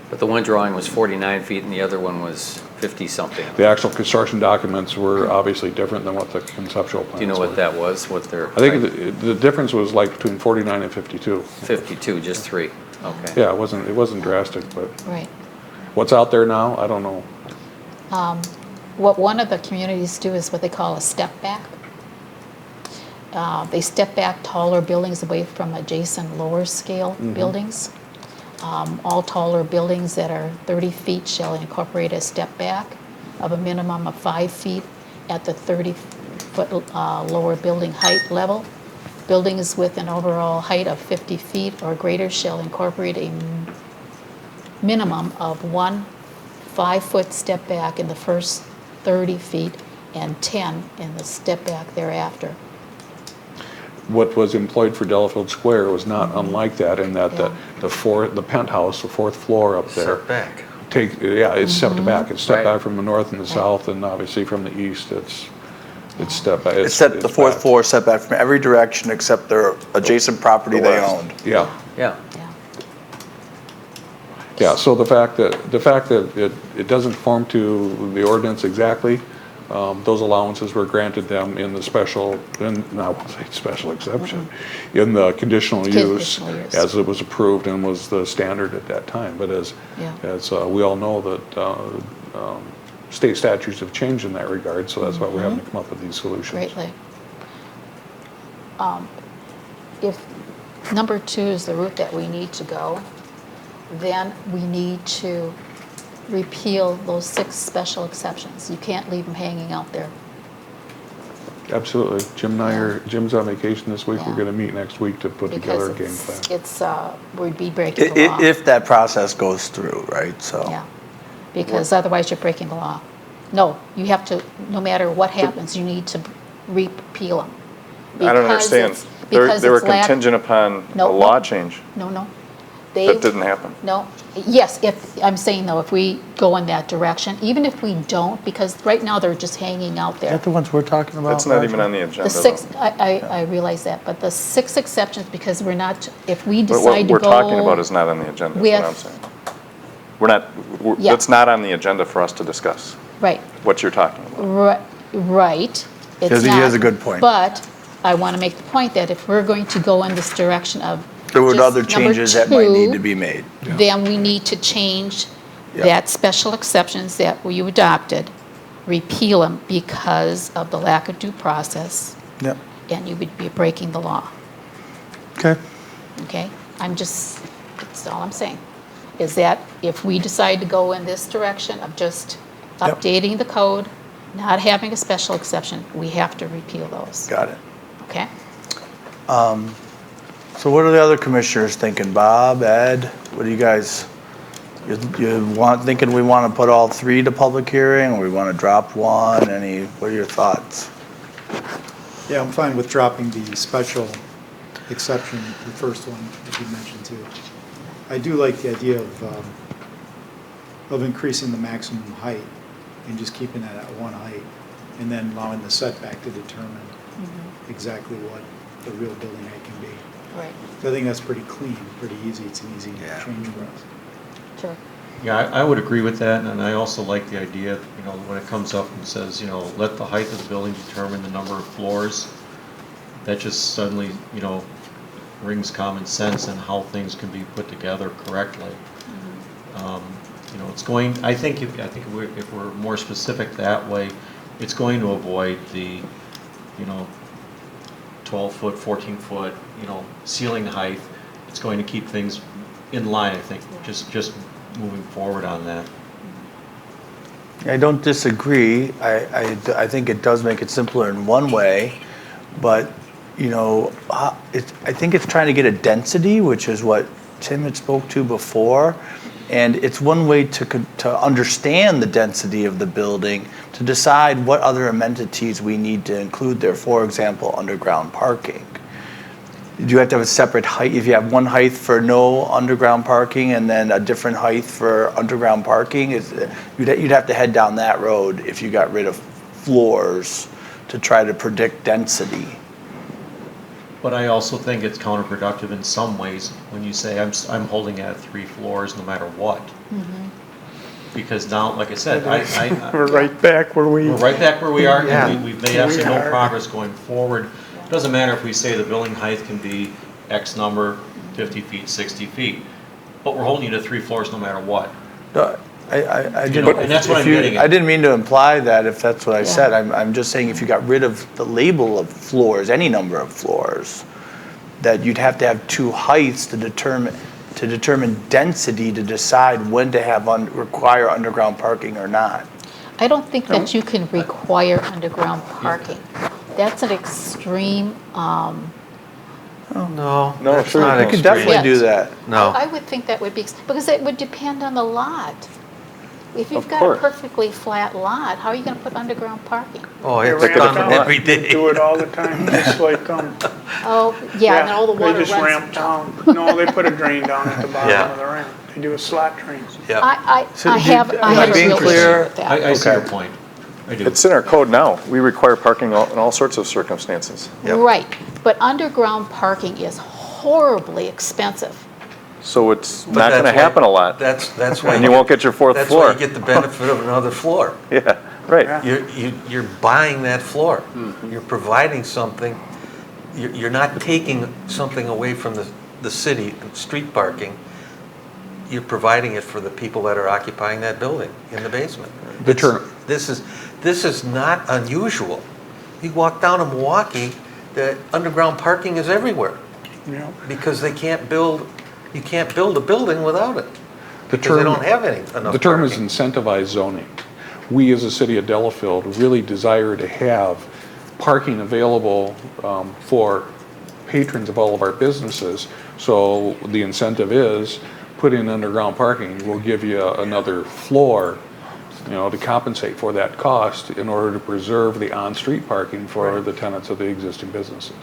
But the one drawing was 49 feet and the other one was 50-something. The actual construction documents were obviously different than what the conceptual plans were. Do you know what that was, what their? I think the difference was like between 49 and 52. 52, just 3, okay. Yeah, it wasn't drastic, but Right. what's out there now, I don't know. What one of the communities do is what they call a step back. They step back taller buildings away from adjacent lower scale buildings. All taller buildings that are 30 feet shall incorporate a step back of a minimum of 5 feet at the 30-foot lower building height level. Buildings with an overall height of 50 feet or greater shall incorporate a minimum of 1 5-foot step back in the first 30 feet and 10 in the step back thereafter. What was employed for Delafield Square was not unlike that in that the penthouse, the fourth floor up there. Set back. It's stepped back. It's stepped Right. back from the north and the south, and obviously from the east, it's stepped back. It's set, the fourth back. floor set back from every direction except their adjacent property The they west. owned. Yeah. Yeah. Yeah, so the fact that it doesn't conform to the ordinance exactly, those allowances were granted them in the special exception, in the conditional use Conditional use. as it was approved and was the standard at that time. But as we all know that state statutes have changed in that regard, so that's why we're having to come up with these solutions. Greatly. If number 2 is the route that we need to go, then we need to repeal those 6 special exceptions. You can't leave them hanging out there. Absolutely. Jim's on vacation this week. We're going to meet next week to put together a game plan. It's, we'd be breaking the law. If that process goes through, right, so. Yeah, because otherwise you're breaking the law. No, you have to, no matter what happens, you need to repeal them. I don't understand. They were contingent upon a law change. No. That didn't happen. No, yes, I'm saying though, if we go in that direction, even if we don't, because right now they're just hanging out Is there. that the ones we're talking about? That's not even on the agenda. The 6, though. I realize that, but the 6 exceptions, because we're not, if we But decide to what go. we're talking about is not on the agenda, is what I'm saying. Yeah. That's not on the agenda for us to discuss, Right, what you're talking about. right. It's He has a not, good point. But I want to make the point that if we're going to go in this direction of. There were just other number changes that might need 2, to be made. then we need to change that special exceptions that you adopted, repeal them because of the lack of due process, Yep, and you would be breaking the law, okay. okay? That's all I'm saying, is that if we decide to go in this direction of just updating the code, not having a special exception, we have to repeal those, Got it. okay? So what are the other commissioners thinking? Bob, Ed, what do you guys, thinking we want to put all 3 to public hearing, or we want to drop one? What are your thoughts? Yeah, I'm fine with dropping the special exception, the first one that you mentioned too. I do like the idea of increasing the maximum height and just keeping that at one height, and then allowing the setback to determine exactly what the real building height can be. Right. So I think that's pretty clean, pretty easy. It's an easy change for us. Sure. Yeah, I would agree with that, and I also like the idea, you know, when it comes up and says, you know, let the height of the building determine the number of floors. That just suddenly, you know, brings common sense in how things can be put together correctly. You know, it's going, I think if we're more specific that way, it's going to avoid the, you know, 12-foot, 14-foot, you know, ceiling height. It's going to keep things in line, I think, just moving forward on that. I don't disagree. I think it does make it simpler in one way, but, you know, I think it's trying to get a density, which is what Tim had spoke to before. And it's one way to understand the density of the building, to decide what other amenities we need to include there. For example, underground parking. Do you have to have a separate height? If you have one height for no underground parking and then a different height for underground parking, you'd have to head down that road if you got rid of floors to try to predict density. But I also think it's counterproductive in some ways when you say I'm holding at 3 floors no matter what. Because now, like I said, we're right back where we are, Yeah. and we've made absolutely no progress going forward. Doesn't matter if we say the building height can be X number, 50 feet, 60 feet, but we're holding you to 3 floors no matter what. I You know, and that's what I'm getting at. I didn't mean to imply that if that's what I said. I'm just saying if you got rid of the label of floors, any number of floors, that you'd have to have 2 heights to determine density to decide when to have require underground parking or not. I don't think that you can require underground parking. That's an extreme. Oh, no. No, that's sure. not You could extreme. definitely do that. No. I would think that would be, because it would depend on the lot. If you've Of got course. a perfectly flat lot, how are you going to put underground parking? Oh, it's ramp done down. every day. Do it all the time, just like, Oh, yeah, and then all the water they just runs. ramp down. No, they put a drain down at the bottom Yeah. of the ramp. They do a slot drain. I So have am I a being real clear? issue with that. I see your point. I do. It's in our code now. We require parking in all sorts of circumstances. Yep. Right, but underground parking is horribly expensive. So it's But not that's going to why- happen a lot. That's why And you won't get your 4th That's floor. why you get the benefit of another floor. Yeah, right. You're buying that floor. You're providing something. You're not taking something away from the city, street parking. You're providing it for the people that are occupying that building in the basement. This is not unusual. You walk down in Milwaukee, the underground parking is everywhere. Yeah. Because you can't build a building without it. Because they don't have enough The term is parking. incentivized zoning. We, as a city of Delafield, really desire to have parking available for patrons of all of our businesses. So the incentive is, put in underground parking, we'll give you another floor, you know, to compensate for that cost in order to preserve the on-street parking for the tenants of the existing businesses.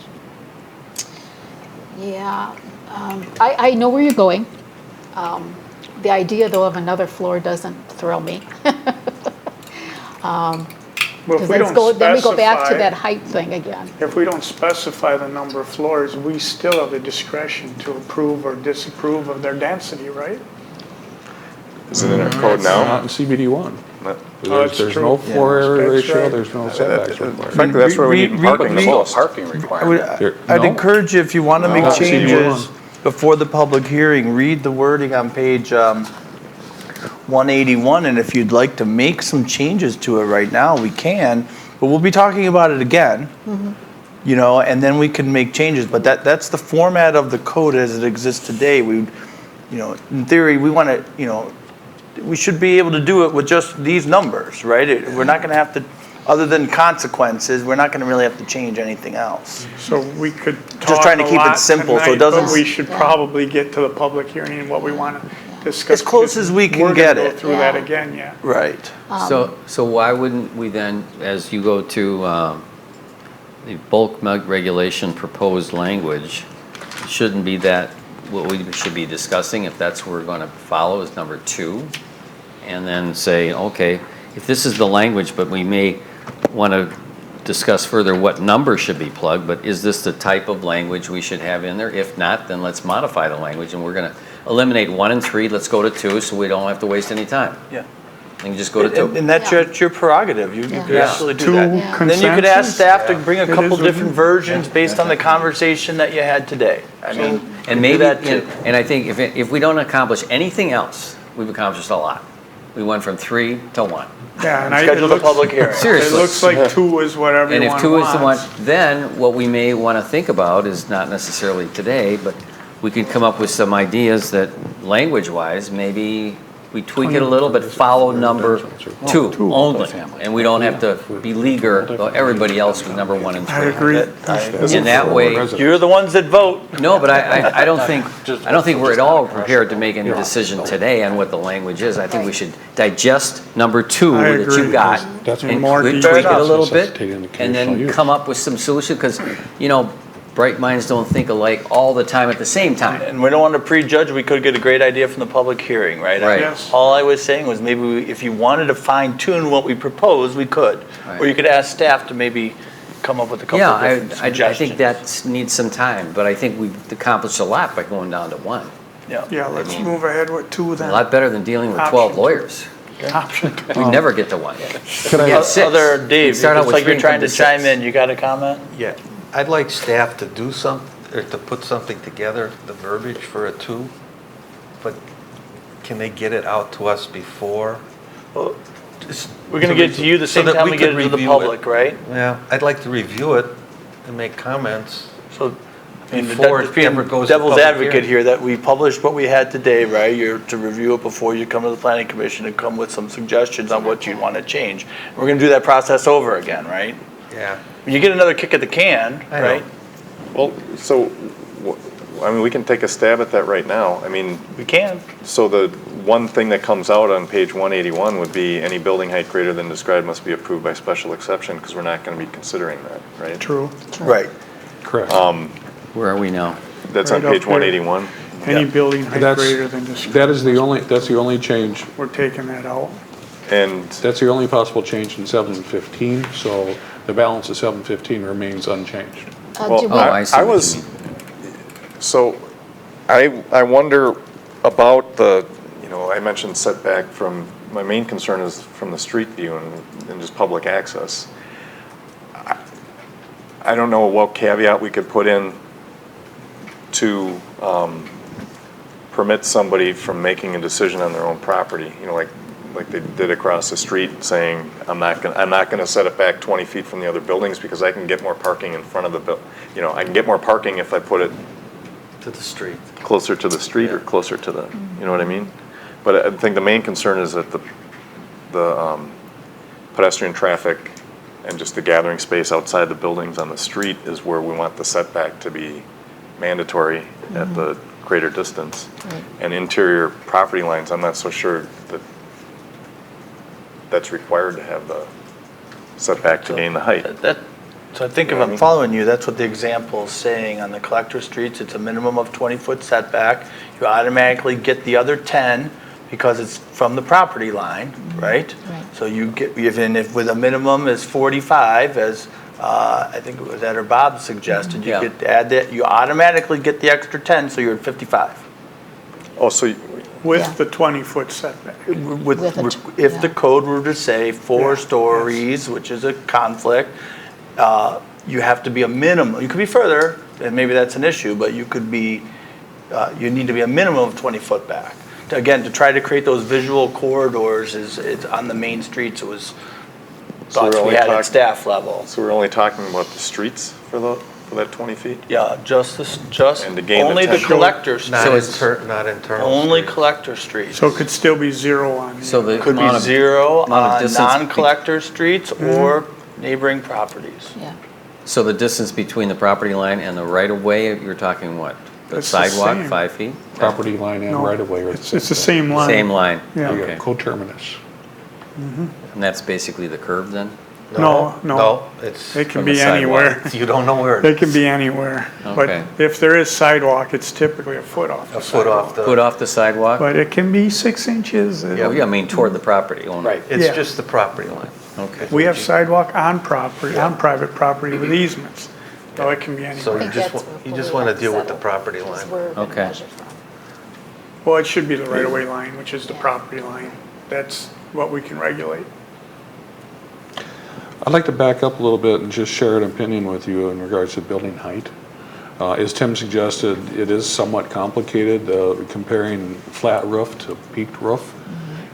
Yeah, I know where you're going. The idea, though, of another floor doesn't thrill me. Well, if we don't Then we go back to specify- that height thing again. If we don't specify the number of floors, we still have the discretion to approve or disapprove of their density, right? Is it in our code now? Not in CBD1. that's There's true. no floor area That's ratio, right. there's no setbacks required. Frankly, that's where we need parking the most. Parking requirement. I'd encourage you, if you want to make No. changes before the public hearing, read the wording on page 181, and if you'd like to make some changes to it right now, we can, but we'll be talking about it again, you know, and then we can make changes, but that's the format of the code as it exists today. We, you know, in theory, we want to, you know, we should be able to do it with just these numbers, right? We're not going to have to, other than consequences, we're not going to really have to change anything else. So we could Just talk trying to a keep it lot simple so it tonight, doesn't- but we should probably get to the public hearing and what we want to discuss. As close as we can get We're going it. to go through that again, yeah. Right. So why wouldn't we then, as you go to the bulk regulation proposed language, shouldn't be that, what we should be discussing, if that's what we're going to follow, is number 2. And then say, okay, if this is the language, but we may want to discuss further what number should be plugged, but is this the type of language we should have in there? If not, then let's modify the language, and we're going to eliminate 1 and 3, let's go to 2, so we don't have to waste any time. Yeah. And just go to 2. And that's your prerogative, you could absolutely do that. Two And then you could ask staff to consensus? bring a It couple is what different you- versions based on the conversation that you had today. I mean, And maybe, and I think if we don't accomplish anything else, we've accomplished a lot. We went from 3 to 1. Yeah, and schedule a public hearing. Seriously. It looks like 2 is what everyone And wants. if 2 is the one, then what we may want to think about is not necessarily today, but we could come up with some ideas that, language-wise, maybe we tweak it a little, but follow number 2 only. And we don't have to beleaguer everybody else with number 1 and 3. I agree. In that way, You're the ones that vote. no, but I don't think we're at all prepared to make any decision today on what the language is. I think we should digest number 2 I that you agree. got That's and more tweak detailed. it a little bit, Take into and then conditional use. come up with some solution, because, bright minds don't think alike all the time at the same time. And we don't want to prejudge, we could get a great idea from the public hearing, right? Right. Yes. All I was saying was maybe if you wanted to fine tune what we proposed, we could. Right. Or you could ask staff to maybe come up with a couple Yeah, of different I suggestions. think that needs some time, but I think we've accomplished a lot by going down to 1. Yeah, let's move ahead with 2 A then. lot better than dealing with Option 12 two. lawyers. Option We never get to 1. Can I, Yeah, 6. Other Dave, it Start out looks with like 3 you're and trying come to chime 6. in, you got a comment? Yeah, I'd like staff to do something, or to put something together, the verbiage for a 2, but can they get it out to us before? Well, we're gonna get it to you the So same that time we we get could it to the review it. public, right? Yeah, I'd like to review it and make comments. So, I mean, Before that's it being ever goes to devil's public advocate hearing. here, that we published what we had today, right? You're to review it before you come to the planning commission and come with some suggestions on what you'd want to change. We're gonna do that process over again, right? Yeah. When you get another kick at the can, I know. right? Well, so, we can take a stab at that right now. I mean, We can. so the one thing that comes out on page 181 would be any building height greater than described must be approved by special exception, because we're not going to be considering that, right? True. Right. correct. Where are we now? That's on Right up page here. 181. Any building height That's- greater than described. That's the only change, We're taking that out. And that's the only possible change in 715, so the balance of 715 remains unchanged. Well, Oh, I see I what you was, mean. so, I wonder about the, I mentioned setback from, my main concern is from the street view and just public access. I don't know what caveat we could put in to permit somebody from making a decision on their own property, like they did across the street, saying, I'm not gonna set it back 20 feet from the other buildings because I can get more parking in front of the I can get more parking if I put it To the street. closer to the street or closer to the, you know what I mean? But I think the main concern is that the pedestrian traffic and just the gathering space outside the buildings on the street is where we want the setback to be mandatory at the greater distance. Right. And interior property lines, I'm not so sure that that's required to have the setback to gain the height. So I think if I'm following you, that's what the example is saying on the collector streets, it's a minimum of 20-foot setback. You automatically get the other 10 because it's from the property line, right? Right. So you get, even if with a minimum is 45, as I think it was Ed or Bob suggested, you Yeah. could add that, you automatically get the extra 10, so you're at 55. Oh, so With the 20-foot setback. If the code were to say 4 stories, which is a conflict, you have to be a minimum, you could be further, and maybe that's an issue, but you could be, you need to be a minimum of 20 foot back. Again, to try to create those visual corridors is on the main streets, it was So thoughts we're we only had at talk- staff level. So we're only talking about the streets for that 20 feet? Yeah, just And to gain the only the 10. collector Not streets, not internal. only streets. collector streets. So it could still be 0 on. So the Could be amount of- 0 amount of on distance be- non-collector streets or neighboring properties. Yeah. So the distance between the property line and the right-of-way, you're talking what? The It's the sidewalk, same. 5 feet? Property line and No, right-of-way are It's the same line. Same line? Yeah. You Okay. got coterminous. And that's basically the curve then? No. It's. It can From the be sidewalk. anywhere. You don't know where it They is. can be anywhere. But Okay. if there is sidewalk, it's typically a foot off the A foot off sidewalk. Foot off the sidewalk? But it can be 6 inches. Oh, yeah, I mean toward the property owner. Right. It's Yeah. just the property line. Okay. We have sidewalk on property, on private property with easements. So it can be So anywhere. you just want to deal with the property line. Okay. Well, it should be the right-of-way line, which is the property line. That's what we can regulate. I'd like to back up a little bit and just share an opinion with you in regards to building height. As Tim suggested, it is somewhat complicated comparing flat roof to peaked roof.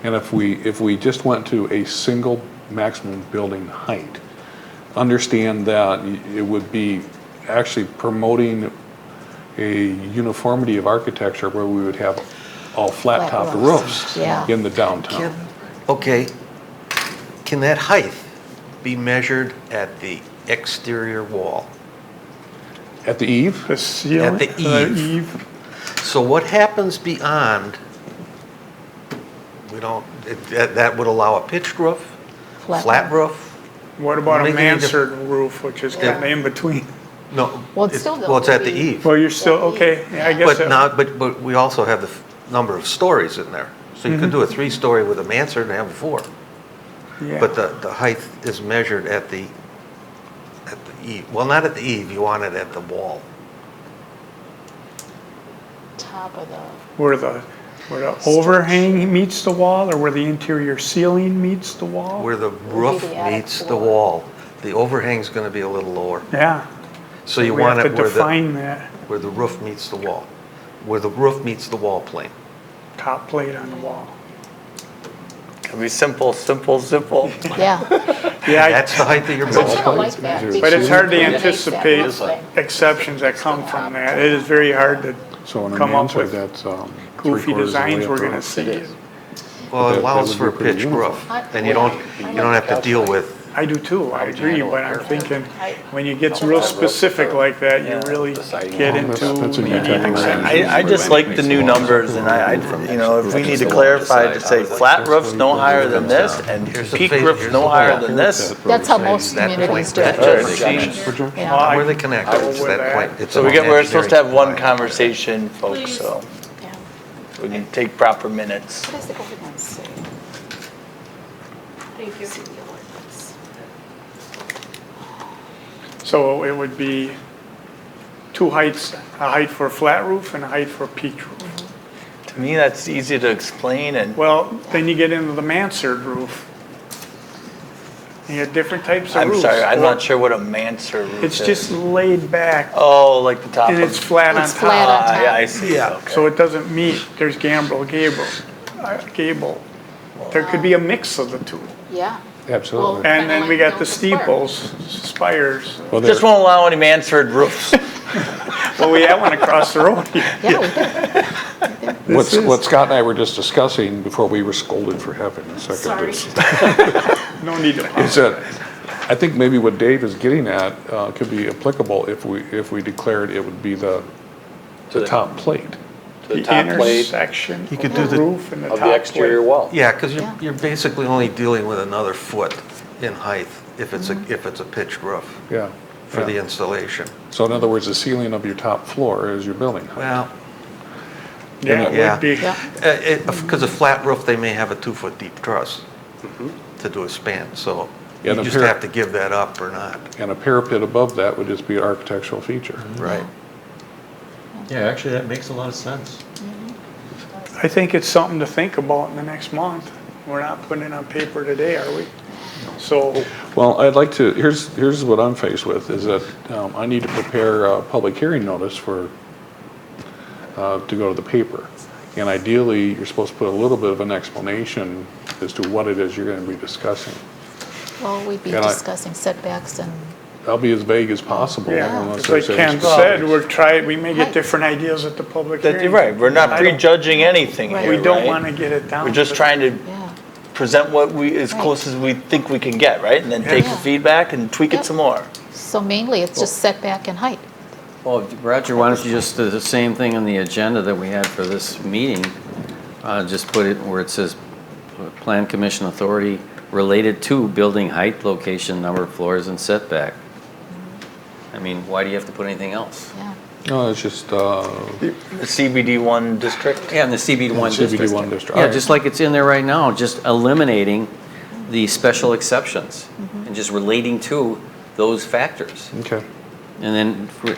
And if we just went to a single maximum building height, understand that it would be actually promoting a uniformity of architecture where we would have all flat top roofs Yeah. in the downtown. Okay, can that height be measured at the exterior wall? At the eave? The ceiling. At the eave. So what happens beyond, we don't, that would allow a pitched roof, flat roof? What about a Make any mansard roof, which is kind of in between? No. Well, it's still Well, it's at the eve. Well, you're still, okay, yeah, I guess. But now, but we also have the number of stories in there. So you could do a 3-story with a mansard and have a 4. Yeah. But the height is measured at the eave. Well, not at the eave, you want it at the wall. Top of the, Where the overhang meets the wall, or where the interior ceiling meets the wall? Where the roof the attic meets the floor. wall. The overhang's gonna be a little lower. Yeah. So you We want have it to where the, define that where the roof meets the wall. Where the roof meets the wall plane. top plate on the wall. Can be simple. yeah. Yeah, That's the height of your But you building. don't like that. but it's hard to because it makes that anticipate roof thing. exceptions that come from that. It is very hard to So in a come up mansard, with that's goofy 3/4 of the way designs up we're the gonna roof. see. Well, That it allows would for a be pretty pitched uniform. roof. And you don't have to deal with, I do too, I agree, but I'm thinking, when you get real specific like that, you really get into, That's a you good need thing. exceptions. I just like the new numbers, and if we need to clarify to say flat roofs no higher than this, and Here's the peak face- roofs here's no the higher wall. than this. That's how most that communities point, do that it. jurisdiction. Yeah. Where they connect, it's that point. It's So an we're supposed to have one engineering conversation, folks, so Yeah. we can take proper minutes. What does the ordinance say? Thank you. See the ordinance. So it would be 2 heights, a height for a flat roof and a height for a peaked roof. To me, that's easy to explain, and Well, then you get into the mansard roof. You get different types of I'm roofs. sorry, I'm not sure what a mansard roof is. It's just laid back Oh, like the top of. and it's flat on It's flat on top. top. Yeah, I see. Yeah, Okay. so it doesn't meet, there's gable. There could be a mix of the two. Yeah. Absolutely. And then we got the Kinda like steeples, spires. Well, Just won't allow any mansard roofs. Well, we have one across the road here. Yeah, we did. What Scott and I were just discussing before we were scolded for having a second Sorry. is No need to. is that I think maybe what Dave is getting at could be applicable if we declared it would be the top plate. To the top plate Intersection You could of do the the- roof and the of top the exterior plate. wall. Yeah, because Yeah. you're basically only dealing with another foot in height if it's a pitched roof Yeah. for yeah. the installation. So in other words, the ceiling of your top floor is your building height. Well, Yeah, it Yeah. would be. Yeah. because a flat roof, they may have a 2-foot deep truss to do a span, so Yeah, you the just par- have to give that up or not. And a parapet above that would just be an architectural feature. Right. Yeah, actually, that makes a lot of sense. I think it's something to think about in the next month. We're not putting it on paper today, are we? So, Well, I'd like to, here's what I'm faced with, is that I need to prepare a public hearing notice to go to the paper. And ideally, you're supposed to put a little bit of an explanation as to what it is you're going to be discussing. Well, we'd be And I- discussing setbacks and, I'll be as vague as possible. yeah, unless it's like there's any Ken said, specifics. we may get Right. different ideas at the public That, hearing. you're right, we're not I don't- prejudging anything Right. here, We don't right? want to get it down. We're just to- trying to yeah. present what as Right. close as we think we can get, right? And then take the Yeah. feedback and tweak Yep. it some more. So mainly, it's just setback and height. Well, Roger, why don't you just do the same thing on the agenda that we had for this meeting? Just put it where it says, Plan Commission Authority related to building height, location, number of floors, and setback. I mean, why do you have to put anything else? Yeah. No, it's just, The CBD1 district? Yeah, in the CBD1 district. CBD1 district. Yeah, just like it's in there right now, just eliminating the special exceptions and just relating to those factors. Okay. And then you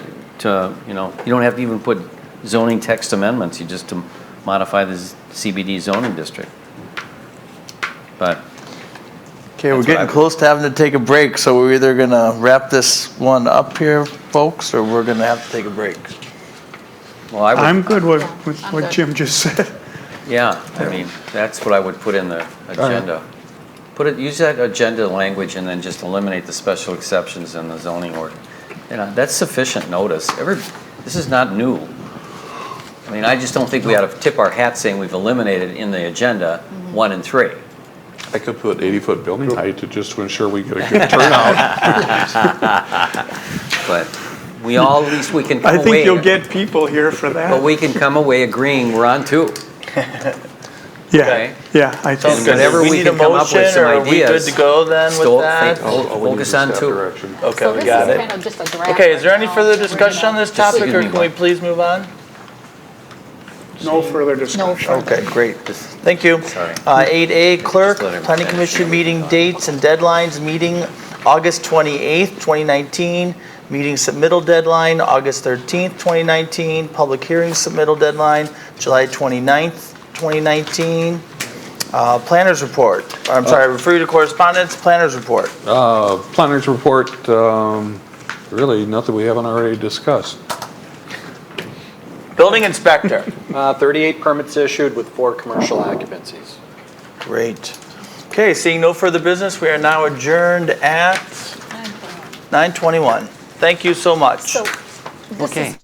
don't have to even put zoning text amendments, you just to modify the CBD zoning district. But Okay, we're That's what getting I- close to having to take a break, so we're either gonna wrap this one up here, folks, or we're gonna have to take a break. Well, I would, I'm good with I'm what good. Jim just said. yeah, I mean, that's what I would put in the agenda. Use that agenda language and then just eliminate the special exceptions in the zoning order. You know, that's sufficient notice. This is not new. I mean, I just don't think we ought to tip our hat saying we've eliminated in the agenda 1 and 3. I could put 80-foot building height to ensure we get a good turnout. But we all, at least we can come I away. think you'll get people here for But that. we can come away agreeing we're on 2. Yeah, okay. yeah, I Sounds think. good. Whenever We we need can a come up with motion, some or are we good ideas, to go then with that? Focus on 2. Okay, So we this got is it. kind of just a draft. Okay, is there right any now. further We're discussion on gonna- this topic, Excuse or me, can we Mike. please move on? No further discussion. Okay, great. Thank you. Sorry. 8A, clerk, Just let him planning finish. commission meeting dates and deadlines, meeting August 28th, 2019, meeting submittal deadline, August 13th, 2019, public hearing submittal deadline, July 29th, 2019. Planners report, I'm sorry, refer you to correspondence, planners report. Planners report, really nothing we haven't already discussed. Building inspector. 38 permits issued with 4 commercial occupancies. Great. Okay, seeing no further business, we are now adjourned at 9:21. Thank you so much. So this Okay. is